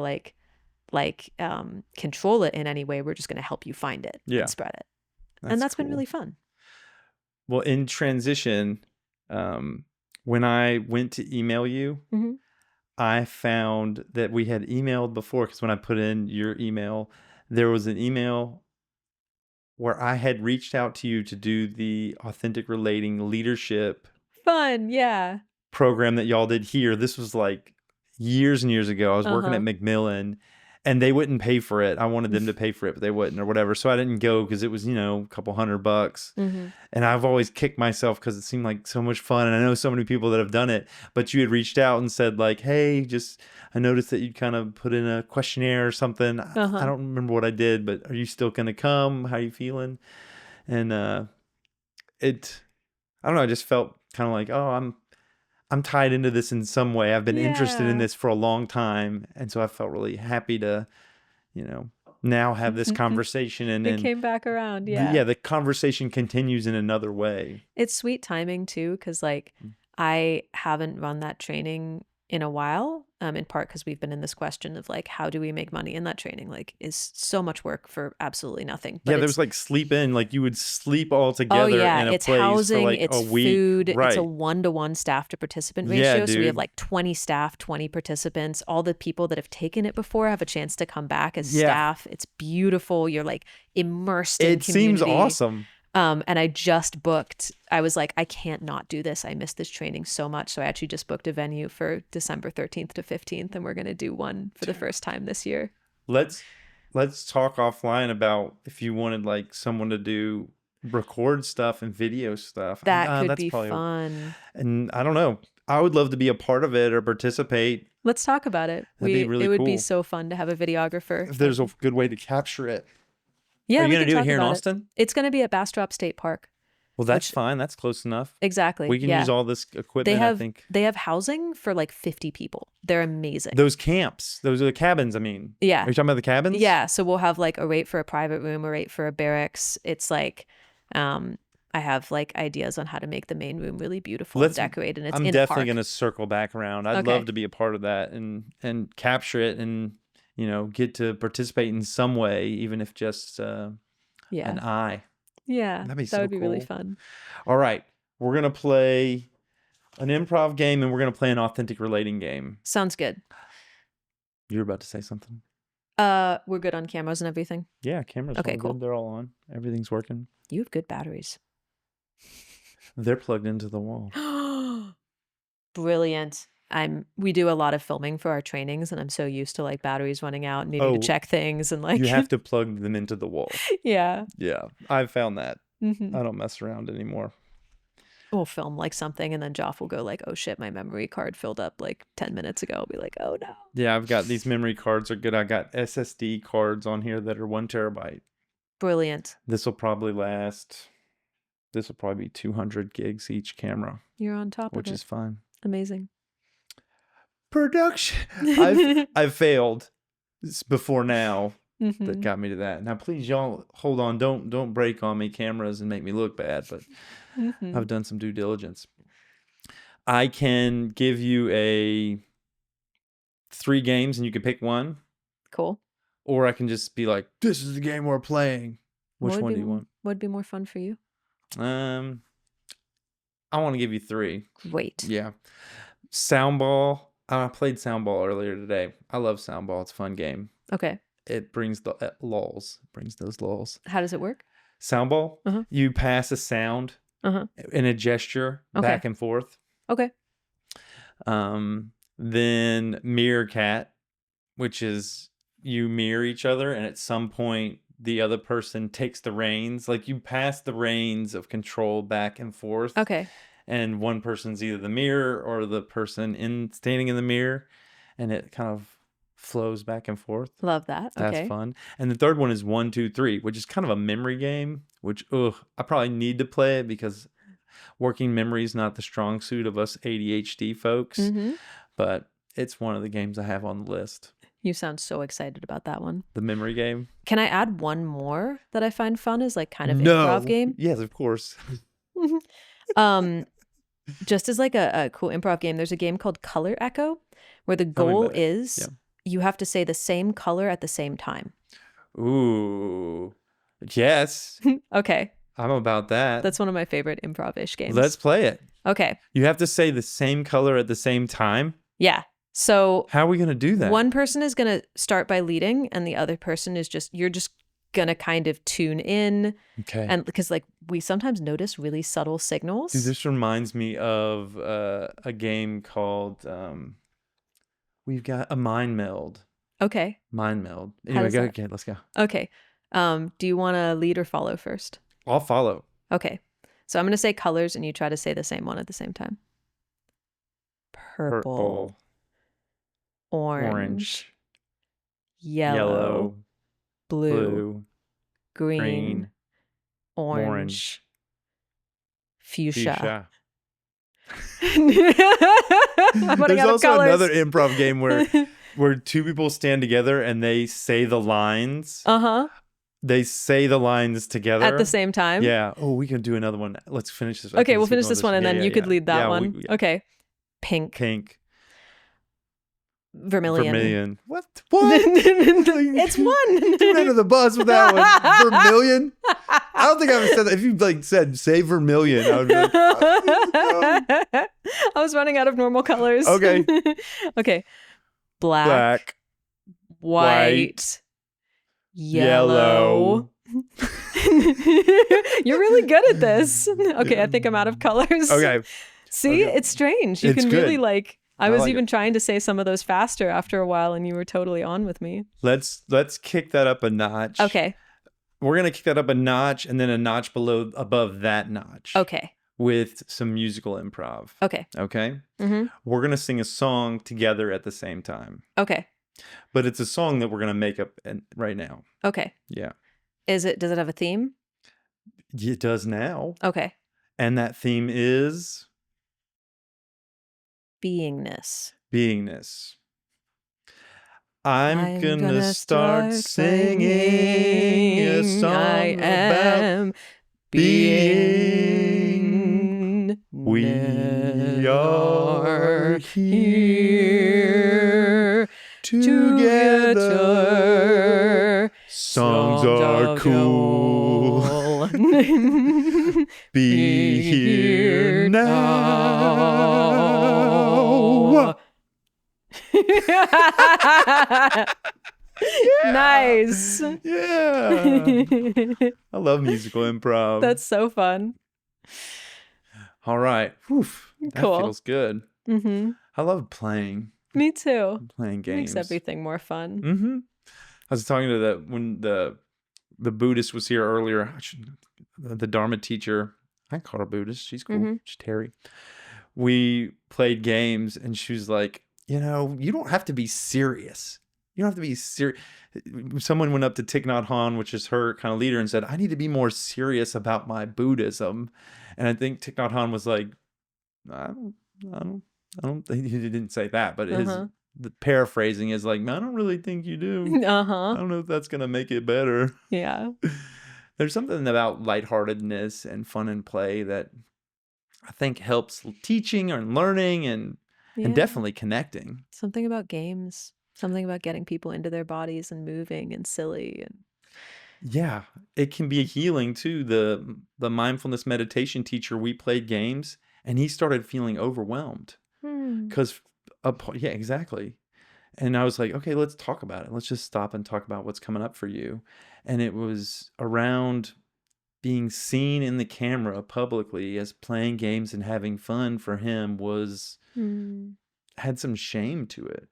control it in any way. We're just going to help you find it
Yeah.
and spread it. And
That's
that's been
cool.
really fun.
Well, in transition, when I went to email you,
Mm-hmm.
I found that we had emailed before because when I put in your email, there was an email where I had reached out to you to do the authentic relating leadership
Fun. Yeah.
program that y'all did here. This was like years and years ago. I was working at
Uh-huh.
Macmillan and they wouldn't pay for it. I wanted them to pay for it, but they wouldn't or whatever. So I didn't go because it was, a couple $100.
Mm-hmm.
And I've always kicked myself because it seemed like so much fun. And I know so many people that have done it, but you had reached out and said like, hey, I noticed that you'd kind of put in a questionnaire or something. I
Uh-huh.
don't remember what I did, but are you still going to come? How are you feeling? And I don't know. I just felt kind of like, oh, I'm tied into this in some way. I've been interested in
Yeah.
this for a long time. And so I felt really happy to, now have this conversation
It
and
came back around. Yeah.
the conversation continues in another way.
It's sweet timing too, because like I haven't run that training in a while, in part because we've been in this question of like, how do we make money in that training? Like, is so much work for absolutely nothing.
Yeah,
But
there was
it's
like sleep in, like you would sleep all
oh
together
yeah,
in a
it's
place for
housing,
like a
it's
week.
food, it's a
Right.
1-to-1 staff to participant
Yeah,
ratio. So we have
dude.
like 20 staff, 20 participants. All the people that have taken it before have a chance to come back as
Yeah.
staff. It's beautiful. You're like immersed in
It seems
community.
awesome.
And I just booked, I was like, I can't not do this. I missed this training so much. So I actually just booked a venue for December 13th to 15th, and we're going to do one for the first time this year.
Let's talk offline about if you wanted like someone to record stuff and video stuff.
That could
That's
be
probably
fun.
And I don't know. I would love to be a part of it or participate.
Let's talk about it.
That'd be really
It would
cool.
be so fun to have a videographer.
If there's a good way to capture it.
Yeah,
Are you
we
going to
can
do it
talk
here in
about
Austin?
It's going to be at Bastrop State Park.
Well, that's fine. That's close enough.
Exactly.
We can use all this equipment, I think.
They have housing for like 50 people. They're amazing.
Those camps. Those are the cabins, I mean.
Yeah.
Are you talking about the cabins?
Yeah. So we'll have like a rate for a private room, a rate for a barracks. It's like, I have like ideas on how to make the main room really beautiful and decorated. And it's
I'm
in
definitely
a park.
going to circle back around. I'd love to be a part of that and capture it and, get to participate in some way, even if just an eye.
Yeah.
That'd be
that
so
would be really
cool.
fun.
All right. We're going to play an improv game and we're going to play an authentic relating game.
Sounds good.
You're about to say something?
We're good on cameras and everything.
Yeah, cameras are all good. They're all on. Everything's working.
You have good batteries.
They're plugged into the wall.
Brilliant. We do a lot of filming for our trainings, and I'm so used to like batteries running out and needing to check things and like
you have to plug them into the wall.
Yeah.
Yeah, I've found that.
Mm-hmm.
I don't mess around anymore.
We'll film like something, and then Joff will go like, "Oh shit, my memory card filled up like 10 minutes ago." I'll be like, "Oh no."
Yeah, I've got these memory cards are good. I got SSD cards on here that are 1 terabyte.
Brilliant.
This will probably be 200 gigs each camera.
You're on top of it.
Which is fine.
Amazing.
Production. I've failed before now. That got me to that. Now, please, y'all, hold on. Don't break on me cameras and make me look bad. But I've done some due diligence. I can give you 3 games and you can pick one.
Cool.
Or I can just be like, "This is the game we're playing." Which one do you want?
What would be more fun for you?
I want to give you 3.
Great.
Yeah. Soundball. I played Soundball earlier today. I love Soundball. It's a fun game.
Okay.
It brings the lulls. Brings those lulls.
How does it work?
Soundball. You pass a sound and a gesture back and forth.
Okay.
Then Mirror Cat, which is you mirror each other, and at some point the other person takes the reins. Like you pass the reins of control back and forth.
Okay.
And one person's either the mirror or the person standing in the mirror, and it kind of flows back and forth.
Love that.
That's fun. And the third one is 1, 2, 3, which is kind of a memory game, which I probably need to play it because working memory is not the strong suit of us ADHD folks. But it's one of the games I have on the list.
You sound so excited about that one.
The memory game.
Can I add one more that I find fun as like kind of improv game?
Yes, of course.
Just as like a cool improv game, there's a game called Color Echo where the goal is you have to say the same color at the same time.
Ooh. Yes.
Okay.
I'm about that.
That's one of my favorite improv-ish games.
Let's play it.
Okay.
You have to say the same color at the same time?
Yeah. So
how are we going to do that?
One person is going to start by leading, and the other person is you're just going to kind of tune in.
Okay.
And because like we sometimes notice really subtle signals.
Dude, this reminds me of a game called we've got a mind meld.
Okay.
Mind meld. Anyway, go ahead. Let's go.
Okay. Do you want to lead or follow first?
I'll follow.
Okay. So I'm going to say colors and you try to say the same one at the same time. Purple. Orange. Yellow. Blue. Green. Orange. Fuchsia. I'm running out of colors.
There's also another improv game where 2 people stand together and they say the lines. They say the lines together
at the same time.
Yeah. Oh, we can do another one. Let's finish this.
Okay, we'll finish this one, and then you could lead that one. Okay. Pink. Vermilion.
What?
It's one.
Get rid of the buzz with that one. Vermilion. I don't think I ever said that. If you like said say vermilion, I would be like,
I was running out of normal colors.
Okay.
Okay. Black. White. Yellow. You're really good at this. Okay,
Yeah.
I think I'm out of colors.
Okay.
See,
Okay.
it's strange. You
It's
can really
good.
like, I
I
was
like
even
it.
trying to say some of those faster after a while and you were totally on with me.
Let's kick that up a notch.
Okay.
We're gonna kick that up a notch and then a notch above that notch
Okay.
with some musical improv.
Okay.
Okay?
Mm-hmm.
We're gonna sing a song together at the same time.
Okay.
But it's a song that we're gonna make up right now.
Okay.
Yeah.
Does it have a theme?
It does now.
Okay.
And that theme is
Beingness.
beingness. I'm gonna start
start
singing a
singing. I
song about
am
being. We are here together. Songs are cool. Be here now.
Nice.
Yeah. I love musical improv.
That's so fun.
All right. Whew, that
Cool.
feels good.
Mm-hmm.
I love playing
Me too.
games.
Makes everything more fun.
Mm-hmm. I was talking to when the Buddhist was here earlier. The Dharma teacher. I call her Buddhist. She's cool.
Mm-hmm.
She's Terry. We played games, and she was like, you don't have to be serious. You don't have to be serious. Someone went up to Thich Nhat Hanh, which is her kind of leader, and said, I need to be more serious about my Buddhism. And I think Thich Nhat Hanh was like, I don't think he didn't say that, but the paraphrasing is like, I don't really think you do. I don't know if that's going to make it better.
Yeah.
There's something about lightheartedness and fun and play that I think helps teaching and learning and definitely connecting.
Something about games. Something about getting people into their bodies and moving and silly. And
yeah, it can be healing too. The mindfulness meditation teacher, we played games and he started feeling overwhelmed because yeah, exactly. And I was like, okay, let's talk about it. Let's just stop and talk about what's coming up for you. And it was around being seen in the camera publicly as playing games and having fun for him had some shame to it.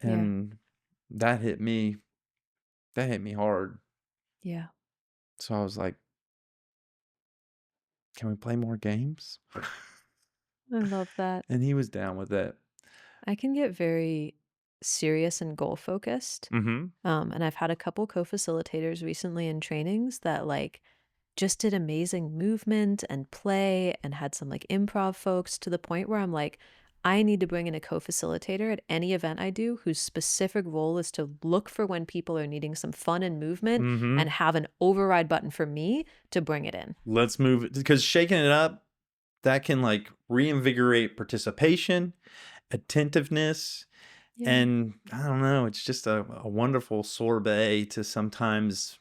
And that hit me hard.
Yeah.
So I was like, can we play more games?
I love that.
And he was down with it.
I can get very serious and goal focused.
Mm-hmm.
And I've had a couple co-facilitators recently in trainings that like just did amazing movement and play and had some like improv folks to the point where I'm like, I need to bring in a co-facilitator at any event I do whose specific role is to look for when people are needing some fun and movement and have an override button for me to bring it in.
Let's move it, because shaking it up, that can like reinvigorate participation, attentiveness, and I don't know, it's just a wonderful sorbet to sometimes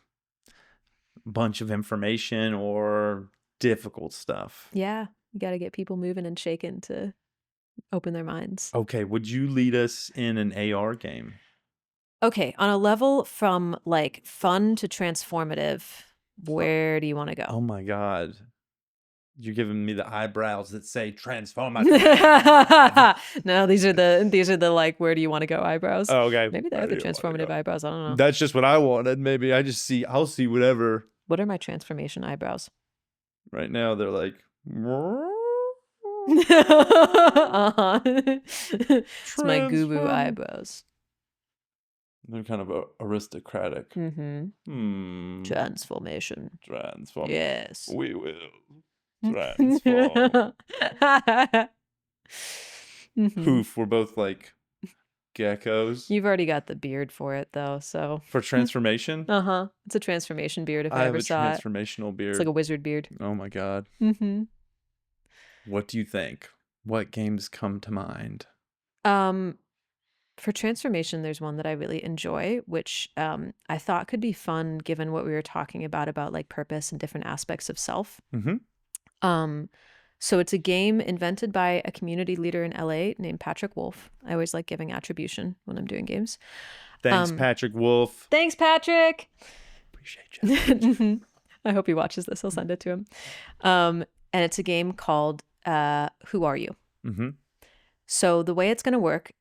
bunch of information or difficult stuff.
Yeah, you got to get people moving and shaking to open their minds.
Okay, would you lead us in an AR game?
Okay, on a level from like fun to transformative, where do you want to go?
Oh my God. You're giving me the eyebrows that say transformative.
No, these are the like, where do you want to go eyebrows?
Oh, okay.
Maybe they're the transformative eyebrows. I don't know.
That's just what I wanted. Maybe I'll see whatever.
What are my transformation eyebrows?
Right now they're like
It's my guru eyebrows.
They're kind of aristocratic.
Transformation.
Transform.
Yes.
We will transform. Poof, we're both like geckos.
You've already got the beard for it though, so.
For transformation?
It's a transformation beard if I
have
ever
a
saw it.
transformational beard.
It's like a wizard beard.
Oh my God. What do you think? What games come to mind?
For transformation, there's one that I really enjoy, which I thought could be fun given what we were talking about like purpose and different aspects of self. So it's a game invented by a community leader in LA named Patrick Wolf. I always like giving attribution when I'm doing games.
Thanks, Patrick Wolf.
Thanks, Patrick.
appreciate you.
I hope he watches this. I'll send it to him. And it's a game called Who Are You?
Mm-hmm.
So the way it's going to work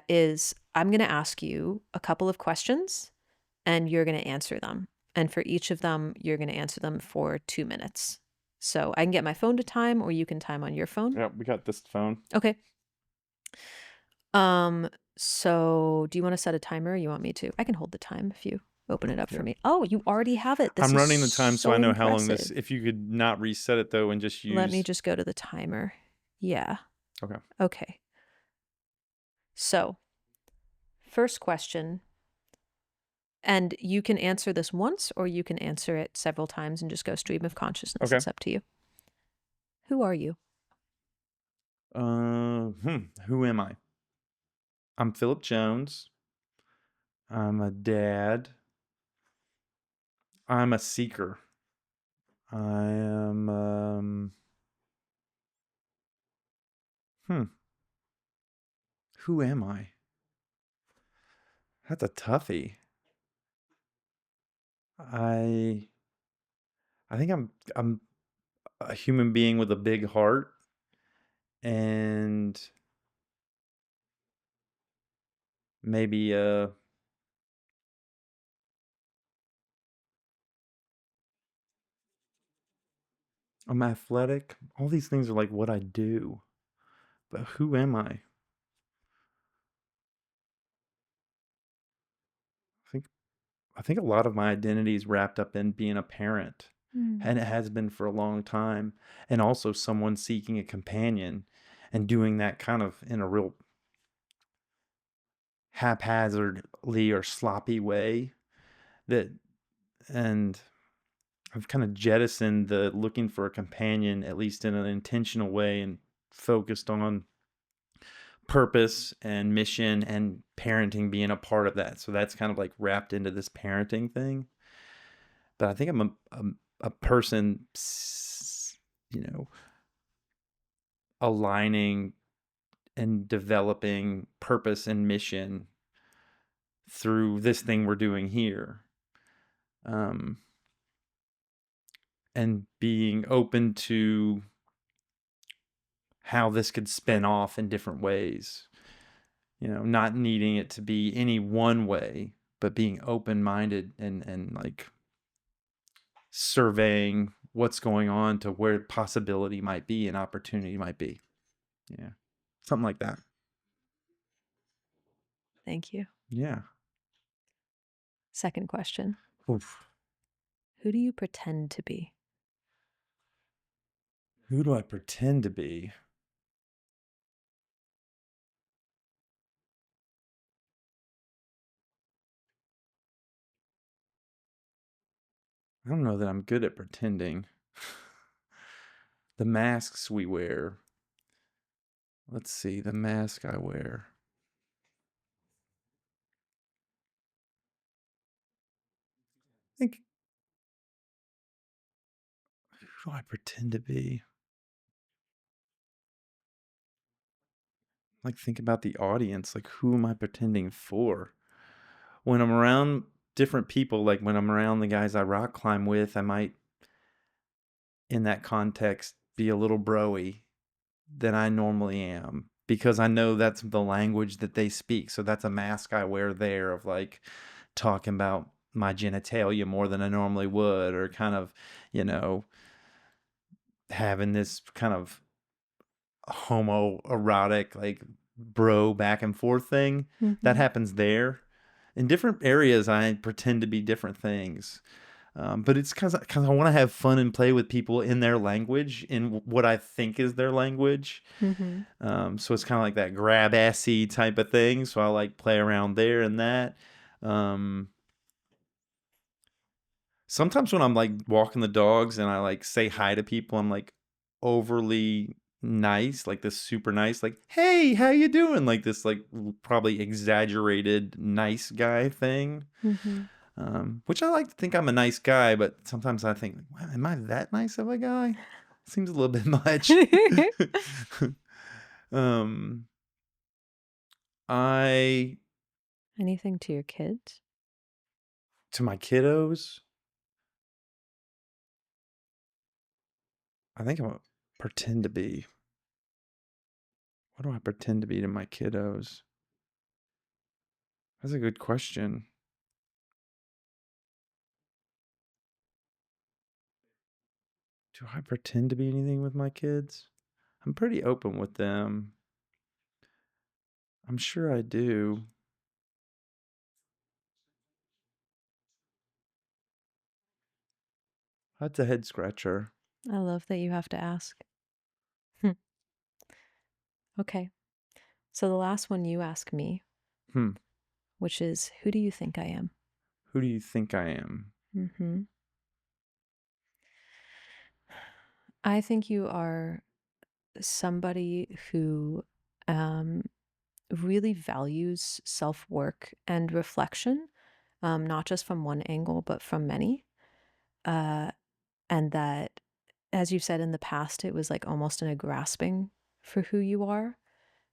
is I'm going to ask you a couple of questions and you're going to answer them. And for each of them, you're going to answer them for 2 minutes. So I can get my phone to time or you can time on your phone.
Yeah, we got this phone.
Okay. So do you want to set a timer or you want me to? I can hold the time if you open it up for me. Oh, you already have it. This
I'm
is
running the time so I
so
know how long this.
impressive.
If you could not reset it though and just use.
Let me just go to the timer. Yeah.
Okay.
Okay. So, first question, and you can answer this once or you can answer it several times and just go stream of consciousness.
Okay.
It's up to you. Who are you?
Who am I? I'm Philip Jones. I'm a dad. I'm a seeker. I am who am I? That's a toughie. I I think I'm a human being with a big heart, and maybe I'm athletic. All these things are like what I do. But who am I? I think I think a lot of my identity is wrapped up in being a parent. And it has been for a long time. And also someone seeking a companion and doing that kind of in a real haphazardly or sloppy way that and I've kind of jettisoned the looking for a companion at least in an intentional way and focused on purpose and mission and parenting being a part of that. So that's kind of like wrapped into this parenting thing. But I think I'm a person, you know, aligning and developing purpose and mission through this thing we're doing here. And being open to how this could spin off in different ways. Not needing it to be any one way, but being open-minded and like surveying what's going on to where possibility might be and opportunity might be. Yeah. Something like that.
Thank you.
Yeah.
Second question.
Oof.
Who do you pretend to be?
Who do I pretend to be? I don't know that I'm good at pretending. The masks we wear. Let's see, the mask I wear. I think, who do I pretend to be? Like, think about the audience. Like, who am I pretending for? When I'm around different people, like when I'm around the guys I rock climb with, I might, in that context, be a little broy than I normally am because I know that's the language that they speak. So that's a mask I wear there of like talking about my genitalia more than I normally would, or kind of, you know, having this kind of homoerotic, like bro back and forth thing. That happens there. In different areas, I pretend to be different things. But it's because I want to have fun and play with people in their language, in what I think is their language. So it's kind of like that grab assy type of thing. So I like play around there and that. Sometimes when I'm like walking the dogs and I like say hi to people, I'm like overly nice, like this super nice, like, hey, how you doing? Like this, like probably exaggerated nice guy thing. Which I like to think I'm a nice guy, but sometimes I think, wow, am I that nice of a guy? Seems a little bit much. um, I
Anything to your kids?
to my kiddos. I think I'm a pretend to be. What do I pretend to be to my kiddos? That's a good question. Do I pretend to be anything with my kids? I'm pretty open with them. I'm sure I do. That's a head scratcher.
I love that you have to ask. Hmm. Okay. So the last one you ask me,
Hmm.
which is, who do you think I am?
Who do you think I am?
Mm-hmm. I think you are somebody who um, really values self work and reflection, not just from one angle, but from many. Uh, and that, as you've said in the past, it was like almost in a grasping for who you are.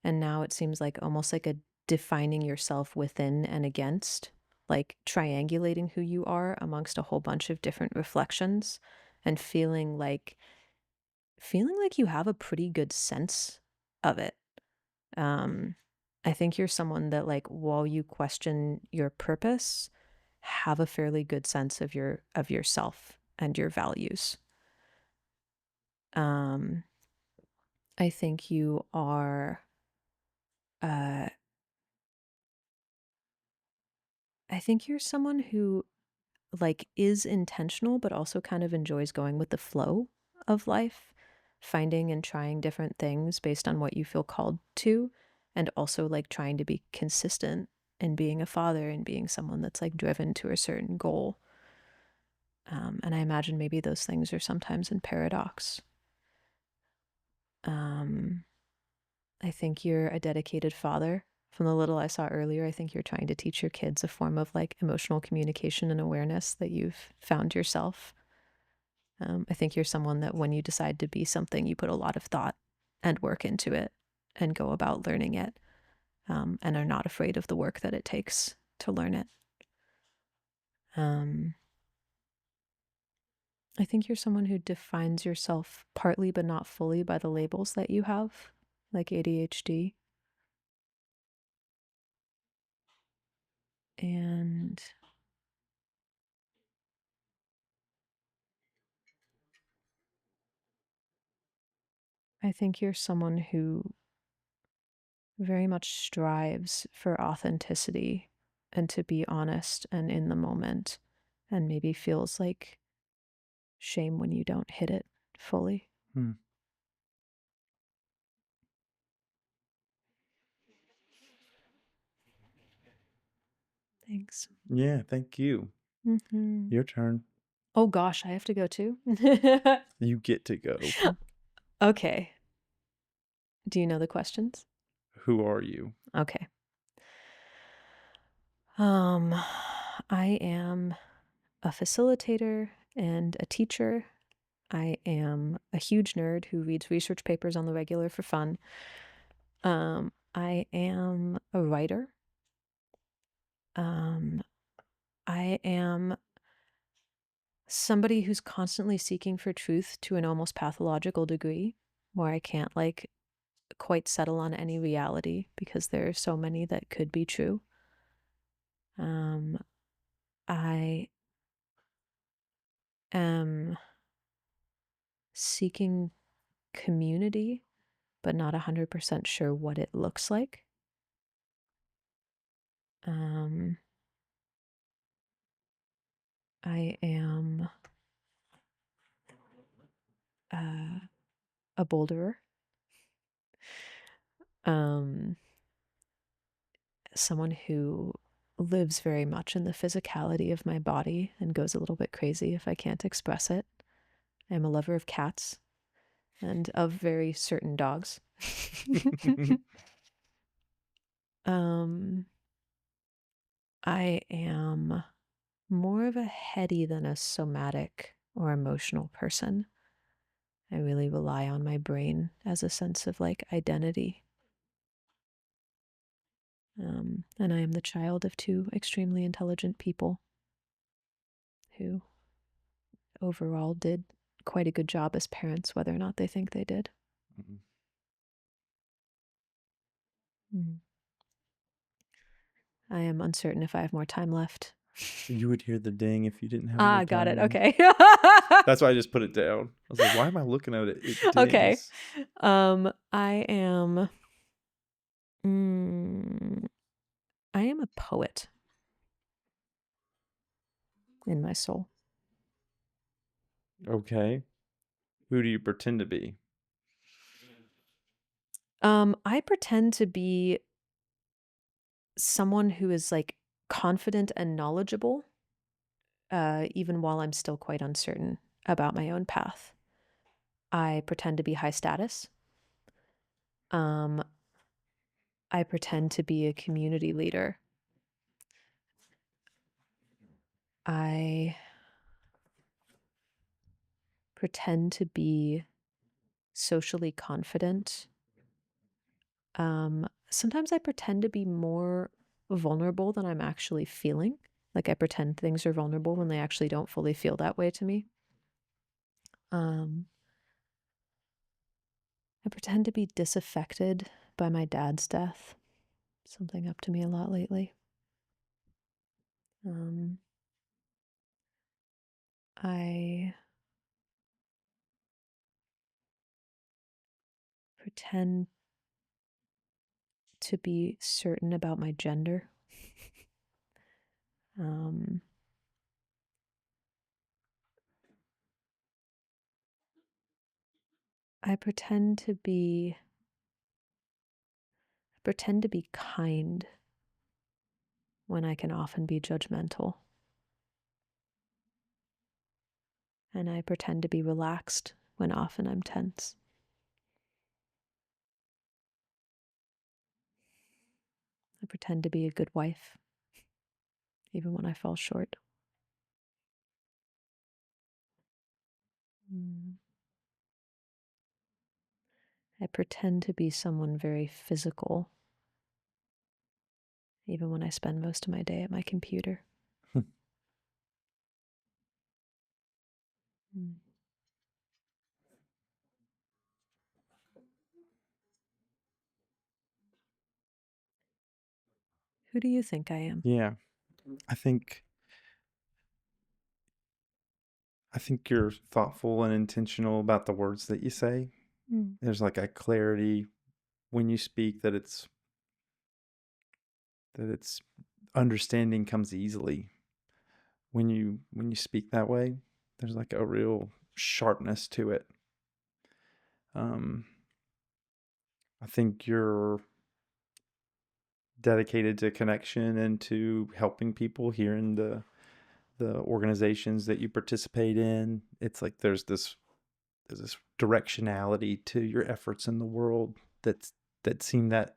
And now it seems like almost like a defining yourself within and against, like triangulating who you are amongst a whole bunch of different reflections and feeling like you have a pretty good sense of it. Um, I think you're someone that, like, while you question your purpose, have a fairly good sense of yourself and your values. Um, I think you are uh I think you're someone who like is intentional but also kind of enjoys going with the flow of life, finding and trying different things based on what you feel called to, and also like trying to be consistent in being a father and being someone that's like driven to a certain goal. And I imagine maybe those things are sometimes in paradox. Um, I think you're a dedicated father. From the little I saw earlier, I think you're trying to teach your kids a form of like emotional communication and awareness that you've found yourself. I think you're someone that when you decide to be something, you put a lot of thought and work into it and go about learning it, and are not afraid of the work that it takes to learn it. Um, I think you're someone who defines yourself partly but not fully by the labels that you have, like ADHD. And I think you're someone who very much strives for authenticity and to be honest and in the moment, and maybe feels like shame when you don't hit it fully.
Hmm.
Thanks.
Yeah, thank you.
Hmm.
Your turn.
Oh gosh, I have to go too.
You get to go.
Okay. Do you know the questions?
Who are you?
Okay. Um, I am a facilitator and a teacher. I am a huge nerd who reads research papers on the regular for fun. I am a writer. Um, I am somebody who's constantly seeking for truth to an almost pathological degree, where I can't like quite settle on any reality because there are so many that could be true. Um, I am seeking community, but not 100% sure what it looks like. Um, I am uh, a boulderer. Um, Someone who lives very much in the physicality of my body and goes a little bit crazy if I can't express it. I'm a lover of cats and of very certain dogs. um, I am more of a heady than a somatic or emotional person. I really rely on my brain as a sense of like identity. And I am the child of two extremely intelligent people who overall did quite a good job as parents, whether or not they think they did.
Mhm.
Mm. I am uncertain if I have more time left.
You would hear the ding if you didn't have more
Ah, got it.
time.
Okay.
That's why I just put it down. I was like, "Why am I looking at it? It
Okay.
dings."
I am mm, I am a poet in my soul.
Okay. Who do you pretend to be?
I pretend to be someone who is like confident and knowledgeable, even while I'm still quite uncertain about my own path. I pretend to be high status. Um, I pretend to be a community leader. I pretend to be socially confident. Sometimes I pretend to be more vulnerable than I'm actually feeling. Like I pretend things are vulnerable when they actually don't fully feel that way to me. Um, I pretend to be disaffected by my dad's death. Something up to me a lot lately. Um, I pretend to be certain about my gender. Um, I pretend to be kind when I can often be judgmental. And I pretend to be relaxed when often I'm tense. I pretend to be a good wife, even when I fall short. Mm. I pretend to be someone very physical, even when I spend most of my day at my computer. Mm. Who do you think I am?
Yeah. I think I think you're thoughtful and intentional about the words that you say.
Mm.
There's like a clarity when you speak that it's understanding comes easily when you speak that way. There's like a real sharpness to it. Um, I think you're dedicated to connection and to helping people here in the organizations that you participate in. It's like there's this directionality to your efforts in the world that seem that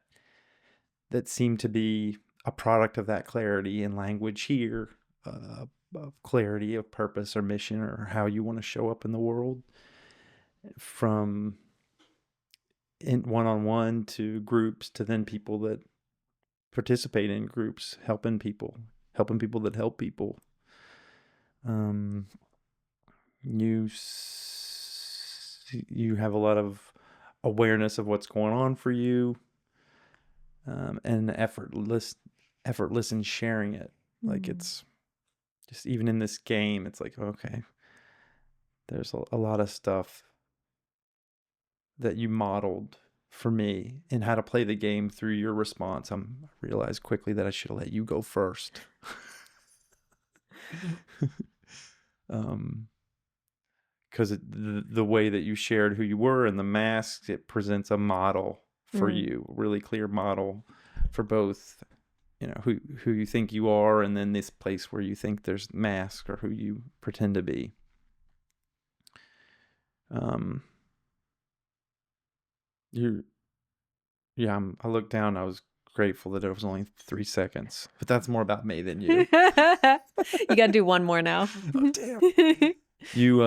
seem to be a product of that clarity in language here, of clarity of purpose or mission or how you want to show up in the world, from in one-on-one to groups to then people that participate in groups, helping people that help people. Um, you you have a lot of awareness of what's going on for you, and effortless in sharing it. Like
Mm.
it's just even in this game, it's like, okay, there's a lot of stuff that you modeled for me in how to play the game through your response. I realized quickly that I should have let you go first. um, because the way that you shared who you were and the masks, it presents a model for
Mm.
you, a really clear model for both, you know, who you think you are, and then this place where you think there's mask or who you pretend to be. Um, you, yeah, I looked down. I was grateful that it was only 3 seconds, but that's more about me than you.
You got to do one more now.
Oh damn! You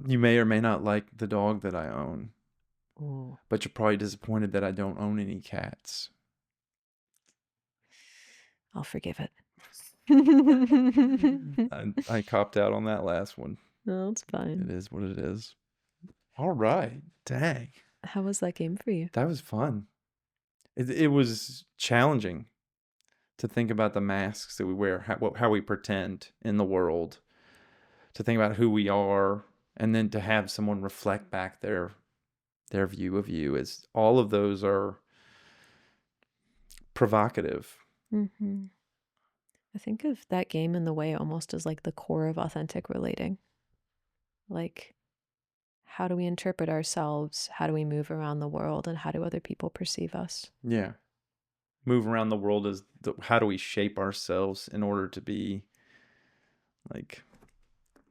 you may or may not like the dog that I own,
Ooh,
but you're probably disappointed that I don't own any cats.
I'll forgive it.
I copped out on that last one.
No, it's
It
fine.
is what it is. All right. Dang.
How was that game for you?
That was fun. It was challenging to think about the masks that we wear, how we pretend in the world, to think about who we are, and then to have someone reflect back their view of you. Is all of those are provocative.
Mhm. I think of that game in the way almost as like the core of authentic relating. Like, how do we interpret ourselves? How do we move around the world? And how do other people perceive us?
Yeah. Move around the world as how do we shape ourselves in order to be like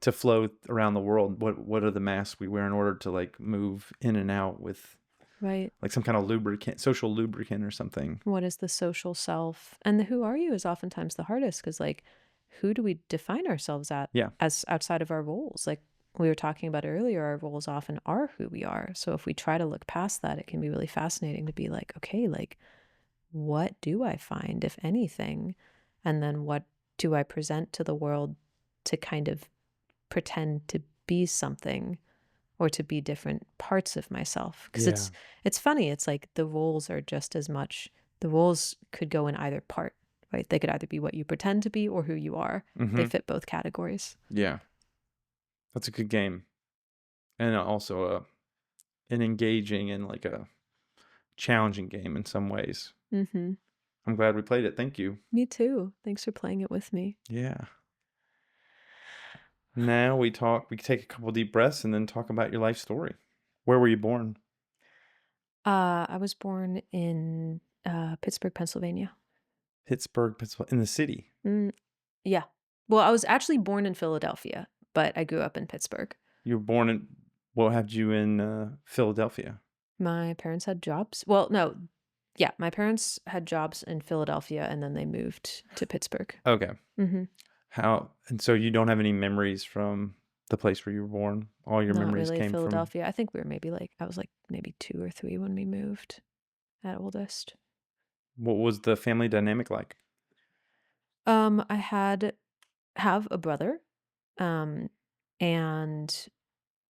to flow around the world? What are the masks we wear in order to like move in and out with
Right.
like some kind of lubricant, social lubricant or something?
What is the social self? And the who are you is oftentimes the hardest because, like, who do we define ourselves at
Yeah.
as outside of our roles? Like we were talking about earlier, our roles often are who we are. So if we try to look past that, it can be really fascinating to be like, okay, like, what do I find, if anything? And then what do I present to the world to kind of pretend to be something or to be different parts of myself? Because
Yeah.
it's funny. It's like the roles are just as much, the roles could go in either part, right? They could either be what you pretend to be or who you are. They
Mm-hmm.
fit both categories.
Yeah. That's a good game. And also an engaging and like a challenging game in some ways.
Mm-hmm.
I'm glad we played it. Thank you.
Me too. Thanks for playing it with me.
Yeah. Now we take a couple deep breaths and then talk about your life story. Where were you born?
I was born in Pittsburgh, Pennsylvania.
Pittsburgh, Pennsylvania, in the city.
Mm, yeah. Well, I was actually born in Philadelphia, but I grew up in Pittsburgh.
You were born in, what had you in Philadelphia?
My parents had jobs. Well, no. Yeah, my parents had jobs in Philadelphia and then they moved to Pittsburgh.
Okay.
Mm-hmm.
And so you don't have any memories from the place where you were born? All your
Not
memories
really
came from,
Philadelphia. I think we were maybe like, I was like maybe 2 or 3 when we moved at oldest.
what was the family dynamic like?
I have a brother, um, and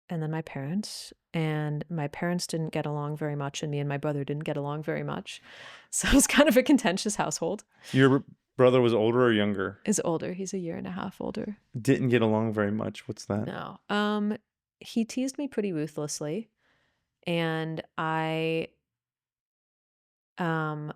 then my parents didn't get along very much, and me and my brother didn't get along very much. So it was kind of a contentious household.
Your brother was older or younger?
Is older. He's a year and a half older.
Didn't get along very much. What's that?
No. He teased me pretty ruthlessly, and um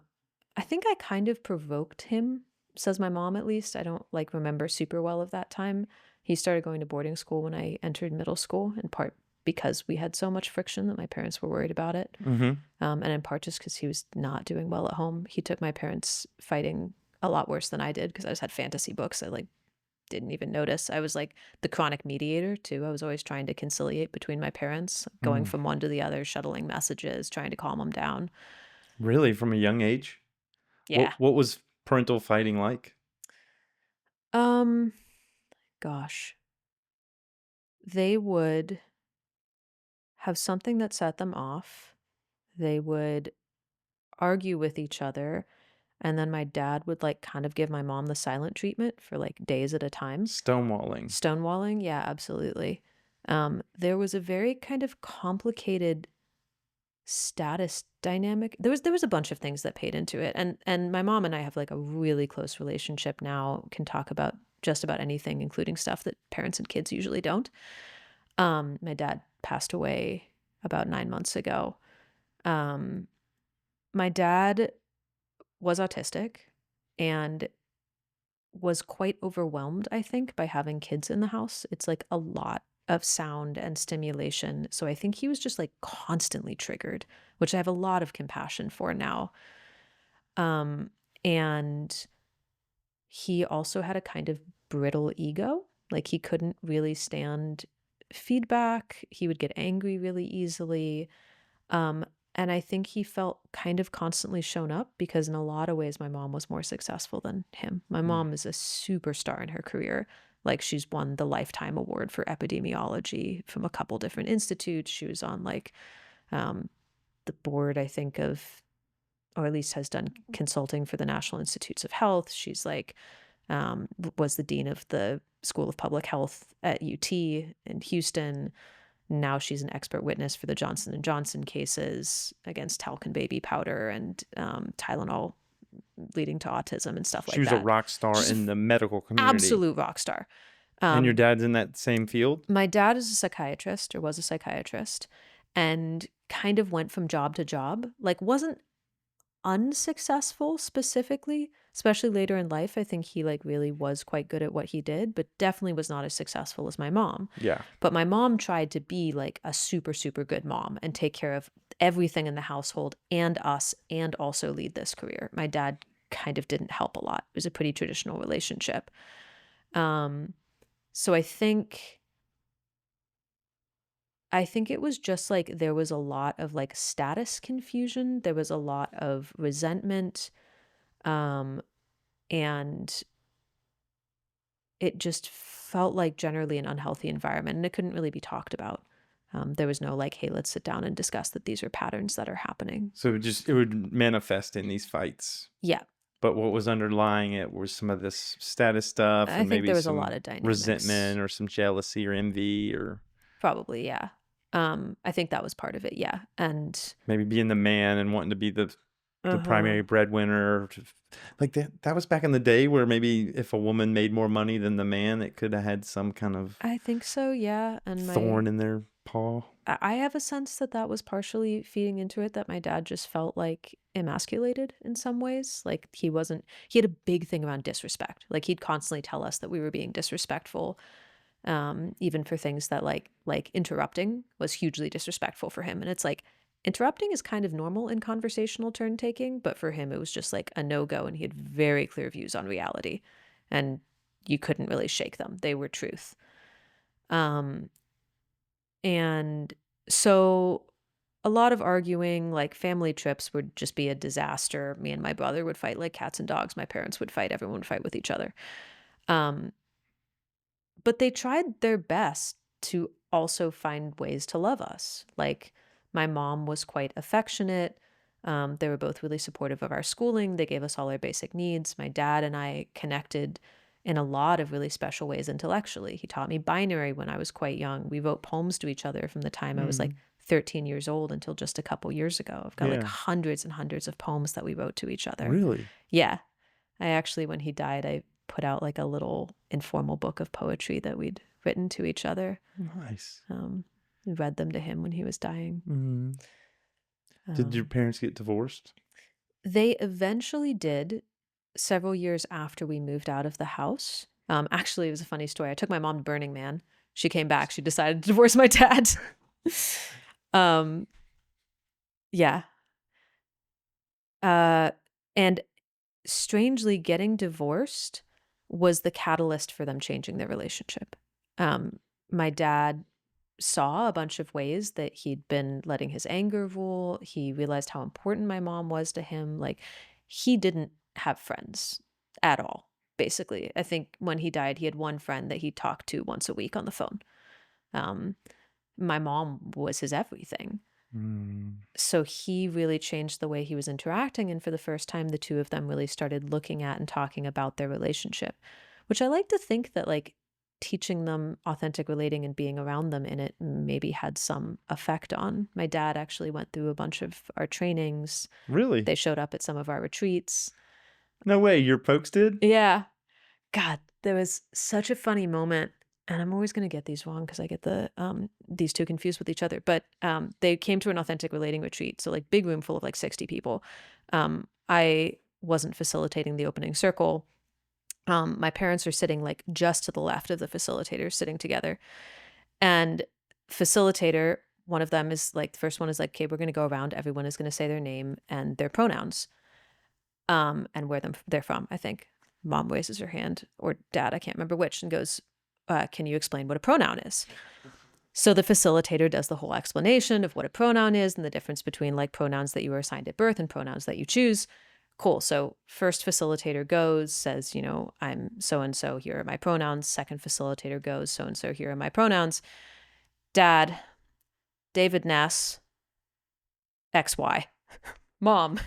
I think I kind of provoked him, says my mom at least. I don't like remember super well of that time. He started going to boarding school when I entered middle school, in part because we had so much friction that my parents were worried about it.
Mm-hmm.
And in part just because he was not doing well at home. He took my parents fighting a lot worse than I did because I just had fantasy books I like didn't even notice. I was like the chronic mediator too. I was always trying to conciliate between my parents, going
Mm.
from one to the other, shuttling messages, trying to calm them down.
Really, from a young age?
Yeah.
What was parental fighting like?
Um, Gosh. They would have something that set them off. They would argue with each other. And then my dad would like kind of give my mom the silent treatment for like days at a time.
Stonewalling.
Stonewalling, yeah, absolutely. There was a very kind of complicated status dynamic. There was a bunch of things that paid into it. And my mom and I have like a really close relationship now, can talk about just about anything, including stuff that parents and kids usually don't. My dad passed away about 9 months ago. Um, my dad was autistic and was quite overwhelmed, I think, by having kids in the house. It's like a lot of sound and stimulation. So I think he was just like constantly triggered, which I have a lot of compassion for now. Um, and he also had a kind of brittle ego. Like he couldn't really stand feedback. He would get angry really easily. Um, and I think he felt kind of constantly shown up because in a lot of ways my mom was more successful than him. My
Mm.
mom is a superstar in her career. Like she's won the lifetime award for epidemiology from a couple different institutes. She was on like um, the board, I think, of, or at least has done consulting for the National Institutes of Health. She's like was the dean of the School of Public Health at UT in Houston. Now she's an expert witness for the Johnson & Johnson cases against talc and baby powder and Tylenol leading to autism and stuff
She
like
was a
that.
rock star
She's an
in the medical community.
absolute rock star.
And your dad's in that same field?
My dad is a psychiatrist, or was a psychiatrist, and kind of went from job to job. Like, wasn't unsuccessful specifically, especially later in life. I think he like really was quite good at what he did, but definitely was not as successful as my mom.
Yeah.
But my mom tried to be like a super, super good mom and take care of everything in the household and us, and also lead this career. My dad kind of didn't help a lot. It was a pretty traditional relationship. So I think it was just like there was a lot of like status confusion. There was a lot of resentment. And it just felt like generally an unhealthy environment, and it couldn't really be talked about. There was no like, hey, let's sit down and discuss that these are patterns that are happening.
So it would manifest in these fights.
Yeah.
But what was underlying it was some of this status stuff
I
and
think
maybe
there was a lot
some
of dynamics.
resentment or some jealousy or envy or
Probably, yeah. I think that was part of it, yeah. And
maybe being the man and wanting to be the primary breadwinner. Like that was back in the day where maybe if a woman made more money than the man, it could have had some kind of
I think so, yeah. And
thorn in their paw.
I have a sense that that was partially feeding into it, that my dad just felt like emasculated in some ways. Like he had a big thing around disrespect. Like he'd constantly tell us that we were being disrespectful, even for things that like interrupting was hugely disrespectful for him. And it's like, interrupting is kind of normal in conversational turn taking, but for him it was just like a no-go, and he had very clear views on reality, and you couldn't really shake them. They were truth. And so a lot of arguing, like family trips would just be a disaster. Me and my brother would fight like cats and dogs. My parents would fight. Everyone would fight with each other. Um, but they tried their best to also find ways to love us. Like my mom was quite affectionate. They were both really supportive of our schooling. They gave us all our basic needs. My dad and I connected in a lot of really special ways intellectually. He taught me binary when I was quite young. We wrote poems to each other from the time I was like 13 years old until just a couple years ago. I've got like hundreds and hundreds of poems that we wrote to each other.
Really?
Yeah. I actually, when he died, I put out like a little informal book of poetry that we'd written to each other.
Nice.
We read them to him when he was dying.
Did your parents get divorced?
They eventually did, several years after we moved out of the house. Actually, it was a funny story. I took my mom to Burning Man. She came back. She decided to divorce my dad. Yeah. And strangely, getting divorced was the catalyst for them changing their relationship. My dad saw a bunch of ways that he'd been letting his anger rule. He realized how important my mom was to him. Like, he didn't have friends at all, basically. I think when he died, he had one friend that he talked to once a week on the phone. My mom was his everything. So he really changed the way he was interacting. And for the first time, the two of them really started looking at and talking about their relationship, which I like to think that like teaching them authentic relating and being around them in it maybe had some effect on. My dad actually went through a bunch of our trainings.
Really?
They showed up at some of our retreats.
No way. Your folks did?
Yeah. God, there was such a funny moment, and I'm always going to get these wrong because I get these two confused with each other. But they came to an authentic relating retreat, so like big room full of like 60 people. I wasn't facilitating the opening circle. My parents are sitting like just to the left of the facilitators, sitting together, and facilitator, one of them is like, the first one is like, okay, we're going to go around. Everyone is going to say their name and their pronouns, and where they're from. I think mom raises her hand, or dad, I can't remember which, and goes, can you explain what a pronoun is? So the facilitator does the whole explanation of what a pronoun is and the difference between like pronouns that you were assigned at birth and pronouns that you choose. Cool. So first facilitator goes, says, I'm so-and-so, here are my pronouns. Second facilitator goes, so-and-so, here are my pronouns. Dad, David Ness, XY. Mom,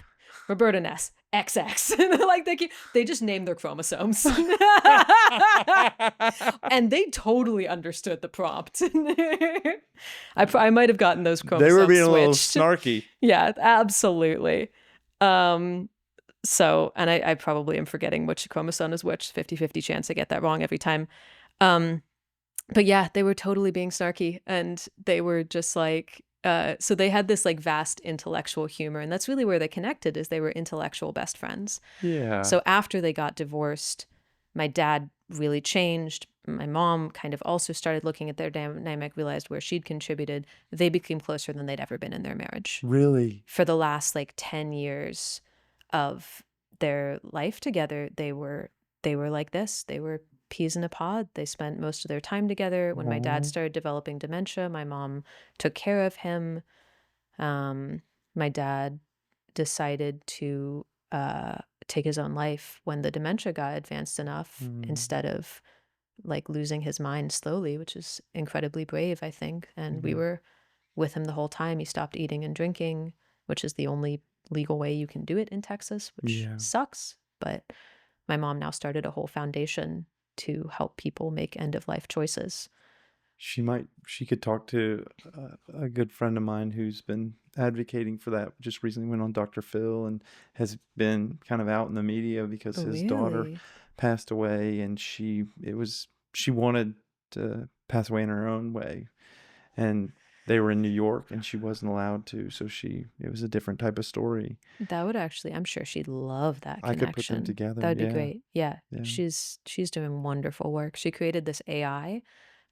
Roberta Ness, XX. Like they just named their chromosomes. And they totally understood the prompt. I might have gotten those
They were
chromosomes
being a little
switched.
snarky.
Yeah, absolutely. So, and I probably am forgetting which chromosome is which, 50-50 chance I get that wrong every time. But yeah, they were totally being snarky, and they were just like, so they had this like vast intellectual humor, and that's really where they connected, is they were intellectual best friends.
Yeah.
So after they got divorced, my dad really changed. My mom kind of also started looking at their dynamic, realized where she'd contributed. They became closer than they'd ever been in their marriage.
Really?
For the last like 10 years of their life together, they were like this. They were peas in a pod. They spent most of their time together. When my dad
Oh.
started developing dementia, my mom took care of him. My dad decided to take his own life when the dementia got advanced enough,
Mm.
instead of like losing his mind slowly, which is incredibly brave, I think. And we
Mhm.
were with him the whole time. He stopped eating and drinking, which is the only legal way you can do it in Texas, which
Yeah.
sucks. But my mom now started a whole foundation to help people make end of life choices.
She could talk to a good friend of mine who's been advocating for that. Just recently went on Dr. Phil and has been kind of out in the media because his daughter
Really?
passed away, and she wanted to pass away in her own way, and they were in New York and she wasn't allowed to, so it was a different type of story.
That would actually, I'm sure she'd love that
I could put them
connection. That
together.
would be
Yeah.
great. Yeah.
Yeah.
She's doing wonderful work. She created this AI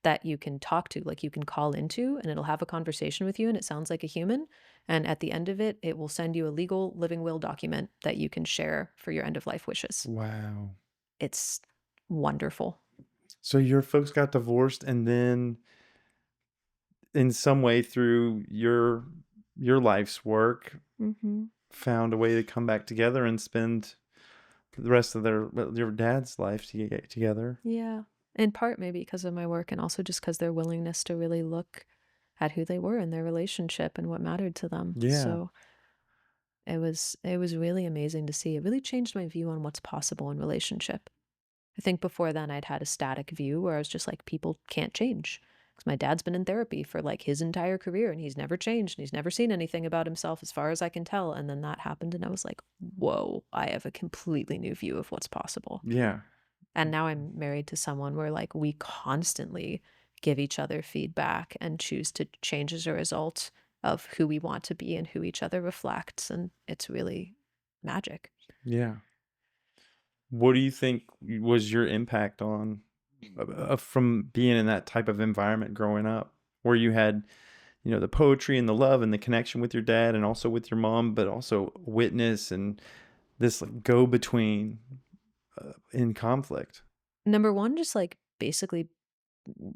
that you can talk to, like you can call into, and it'll have a conversation with you, and it sounds like a human. And at the end of it, it will send you a legal living will document that you can share for your end of life wishes.
Wow.
It's wonderful.
So your folks got divorced, and then in some way through your life's work
Mm-hmm.
found a way to come back together and spend the rest of your dad's life together.
Yeah. In part, maybe because of my work, and also just because their willingness to really look at who they were in their relationship and what mattered to them.
Yeah.
So it was really amazing to see. It really changed my view on what's possible in relationship. I think before then I'd had a static view where I was just like, people can't change. Because my dad's been in therapy for like his entire career, and he's never changed, and he's never seen anything about himself as far as I can tell. And then that happened, and I was like, whoa, I have a completely new view of what's possible.
Yeah.
And now I'm married to someone where like we constantly give each other feedback and choose to change as a result of who we want to be and who each other reflects. And it's really magic.
Yeah. What do you think was your impact on from being in that type of environment growing up, where you had, the poetry and the love and the connection with your dad and also with your mom, but also witness and this like, go between in conflict?
Number one, just like basically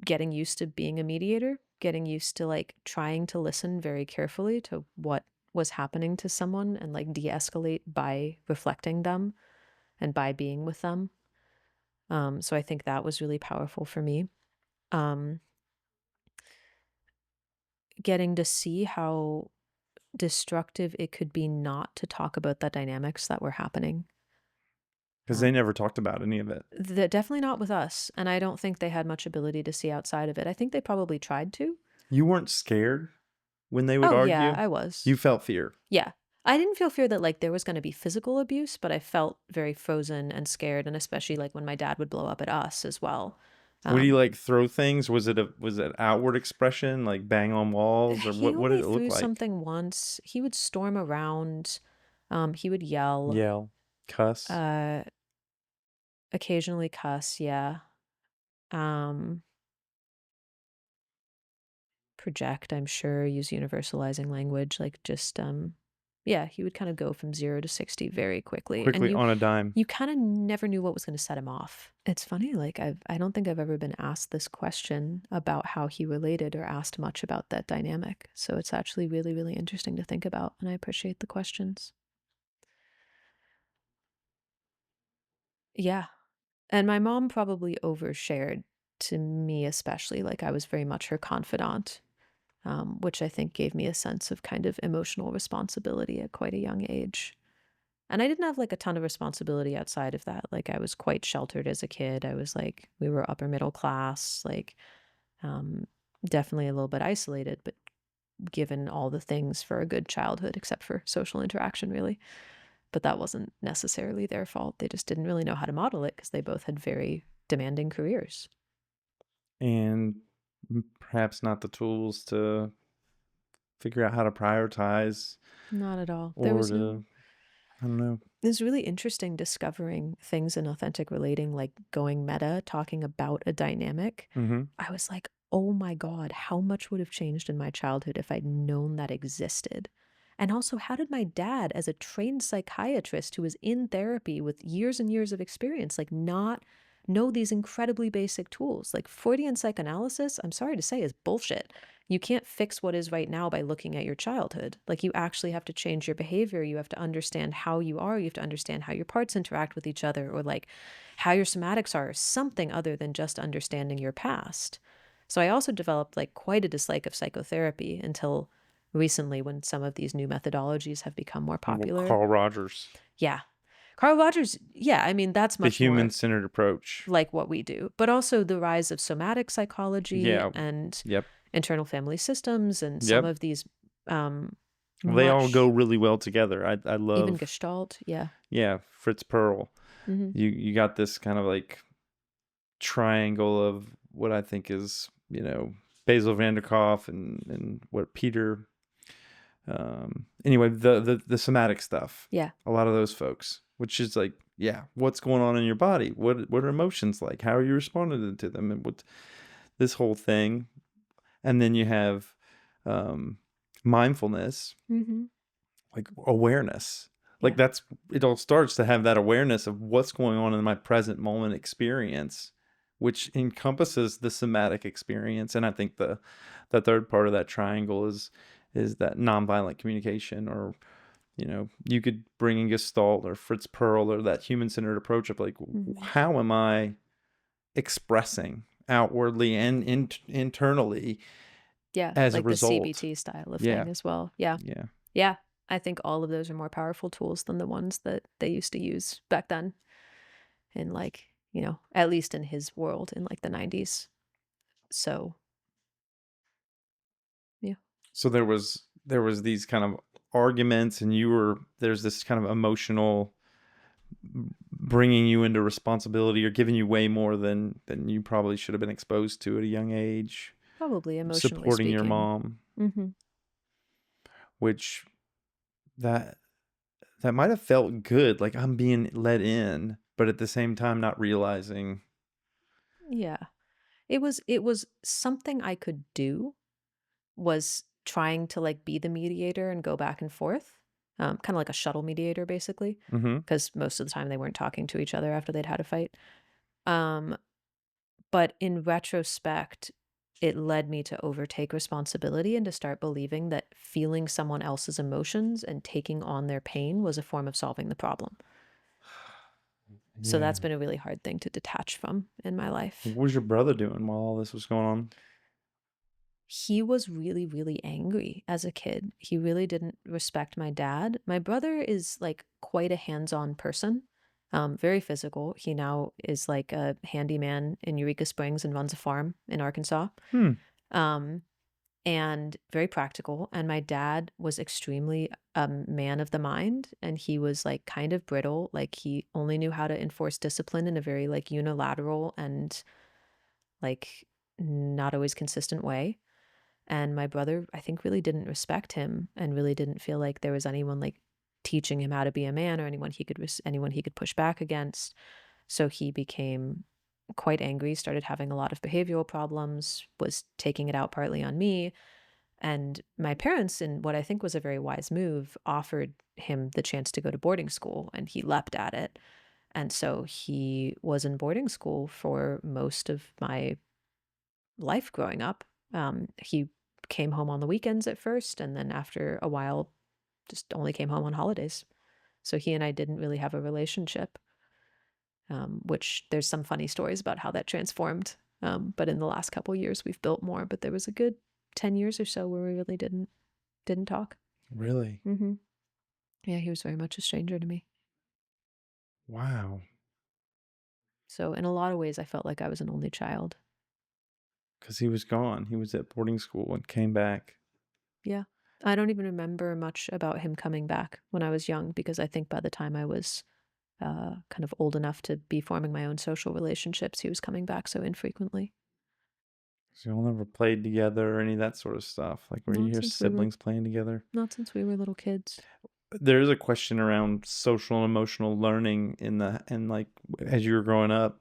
getting used to being a mediator, getting used to like trying to listen very carefully to what was happening to someone and like de escalate by reflecting them and by being with them. So I think that was really powerful for me. Um, Getting to see how destructive it could be not to talk about the dynamics that were happening.
Because they never talked about any of it.
Definitely not with us, and I don't think they had much ability to see outside of it. I think they probably tried to.
You weren't scared when they would
Oh yeah,
argue?
I was.
You felt fear.
Yeah. I didn't feel fear that like there was going to be physical abuse, but I felt very frozen and scared, and especially like when my dad would blow up at us as well.
Would he
Um,
like throw things? Was it outward expression, like bang on walls, or
he
what did
only
it look
threw
like?
something once. He would storm around. He would yell.
Yell, cuss,
Uh, Occasionally cuss. Yeah. Um, Project, I'm sure, use universalizing language, like just yeah, he would kind of go from 0 to 60 very quickly, and
quickly on a dime.
you kind of never knew what was going to set him off. It's funny, like I don't think I've ever been asked this question about how he related, or asked much about that dynamic. So it's actually really, really interesting to think about, and I appreciate the questions. Yeah. And my mom probably overshared to me, especially. Like I was very much her confidant, which I think gave me a sense of kind of emotional responsibility at quite a young age. And I didn't have like a ton of responsibility outside of that. Like I was quite sheltered as a kid. I was like, we were upper middle class, like um, definitely a little bit isolated, but given all the things for a good childhood, except for social interaction, really. But that wasn't necessarily their fault. They just didn't really know how to model it because they both had very demanding careers.
And perhaps not the tools to figure out how to prioritize
Not at all. There
or
was no.
to, I don't know.
It's really interesting discovering things in authentic relating, like going meta, talking about a dynamic.
Mhm.
I was like, oh my God, how much would have changed in my childhood if I'd known that existed? And also, how did my dad, as a trained psychiatrist who was in therapy with years and years of experience, like not know these incredibly basic tools? Like Freudian psychoanalysis, I'm sorry to say, is bullshit. You can't fix what is right now by looking at your childhood. Like you actually have to change your behavior. You have to understand how you are. You have to understand how your parts interact with each other, or like how your somatics are, something other than just understanding your past. So I also developed like quite a dislike of psychotherapy until recently when some of these new methodologies have become more
Well,
popular.
Carl Rogers,
Yeah. Carl Rogers, yeah, I mean, that's
the
much more
human-centered approach.
like what we do, but also the rise of somatic psychology
Yeah.
and
Yep.
internal family systems and some
Yep.
of these um,
Well, they all go
much,
really well together. I
even
love,
Gestalt. Yeah.
yeah, Fritz Perl.
Hmm.
You got this kind of like triangle of what I think is, Basil van der Kolk and what Peter, anyway, the somatic stuff.
Yeah.
A lot of those folks, which is like, yeah, what's going on in your body? What are emotions like? How are you responding to them? And what this whole thing. And then you have um mindfulness,
Hmm.
like awareness. Like
Yeah.
that's it all starts to have that awareness of what's going on in my present moment experience, which encompasses the somatic experience. And I think the third part of that triangle is that nonviolent communication, or you could bring in Gestalt or Fritz Perl or that human-centered approach of like,
Hmm.
how am I expressing outwardly and internally
Yeah.
as a
Like the
result?
CBT style of
Yeah,
thing as well. Yeah.
yeah.
Yeah. I think all of those are more powerful tools than the ones that they used to use back then in like, at least in his world in like the 90s. So, yeah.
So there was these kind of arguments, and there's this kind of emotional bringing you into responsibility or giving you way more than you probably should have been exposed to at a young age,
Probably emotionally
supporting your
speaking.
mom,
Hmm.
which that that might have felt good, like I'm being let in, but at the same time not realizing.
Yeah. It was something I could do, was trying to like be the mediator and go back and forth. Kind of like a shuttle mediator basically,
Mhm.
because most of the time they weren't talking to each other after they'd had a fight. Um, but in retrospect, it led me to overtake responsibility and to start believing that feeling someone else's emotions and taking on their pain was a form of solving the problem. So
Yeah.
that's been a really hard thing to detach from in my life.
What was your brother doing while all this was going on?
He was really, really angry as a kid. He really didn't respect my dad. My brother is like quite a hands-on person, very physical. He now is like a handyman in Eureka Springs and runs a farm in Arkansas.
Hmm.
Um, and very practical. And my dad was extremely a man of the mind, and he was like kind of brittle. Like he only knew how to enforce discipline in a very like unilateral and like not always consistent way. And my brother, I think, really didn't respect him and really didn't feel like there was anyone like teaching him how to be a man or anyone he could push back against. So he became quite angry, started having a lot of behavioral problems, was taking it out partly on me. And my parents, in what I think was a very wise move, offered him the chance to go to boarding school, and he leapt at it. And so he was in boarding school for most of my life growing up. He came home on the weekends at first, and then after a while, just only came home on holidays. So he and I didn't really have a relationship, which there's some funny stories about how that transformed. But in the last couple years, we've built more. But there was a good 10 years or so where we really didn't talk.
Really?
Hmm. Yeah, he was very much a stranger to me.
Wow.
So in a lot of ways, I felt like I was an only child.
Because he was gone. He was at boarding school and came back.
Yeah. I don't even remember much about him coming back when I was young because I think by the time I was kind of old enough to be forming my own social relationships, he was coming back so infrequently.
So y'all never played together or any of that sort of stuff, like where you
Not
hear
since we were
siblings playing together.
not since we were little kids.
There is a question around social and emotional learning like as you were growing up.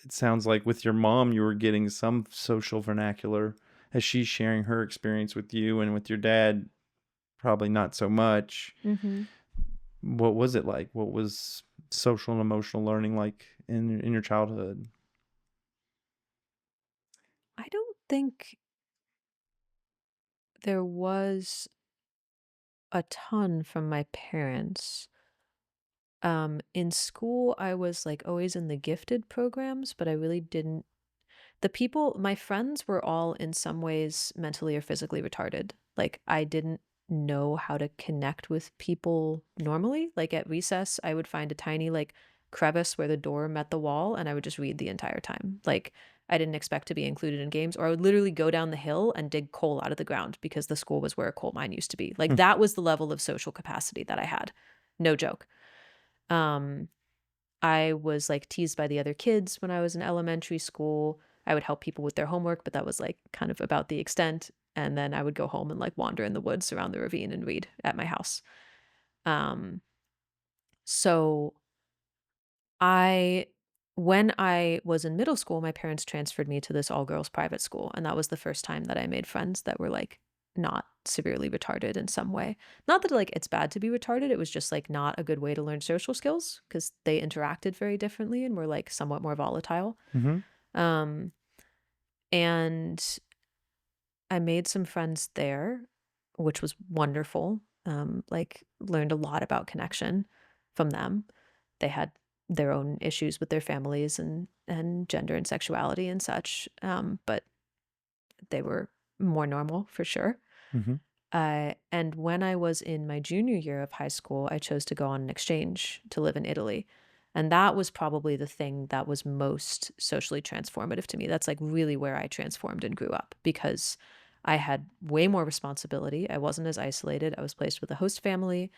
It sounds like with your mom, you were getting some social vernacular as she's sharing her experience with you, and with your dad, probably not so much.
Hmm.
What was it like? What was social and emotional learning like in your childhood?
I don't think there was a ton from my parents. In school, I was like always in the gifted programs, but I really didn't. My friends were all in some ways mentally or physically retarded. Like, I didn't know how to connect with people normally. Like, at recess, I would find a tiny, like, crevice where the door met the wall, and I would just read the entire time. Like, I didn't expect to be included in games, or I would literally go down the hill and dig coal out of the ground because the school was where a coal mine used to be. Like,
Hmm.
that was the level of social capacity that I had. No joke. Um, I was, like, teased by the other kids when I was in elementary school. I would help people with their homework, but that was, like, kind of about the extent, and then I would go home and, like, wander in the woods around the ravine and read at my house. Um, so I when I was in middle school, my parents transferred me to this all-girls private school, and that was the first time that I made friends that were, like, not severely retarded in some way. Not that, like, it's bad to be retarded, it was just, like, not a good way to learn social skills because they interacted very differently and were, like, somewhat more volatile.
Mm-hmm.
Um, and I made some friends there, which was wonderful. Like, learned a lot about connection from them. They had their own issues with their families and gender and sexuality and such, but they were more normal for sure.
Mm-hmm.
And when I was in my junior year of high school, I chose to go on an exchange to live in Italy. And that was probably the thing that was most socially transformative to me. That's like really where I transformed and grew up because I had way more responsibility. I wasn't as isolated. I was placed with a host family.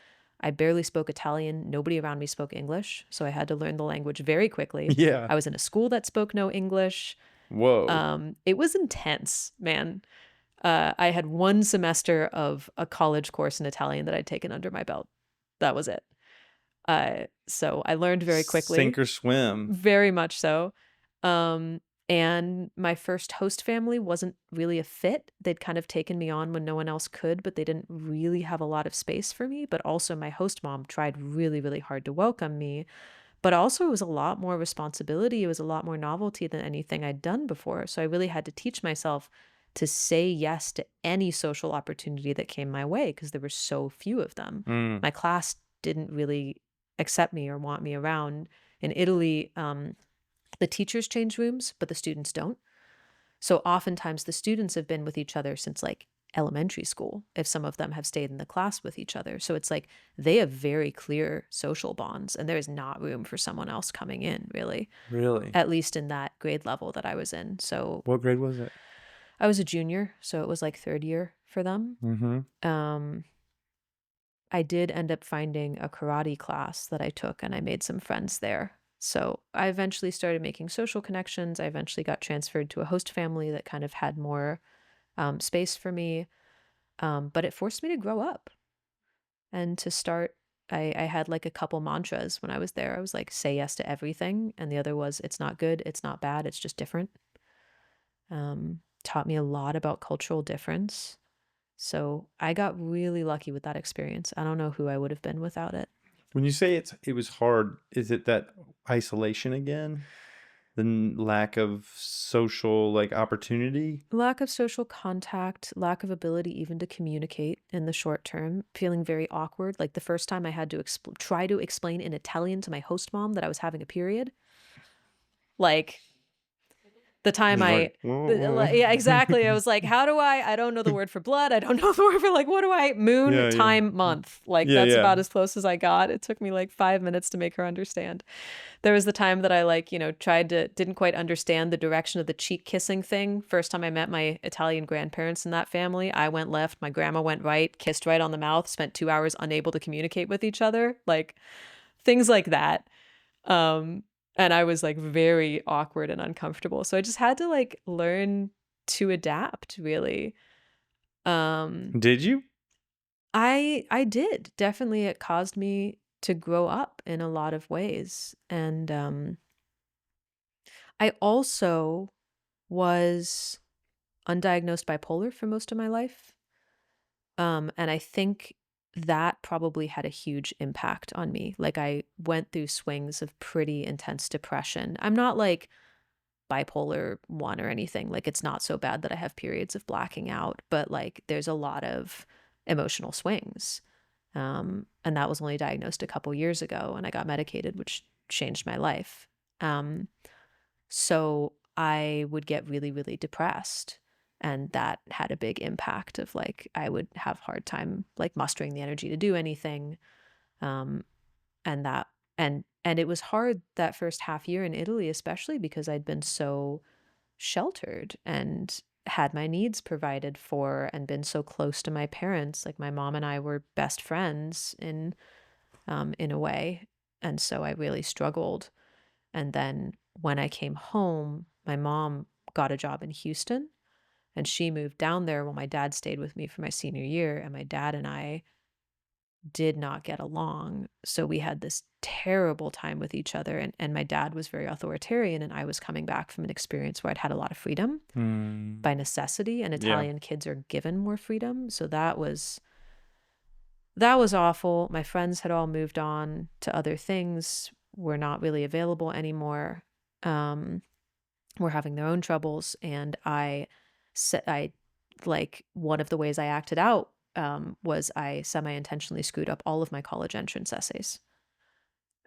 I barely spoke Italian. Nobody around me spoke English. So I had to learn the language very quickly.
Yeah.
I was in a school that spoke no English.
Whoa.
It was intense, man. I had one semester of a college course in Italian that I'd taken under my belt. That was it. So I learned very
Sink
quickly,
or swim.
very much so. Um, and my first host family wasn't really a fit. They'd kind of taken me on when no one else could, but they didn't really have a lot of space for me. But also, my host mom tried really, really hard to welcome me. But also, it was a lot more responsibility. It was a lot more novelty than anything I'd done before. So I really had to teach myself to say yes to any social opportunity that came my way because there were so few of them.
Mm.
My class didn't really accept me or want me around. In Italy, the teachers change rooms, but the students don't. So oftentimes the students have been with each other since like elementary school, if some of them have stayed in the class with each other. So it's like they have very clear social bonds, and there is not room for someone else coming in, really,
Really?
at least in that grade level that I was in. So
What grade was it?
I was a junior, so it was like third year for them.
Mm-hmm.
Um, I did end up finding a karate class that I took, and I made some friends there. So I eventually started making social connections. I eventually got transferred to a host family that kind of had more space for me. But it forced me to grow up and to start. I had like a couple mantras when I was there. I was like, say yes to everything. And the other was, it's not good, it's not bad, it's just different. Taught me a lot about cultural difference. So I got really lucky with that experience. I don't know who I would have been without it.
When you say it was hard, is it that isolation again? The lack of social like opportunity?
Lack of social contact, lack of ability even to communicate in the short term, feeling very awkward. Like the first time I had to try to explain in Italian to my host mom that I was having a period. Like, The time
Just like,
yeah, exactly. I was like, how do I don't know the word for blood. I don't know the word for like, what do I, moon,
yeah, yeah.
time, month. Like
Yeah,
that's
yeah.
about as close as I got. It took me like 5 minutes to make her understand. There was the time that I like, didn't quite understand the direction of the cheek kissing thing. First time I met my Italian grandparents in that family, I went left, my grandma went right, kissed right on the mouth, spent 2 hours unable to communicate with each other. Like things like that. Um, and I was like very awkward and uncomfortable. So I just had to like learn to adapt, really. Um,
Did you?
I did. Definitely it caused me to grow up in a lot of ways. And I also was undiagnosed bipolar for most of my life. And I think that probably had a huge impact on me. Like I went through swings of pretty intense depression. I'm not like bipolar 1 or anything. Like it's not so bad that I have periods of blacking out, but like there's a lot of emotional swings. And that was only diagnosed a couple years ago, and I got medicated, which changed my life. Um, so I would get really, really depressed. And that had a big impact of like, I would have hard time like mustering the energy to do anything. Um, and that, and it was hard that first half year in Italy, especially because I'd been so sheltered and had my needs provided for and been so close to my parents. Like my mom and I were best friends in a way. And so I really struggled. And then when I came home, my mom got a job in Houston and she moved down there while my dad stayed with me for my senior year. And my dad and I did not get along. So we had this terrible time with each other. And my dad was very authoritarian. And I was coming back from an experience where I'd had a lot of freedom
Mm,
by necessity. And
yeah.
Italian kids are given more freedom. So that was awful. My friends had all moved on to other things, were not really available anymore. Um, were having their own troubles. And I said, like, one of the ways I acted out was I semi intentionally screwed up all of my college entrance essays.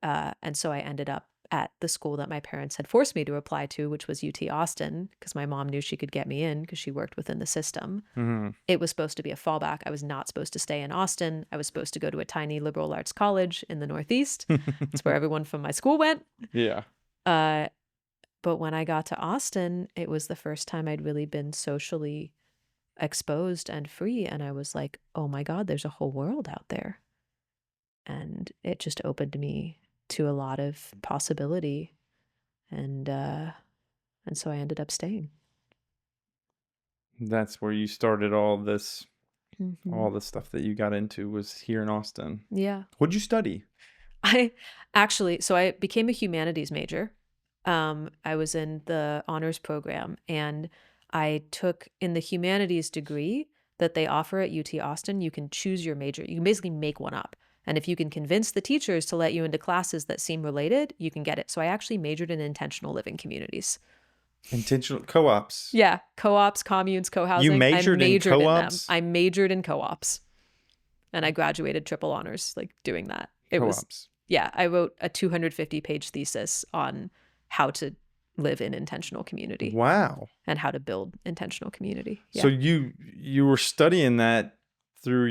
And so I ended up at the school that my parents had forced me to apply to, which was UT Austin, because my mom knew she could get me in because she worked within the system.
Mhm.
It was supposed to be a fallback. I was not supposed to stay in Austin. I was supposed to go to a tiny liberal arts college in the Northeast. It's where everyone from my school went.
Yeah.
Uh, but when I got to Austin, it was the first time I'd really been socially exposed and free. And I was like, oh my God, there's a whole world out there. And it just opened me to a lot of possibility. And so I ended up staying.
That's where you started all this
Hmm.
all the stuff that you got into was here in Austin.
Yeah.
What'd you study?
So I became a humanities major. I was in the honors program and I took in the humanities degree that they offer at UT Austin, you can choose your major. You can basically make one up. And if you can convince the teachers to let you into classes that seem related, you can get it. So I actually majored in intentional living communities.
Intentional co-ops.
Yeah, co-ops, communes,
You
co-housing. I
majored in
majored in them.
co-ops?
I majored in co-ops. And I graduated triple honors like doing that. It was,
Co-ops.
yeah, I wrote a 250-page thesis on how to live in intentional community
Wow.
and how to build intentional community.
So
Yeah.
you were studying that through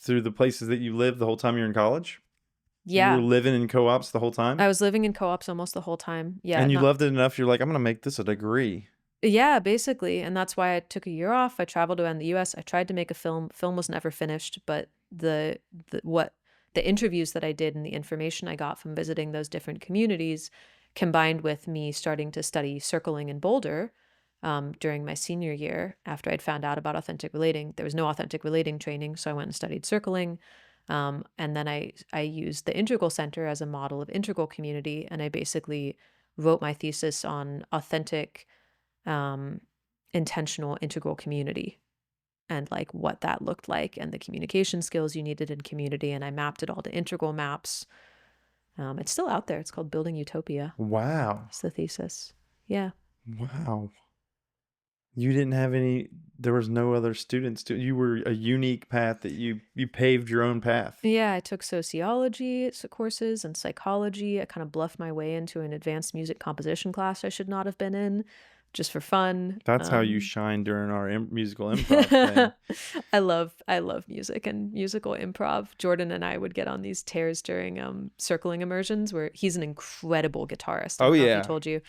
through the places that you lived the whole time you're in college? You were
Yeah.
living in co-ops the whole
I
time?
was living in co-ops almost the whole time. Yeah,
And you
not
loved it enough, you're like, I'm gonna make this a degree.
yeah, basically. And that's why I took a year off. I traveled around the US. I tried to make a film. Film was never finished, but the interviews that I did and the information I got from visiting those different communities combined with me starting to study circling in Boulder during my senior year after I'd found out about authentic relating. There was no authentic relating training, so I went and studied circling. And then I used the Integral Center as a model of integral community, and I basically wrote my thesis on authentic um, intentional integral community and like what that looked like and the communication skills you needed in community. And I mapped it all to integral maps. It's still out there. It's called Building Utopia.
Wow.
It's the thesis. Yeah.
Wow. You didn't have there was no other students you were a unique path that you paved your own path.
Yeah, I took sociology courses and psychology. I kind of bluffed my way into an advanced music composition class I should not have been in. just for fun.
That's how you shine during our musical improv thing.
I love music and musical improv. Jordan and I would get on these tears during circling immersions, where he's an incredible guitarist. I
Oh
don't know if he
yeah,
told you.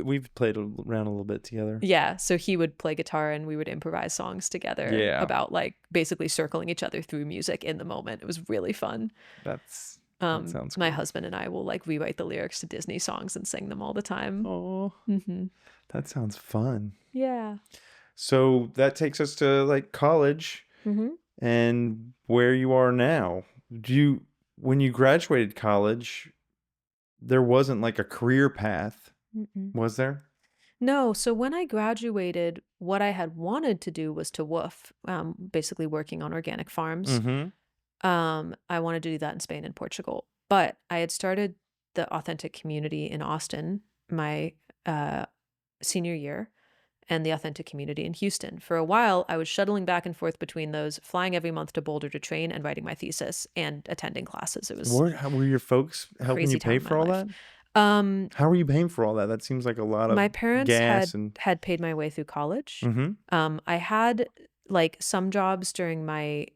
we've played around a little bit together.
Yeah, so he would play guitar and we would improvise songs together
Yeah,
about like basically circling each other through music in the moment. It was really fun.
that sounds
My
cool.
husband and I will like rewrite the lyrics to Disney songs and sing them all the time.
Oh,
Mm-hmm.
that sounds fun.
Yeah.
So that takes us to like college
Mm-hmm.
and where you are now. When you graduated college, there wasn't like a career path,
Mm-mm.
was there?
No, so when I graduated, what I had wanted to do was to woof, basically working on organic farms.
Mm-hmm.
I wanted to do that in Spain and Portugal, but I had started the authentic community in Austin my uh, senior year, and the authentic community in Houston. For a while, I was shuttling back and forth between those, flying every month to Boulder to train and writing my thesis and attending classes. It was
How were your folks helping you
crazy
pay
time in my
for all
life.
that? How are you paying for all that? That seems like a lot of
My parents
gas
had
and.
had paid my way through college.
Mm-hmm.
I had like some jobs during my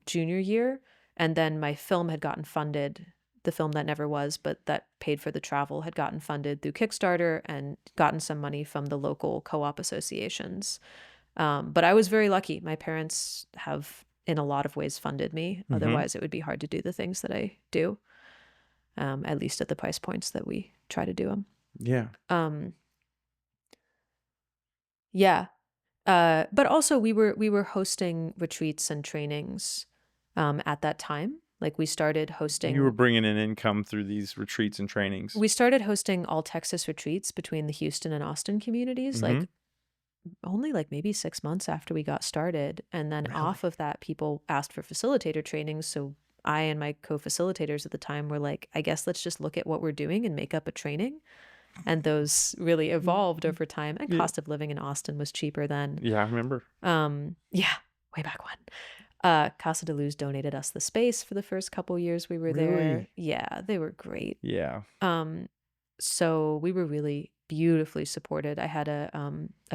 junior year, and then my film had gotten funded. The film that never was, but that paid for the travel, had gotten funded through Kickstarter and gotten some money from the local co-op associations. But I was very lucky. My parents have, in a lot of ways, funded me.
Mm-hmm.
Otherwise, it would be hard to do the things that I do, at least at the price points that we try to do them.
Yeah.
Um, yeah. But also we were hosting retreats and trainings at that time. Like
You were bringing in income through these retreats and trainings.
we started hosting all Texas retreats between the Houston and Austin communities,
Mm-hmm.
like only like maybe 6 months after we got started. And then
Really?
off of that, people asked for facilitator trainings. So I and my co-facilitators at the time were like, I guess let's just look at what we're doing and make up a training. And those really evolved over time. And
Yeah.
cost of living in Austin was cheaper then.
Yeah, I remember.
Yeah, way back when. Casa de Luz donated us the space for the first couple years we were there.
Really?
Yeah, they were great.
Yeah.
So we were really beautifully supported. I had a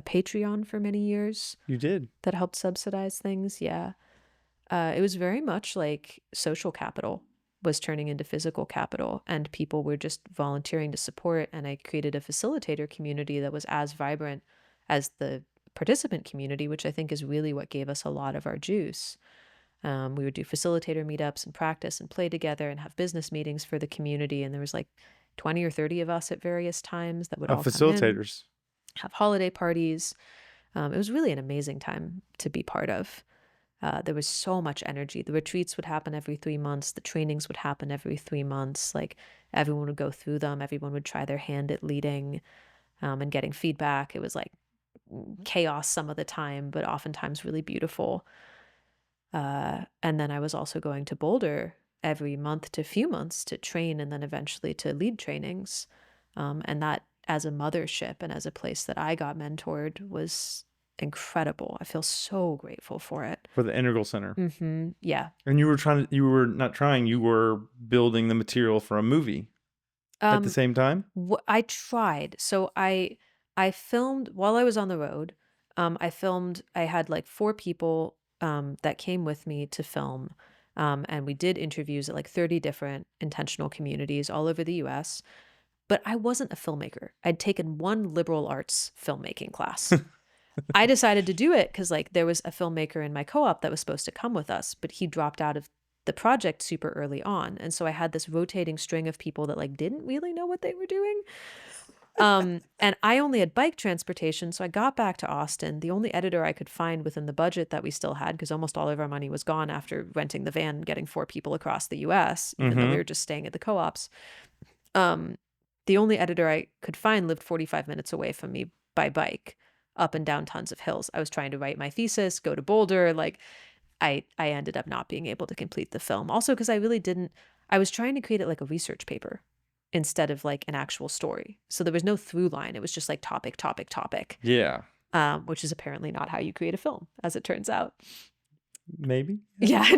Patreon for many years
You did.
that helped subsidize things. Yeah. It was very much like social capital was turning into physical capital, and people were just volunteering to support. And I created a facilitator community that was as vibrant as the participant community, which I think is really what gave us a lot of our juice. We would do facilitator meetups and practice and play together and have business meetings for the community. And there was like 20 or 30 of us at various times that would all come in,
Facilitators.
have holiday parties. It was really an amazing time to be part of. There was so much energy. The retreats would happen every 3 months. The trainings would happen every 3 months. Like everyone would go through them. Everyone would try their hand at leading and getting feedback. It was like chaos some of the time, but oftentimes really beautiful. And then I was also going to Boulder every month to few months to train and then eventually to lead trainings. And that as a mothership and as a place that I got mentored was incredible. I feel so grateful for it.
For the Integral Center.
Yeah.
And you were not trying, you were building the material for a movie at the same time?
I tried. So I filmed while I was on the road. I had like 4 people that came with me to film. And we did interviews at like 30 different intentional communities all over the US. But I wasn't a filmmaker. I'd taken one liberal arts filmmaking class. I decided to do it because like there was a filmmaker in my co-op that was supposed to come with us, but he dropped out of the project super early on. And so I had this rotating string of people that like didn't really know what they were doing. And I only had bike transportation. So I got back to Austin. The only editor I could find within the budget that we still had, because almost all of our money was gone after renting the van and getting 4 people across the US, even though we were just staying at the co-ops. The only editor I could find lived 45 minutes away from me by bike, up and down tons of hills. I was trying to write my thesis, go to Boulder. Like I ended up not being able to complete the film. Also, because I was trying to create it like a research paper instead of like an actual story. So there was no through line. It was just like topic, topic, topic.
Yeah.
Which is apparently not how you create a film, as it turns out.
Maybe.
Yeah,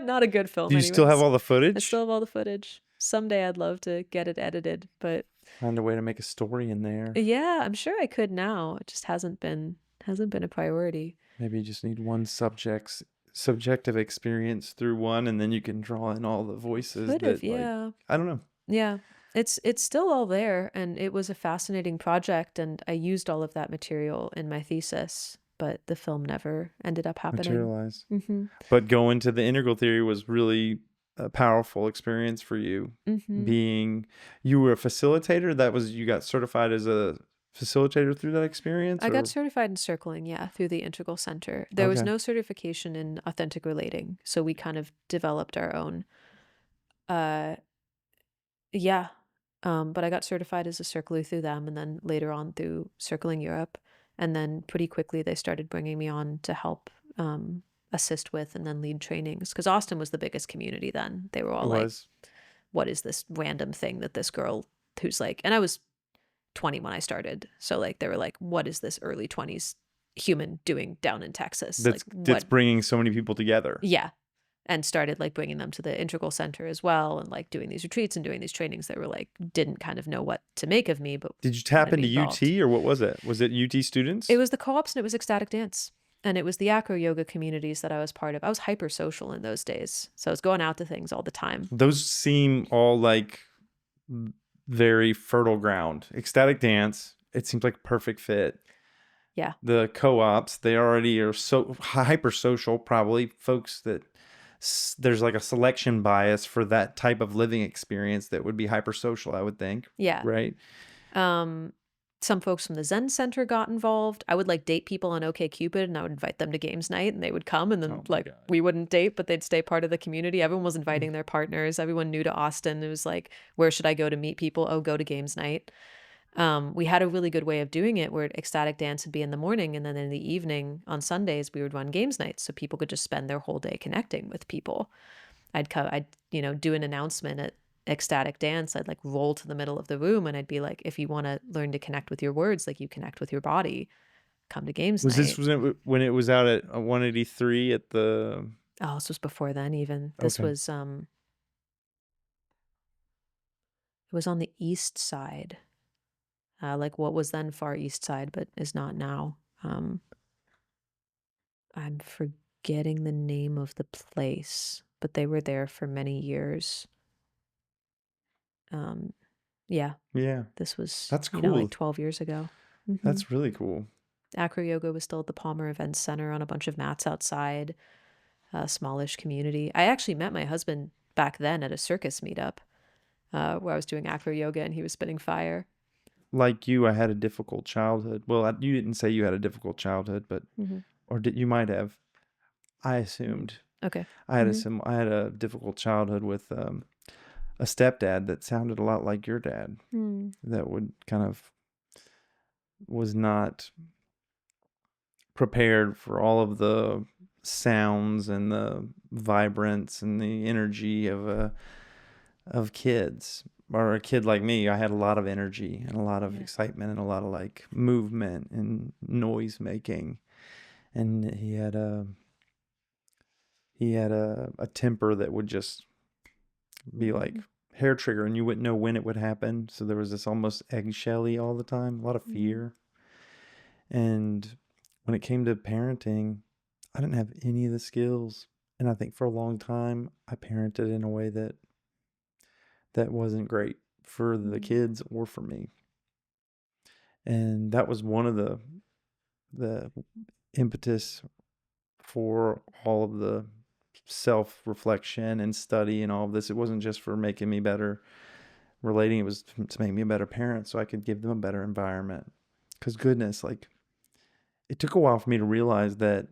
not a good film.
Do you still have all the footage?
I still have all the footage. Someday I'd love to get it edited, but
Find a way to make a story in there.
Yeah, I'm sure I could now. It just hasn't been a priority.
Maybe you just need one subjective experience through one, and then you can draw in all the voices
Could have,
that, like,
yeah.
I don't know.
Yeah. It's still all there, and it was a fascinating project, and I used all of that material in my thesis, but the film never ended up happening.
Materialize.
Mhm.
But going to the integral theory was really a powerful experience for you.
Mhm.
Being you were a facilitator, that was you got certified as a facilitator through that experience,
I got
or
certified in circling, yeah, through the Integral Center. There was
okay.
no certification in authentic relating, so we kind of developed our own. Uh, yeah. But I got certified as a circler through them, and then later on through Circling Europe. And then pretty quickly they started bringing me on to help assist with and then lead trainings. Because Austin was the biggest community then. They were
It
all like,
was.
what is this random thing that this girl who's like, and I was 20 when I started. So like, they were like, what is this early 20s human doing down in Texas? Like,
That's
what?
bringing so many people together.
Yeah. And started like bringing them to the Integral Center as well, and like doing these retreats and doing these trainings that were like, didn't kind of know what to make of me, but
Did you tap
wanted me
into
involved.
UT, or what was it? Was it UT
It
students?
was the co-ops and it was ecstatic dance. And it was the acro yoga communities that I was part of. I was hyper social in those days. So I was going out to things all the time.
Those seem all like very fertile ground. Ecstatic dance, it seems like a perfect fit.
Yeah.
The co-ops, they already are so hyper social, probably folks that there's like a selection bias for that type of living experience that would be hyper social, I would think,
Yeah.
right?
Um, some folks from the Zen Center got involved. I would like date people on OkCupid and I would invite them to games night and they would come and then
Oh my
like
God.
we wouldn't date, but they'd stay part of the community. Everyone was
Mm.
inviting their partners. Everyone new to Austin. It was like, where should I go to meet people? Oh, go to games night. We had a really good way of doing it where ecstatic dance would be in the morning and then in the evening on Sundays we would run games nights so people could just spend their whole day connecting with people. I'd do an announcement at ecstatic dance. I'd like roll to the middle of the room and I'd be like, if you want to learn to connect with your words, like you connect with your body, come to games
Was this
night.
was it when it was out at 183 at the
Oh, this was before then even. This
okay.
was it was on the east side. Like what was then far east side, but is not now. I'm forgetting the name of the place, but they were there for many years. Um, yeah,
Yeah.
this was,
That's
like
cool.
12 years ago. Hmm.
That's really cool.
Acro Yoga was still at the Palmer Events Center on a bunch of mats outside, a smallish community. I actually met my husband back then at a circus meetup where I was doing acro yoga and he was spitting fire.
Like you, I had a difficult childhood. Well, you didn't say you had a difficult childhood, but
Hmm.
or did you might have. I assumed
Okay.
I had
Hmm.
I had a difficult childhood with a stepdad that sounded a lot like your dad.
Hmm.
That would kind of was not prepared for all of the sounds and the vibrance and the energy of kids. Or a kid like me, I had a lot of energy and a lot of
Yeah.
excitement and a lot of like movement and noise making. And he had a temper that would just be like
Hmm.
hair trigger, and you wouldn't know when it would happen. So there was this almost eggshelly all the time, a lot of
Hmm.
fear. And when it came to parenting, I didn't have any of the skills. And I think for a long time, I parented in a way that wasn't great for the
Hmm.
kids or for me. And that was one of the impetus for all of the self-reflection and study and all of this. It wasn't just for making me better relating, it was to make me a better parent so I could give them a better environment. Because goodness, like it took a while for me to realize that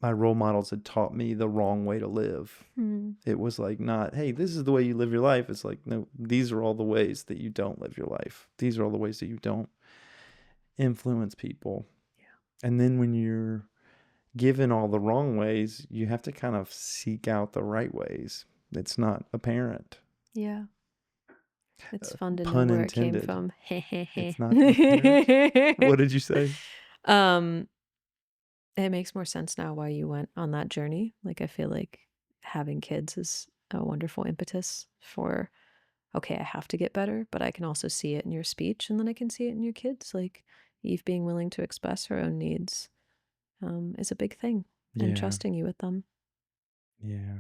my role models had taught me the wrong way to live.
Hmm.
It was like not, hey, this is the way you live your life. It's like, no, these are all the ways that you don't live your life. These are all the ways that you don't influence people. And then when you're given all the wrong ways, you have to kind of seek out the right ways. It's not apparent.
Yeah. It's fun to know
Pun
where it came
intended.
from.
It's not apparent. What did you say?
um, it makes more sense now why you went on that journey. Like I feel like having kids is a wonderful impetus for okay, I have to get better, but I can also see it in your speech, and then I can see it in your kids. Like Eve being willing to express her own needs is a big thing, and
Yeah.
trusting you with them.
Yeah.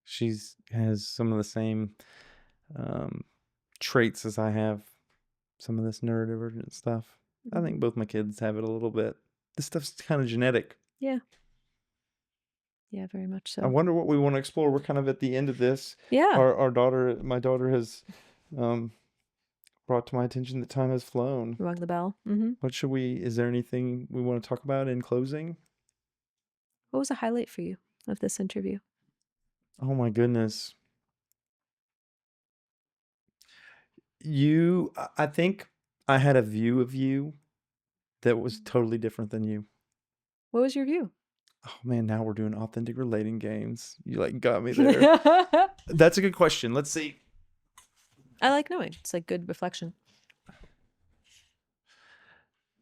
She's has some of the same um, traits as I have, some of this neurodivergent stuff. I
Mhm.
think both my kids have it a little bit. This stuff's kind of genetic.
Yeah, yeah, very much
I
so.
wonder what we want to explore. We're kind of at the end of this.
Yeah,
My daughter has um, brought to my attention that time has flown.
rung the bell.
Is there anything we want to talk about in closing?
What was a highlight for you of this interview?
Oh my goodness. I think I had a view of you that was totally different than you.
What was your view?
Oh man, now we're doing authentic relating games. You like got me there.
I
That's a good question. Let's see.
like knowing. It's like good reflection.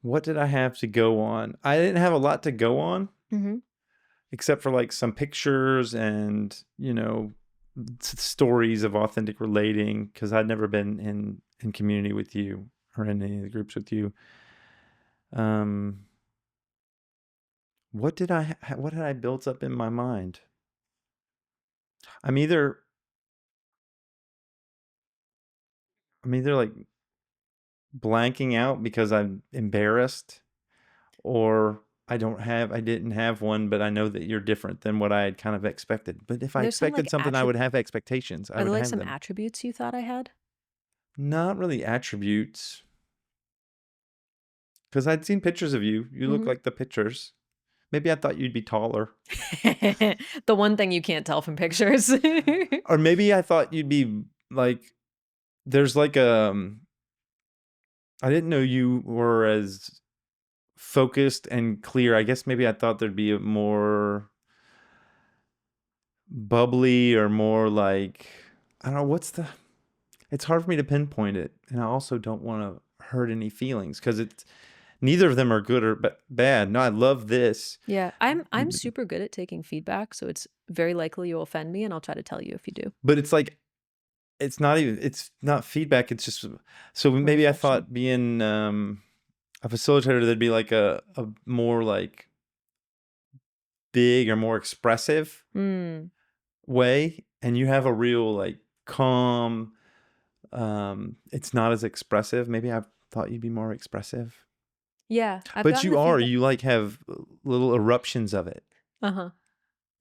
What did I have to go on? I didn't have a lot to go on
Mm-hmm.
except for like some pictures and, stories of authentic relating because I'd never been in community with you or in any of the groups with you. Um what had I built up in my mind? I'm either I'm either like blanking out because I'm embarrassed or I didn't have one, but I know that you're different than what I had kind of expected. But if
Are
I
there some
expected
like
something, I would have expectations. I
Are there
would
like
have
some
them.
attributes you thought I had?
Not really attributes, because I'd seen pictures of you. You look
Mm-hmm.
like the pictures. Maybe I thought you'd be taller.
The one thing you can't tell from pictures.
Or maybe I thought you'd be like, there's like I didn't know you were as focused and clear. I guess maybe I thought there'd be a more bubbly or more like, I don't know, it's hard for me to pinpoint it. And I also don't want to hurt any feelings because neither of them are good or bad. No, I love this.
Yeah, I'm super good at taking feedback, so it's very likely you'll offend me, and I'll try to tell you if you do.
But it's like, it's not feedback. It's just, so
A
maybe I
reflection.
thought being a facilitator, there'd be like a more like big or more expressive
Mm.
way. And you have a real like calm, it's not as expressive. Maybe I thought you'd be more expressive.
Yeah, I've
But
gotten the feedback.
you like have little eruptions of it.
Uh-huh.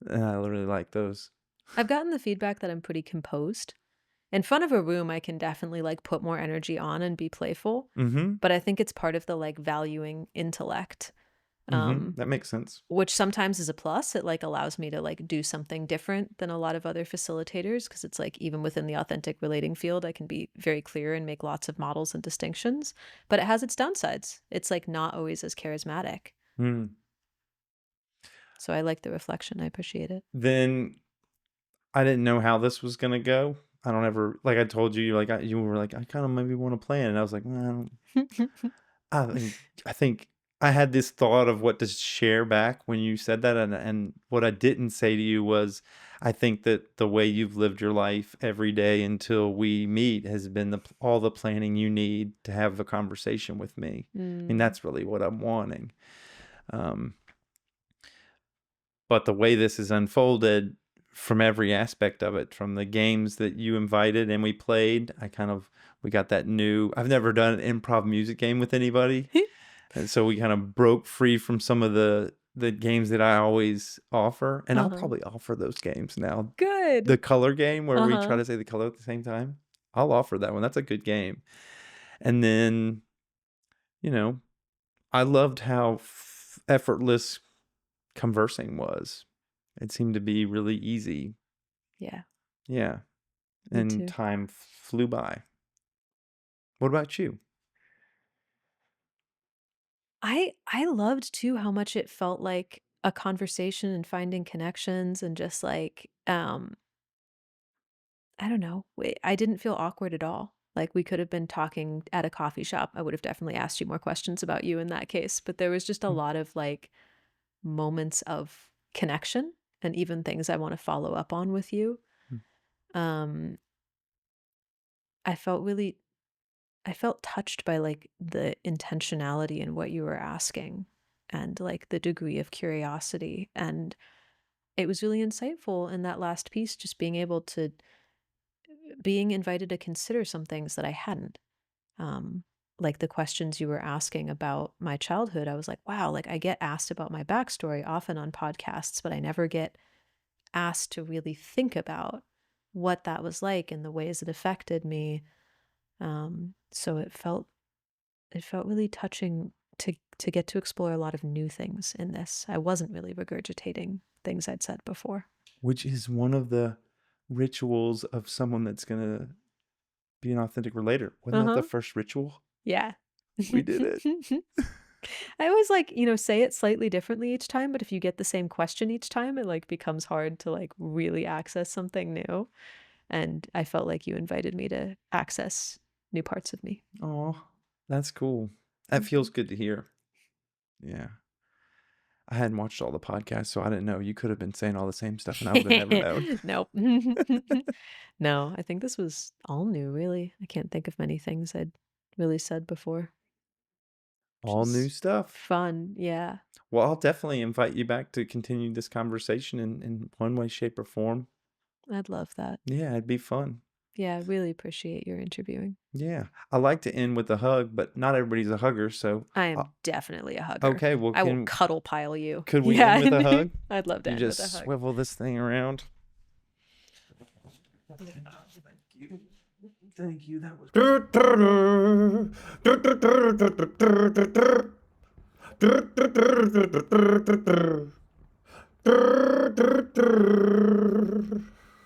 And I really like those.
I've gotten the feedback that I'm pretty composed. In front of a room, I can definitely like put more energy on and be playful,
Mm-hmm.
but I think it's part of the like valuing intellect.
Mm-hmm.
Um,
That makes sense.
which sometimes is a plus. It like allows me to like do something different than a lot of other facilitators because it's like even within the authentic relating field, I can be very clear and make lots of models and distinctions, but it has its downsides. It's like not always as charismatic.
Mm.
So I like the reflection. I appreciate it.
Then I didn't know how this was gonna go. I don't ever like I told you you were like I kind of maybe want to plan, and I was like, well, I think I think I had this thought of what to share back when you said that, and what I didn't say to you was, I think that the way you've lived your life every day until we meet has been all the planning you need to have the conversation with me, and
Mm,
that's really what I'm wanting. Um, but the way this is unfolded from every aspect of it, from the games that you invited and we played, we got that new. I've never done an improv music game with anybody. And so we kind of broke free from some of the games that I always offer, and I'll
uh-huh.
probably offer those games now. The
Good.
color game where we try
Uh-huh.
to say the color at the same time. I'll offer that one. That's a good game. And then, you know, I loved how effortless conversing was. It seemed to be really easy.
Yeah,
Yeah.
me
And
too.
time flew by. What about you?
I loved too how much it felt like a conversation and finding connections and just like I don't know. I didn't feel awkward at all. Like we could have been talking at a coffee shop. I would have definitely asked you more questions about you in that case, but there was just a
Mm,
lot of like moments of connection and even things I want to follow up on with you.
mm.
Um I felt really I felt touched by, like, the intentionality in what you were asking and, like, the degree of curiosity, and it was really insightful in that last piece, just being able to being invited to consider some things that I hadn't. Um, like the questions you were asking about my childhood, I was like, wow, like I get asked about my backstory often on podcasts, but I never get asked to really think about what that was like and the ways it affected me. So it felt really touching to get to explore a lot of new things in this. I wasn't really regurgitating things I'd said before.
Which is one of the rituals of someone that's gonna be an authentic relator. Wasn't that the
Uh-huh.
first ritual?
Yeah.
We did it.
I always like, say it slightly differently each time, but if you get the same question each time, it like becomes hard to like really access something new. And I felt like you invited me to access new parts of me.
Oh, that's cool. That feels
Mhm.
good to hear. Yeah. I hadn't watched all the podcasts, so I didn't know. You could have been saying all the same stuff and I would have never known.
Nope. No, I think this was all new, really. I can't think of many things I'd really said before, which
All new
is
stuff.
fun. Yeah,
Well, I'll definitely invite you back to continue this conversation in one way, shape, or form.
I'd love that.
Yeah, it'd be fun.
Yeah, I really appreciate your interviewing.
Yeah. I like to end with a hug, but not everybody's a hugger, so
I
uh,
am definitely a hugger.
okay, well
I will cuddle pile you.
could we end
Yeah,
with a hug?
I'd love to
You
end with
just
a hug.
swivel this thing around. Thank you. Thank you. That was